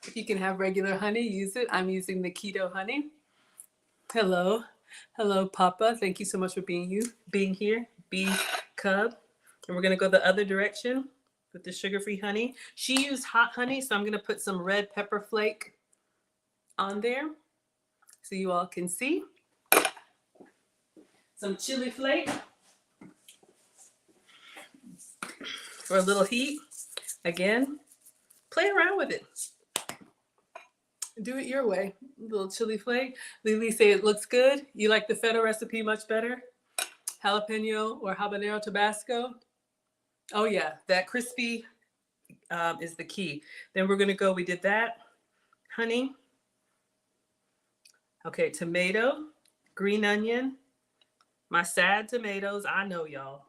If you can have regular honey, use it. I'm using the keto honey. Hello. Hello, Papa. Thank you so much for being here. Bee Cub. And we're going to go the other direction with the sugar-free honey. She used hot honey, so I'm going to put some red pepper flake on there so you all can see. Some chili flake for a little heat. Again, play around with it. Do it your way. A little chili flake. Lily say it looks good. You like the feta recipe much better? Jalapeno or habanero Tabasco? Oh yeah, that crispy is the key. Then we're gonna go, we did that, honey. Okay, tomato, green onion, my sad tomatoes, I know y'all.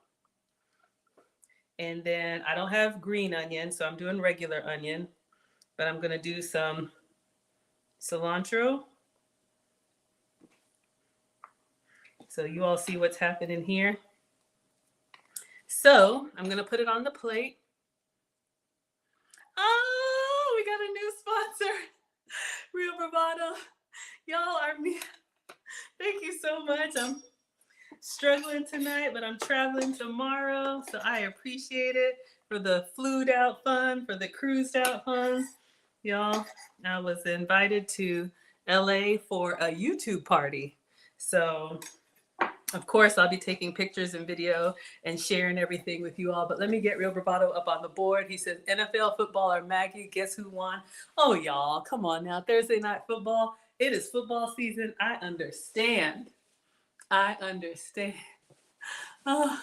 And then I don't have green onion, so I'm doing regular onion, but I'm gonna do some cilantro. So you all see what's happening here. So I'm gonna put it on the plate. Oh, we got a new sponsor, Real Bravado. Y'all are me. Thank you so much. I'm struggling tonight, but I'm traveling tomorrow, so I appreciate it. For the flued out fun, for the cruised out fun, y'all. I was invited to LA for a YouTube party, so of course I'll be taking pictures and video and sharing everything with you all. But let me get Real Bravado up on the board. He says NFL footballer Maggie, guess who won? Oh y'all, come on now, Thursday night football. It is football season. I understand. Oh.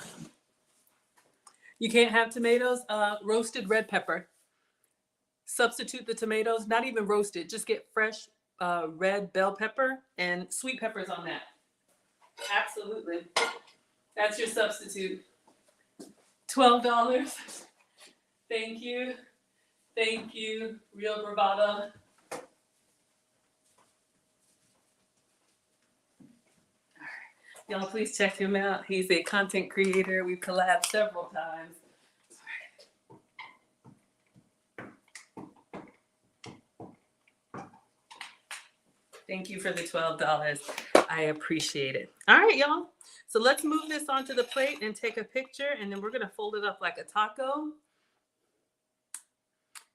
You can't have tomatoes, roasted red pepper. Substitute the tomatoes, not even roasted, just get fresh red bell pepper and sweet peppers on that. Absolutely. That's your substitute. $12. Thank you. Thank you, Real Bravado. Y'all, please check him out. He's a content creator. We've collabed several times. Thank you for the $12. I appreciate it. All right, y'all. So let's move this onto the plate and take a picture, and then we're going to fold it up like a taco.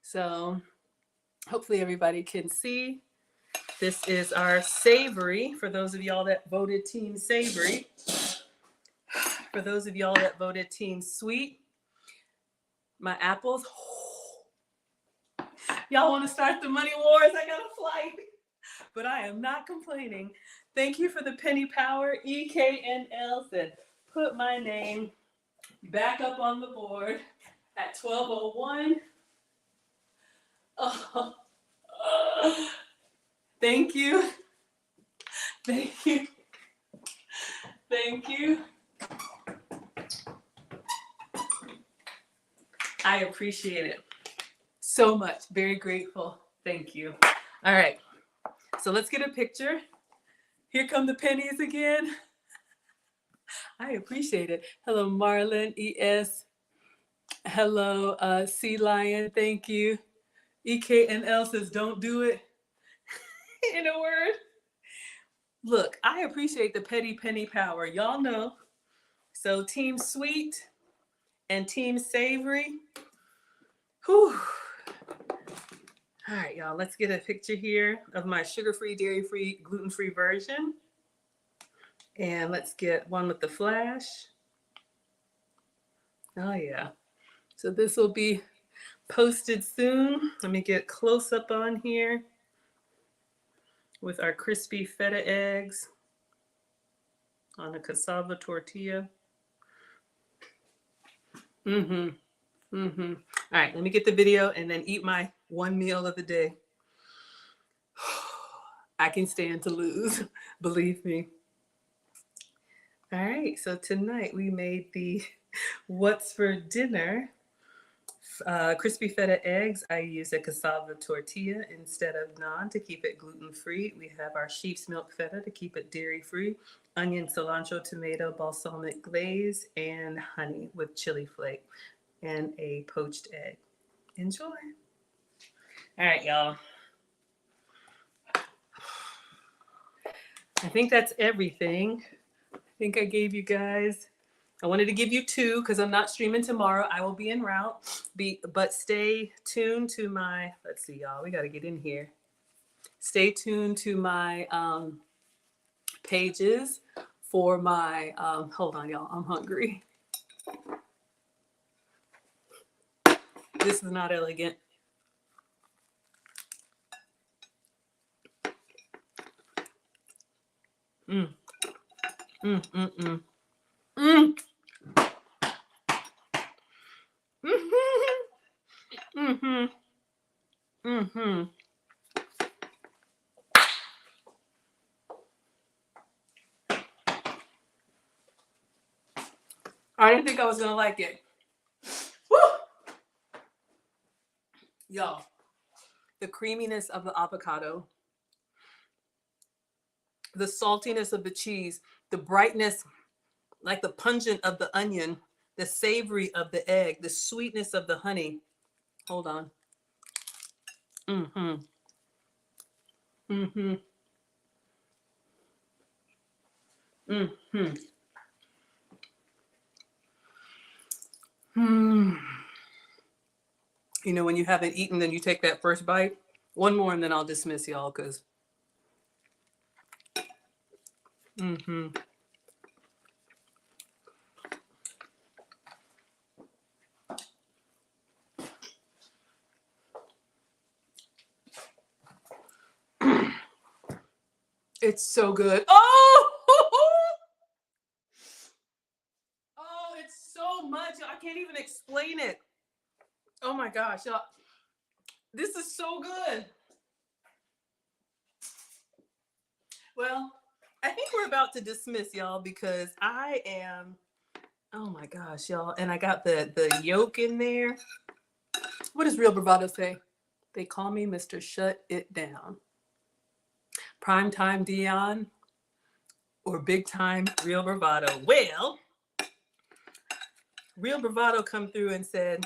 So hopefully everybody can see. This is our savory, for those of y'all that voted Team Savory. For those of y'all that voted Team Sweet, my apples. Y'all want to start the money wars? I got a flight. But I am not complaining. Thank you for the penny power. EKNL said, put my name back up on the board at 12:01. Oh, thank you. Thank you. Thank you. I appreciate it so much. Very grateful. Thank you. All right. So let's get a picture. Here come the pennies again. I appreciate it. Hello, Marlon, ES. Hello, Sea Lion. Thank you. EKNL says, don't do it. In a word. Look, I appreciate the petty penny power. Y'all know. So Team Sweet and Team Savory. Whew. All right, y'all, let's get a picture here of my sugar-free, dairy-free, gluten-free version. And let's get one with the flash. Oh, yeah. So this will be posted soon. Let me get close up on here with our crispy feta eggs on a cassava tortilla. All right, let me get the video and then eat my one meal of the day. I can stand to lose, believe me. All right, so tonight we made the what's for dinner crispy feta eggs. I use a cassava tortilla instead of naan to keep it gluten-free. We have our sheep's milk feta to keep it dairy-free, onion, cilantro, tomato, balsamic glaze, and honey with chili flake, and a poached egg. Enjoy. All right, y'all. I think that's everything. I think I gave you guys, I wanted to give you two because I'm not streaming tomorrow. I will be en route, but stay tuned to my, let's see, y'all, we got to get in here. Stay tuned to my pages for my, hold on, y'all, I'm hungry. This is not elegant. Mm. Mm, mm, mm. Mm. Mm-hmm. Mm-hmm. I didn't think I was gonna like it. Woo! Y'all, the creaminess of the avocado, the saltiness of the cheese, the brightness, like the pungent of the onion, the savory of the egg, the sweetness of the honey. Hold on. Mm-hmm. Mm-hmm. Mm-hmm. Hmm. You know, when you haven't eaten, then you take that first bite. One more, and then I'll dismiss y'all, because mm-hmm. It's so good. Oh! Oh, it's so much. I can't even explain it. Oh my gosh, y'all. This is so good. Well, I think we're about to dismiss y'all because I am, oh my gosh, y'all. And I got the yolk in there. What does Real Bravado say? They call me Mr. Shut It Down. Primetime Dion or big time Real Bravado. Well, Real Bravado come through and said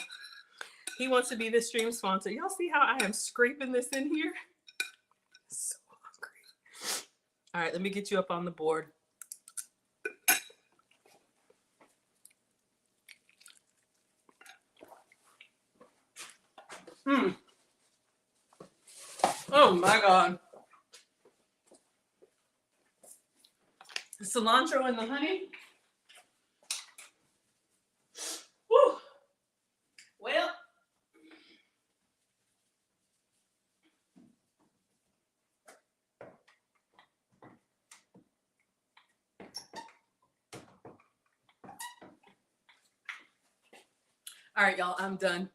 he wants to be the stream sponsor. Y'all see how I am scraping this in here? So hungry. All right, let me get you up on the board. Hmm. Oh my God. The cilantro and the honey. Woo. Well, all right, y'all, I'm done.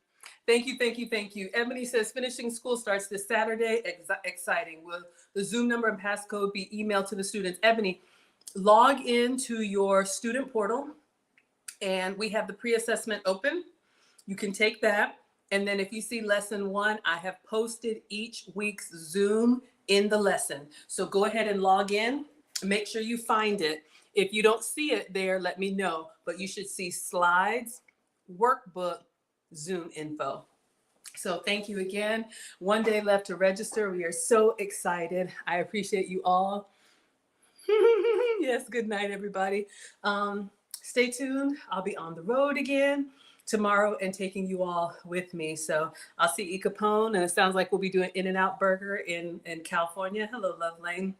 Thank you, thank you, thank you. Ebony says finishing school starts this Saturday. Exciting. Will the Zoom number and passcode be emailed to the students? Ebony, log into your student portal and we have the pre-assessment open. You can take that. And then if you see lesson 1, I have posted each week's Zoom in the lesson. So go ahead and log in. Make sure you find it. If you don't see it there, let me know. But you should see slides, workbook, Zoom info. So thank you again. 1 day left to register. We are so excited. I appreciate you all. Yes, good night, everybody. Stay tuned. I'll be on the road again tomorrow and taking you all with me. So I'll see E. Capone, and it sounds like we'll be doing In-N-Out Burger in California. Hello, Love Lane.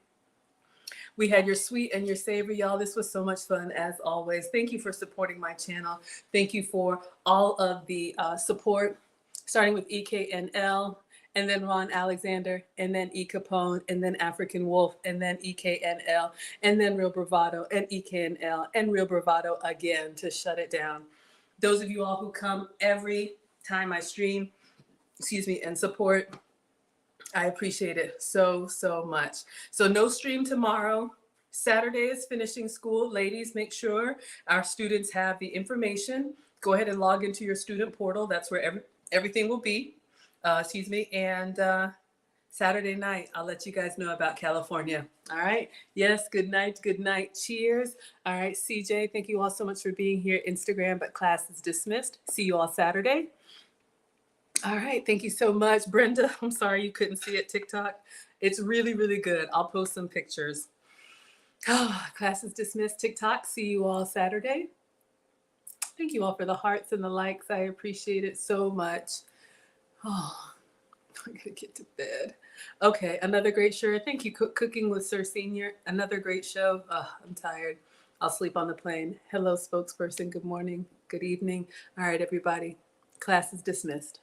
We had your sweet and your savory, y'all. This was so much fun, as always. Thank you for supporting my channel. Thank you for all of the support, starting with EKNL, and then Ron Alexander, and then E. Capone, and then African Wolf, and then EKNL, and then Real Bravado, and EKNL, and Real Bravado again to shut it down. Those of you all who come every time I stream, and support, I appreciate it so, so much. So no stream tomorrow. Saturday is finishing school. Ladies, make sure our students have the information. Go ahead and log into your student portal. That's where everything will be. And Saturday night, I'll let you guys know about California. All right. Yes. Good night. Good night. Cheers. All right. CJ, thank you all so much for being here. Instagram, but class is dismissed. See you all Saturday. All right. Thank you so much. Brenda, I'm sorry you couldn't see it. TikTok. It's really, really good. I'll post some pictures. Oh, class is dismissed. TikTok. See you all Saturday. Thank you all for the hearts and the likes. I appreciate it so much. Oh, I'm going to get to bed. Okay. Another great show. Thank you. Cooking with Sir Senior. Another great show. Oh, I'm tired. I'll sleep on the plane. Hello, spokesperson. Good morning. Good evening. All right, everybody. Class is dismissed.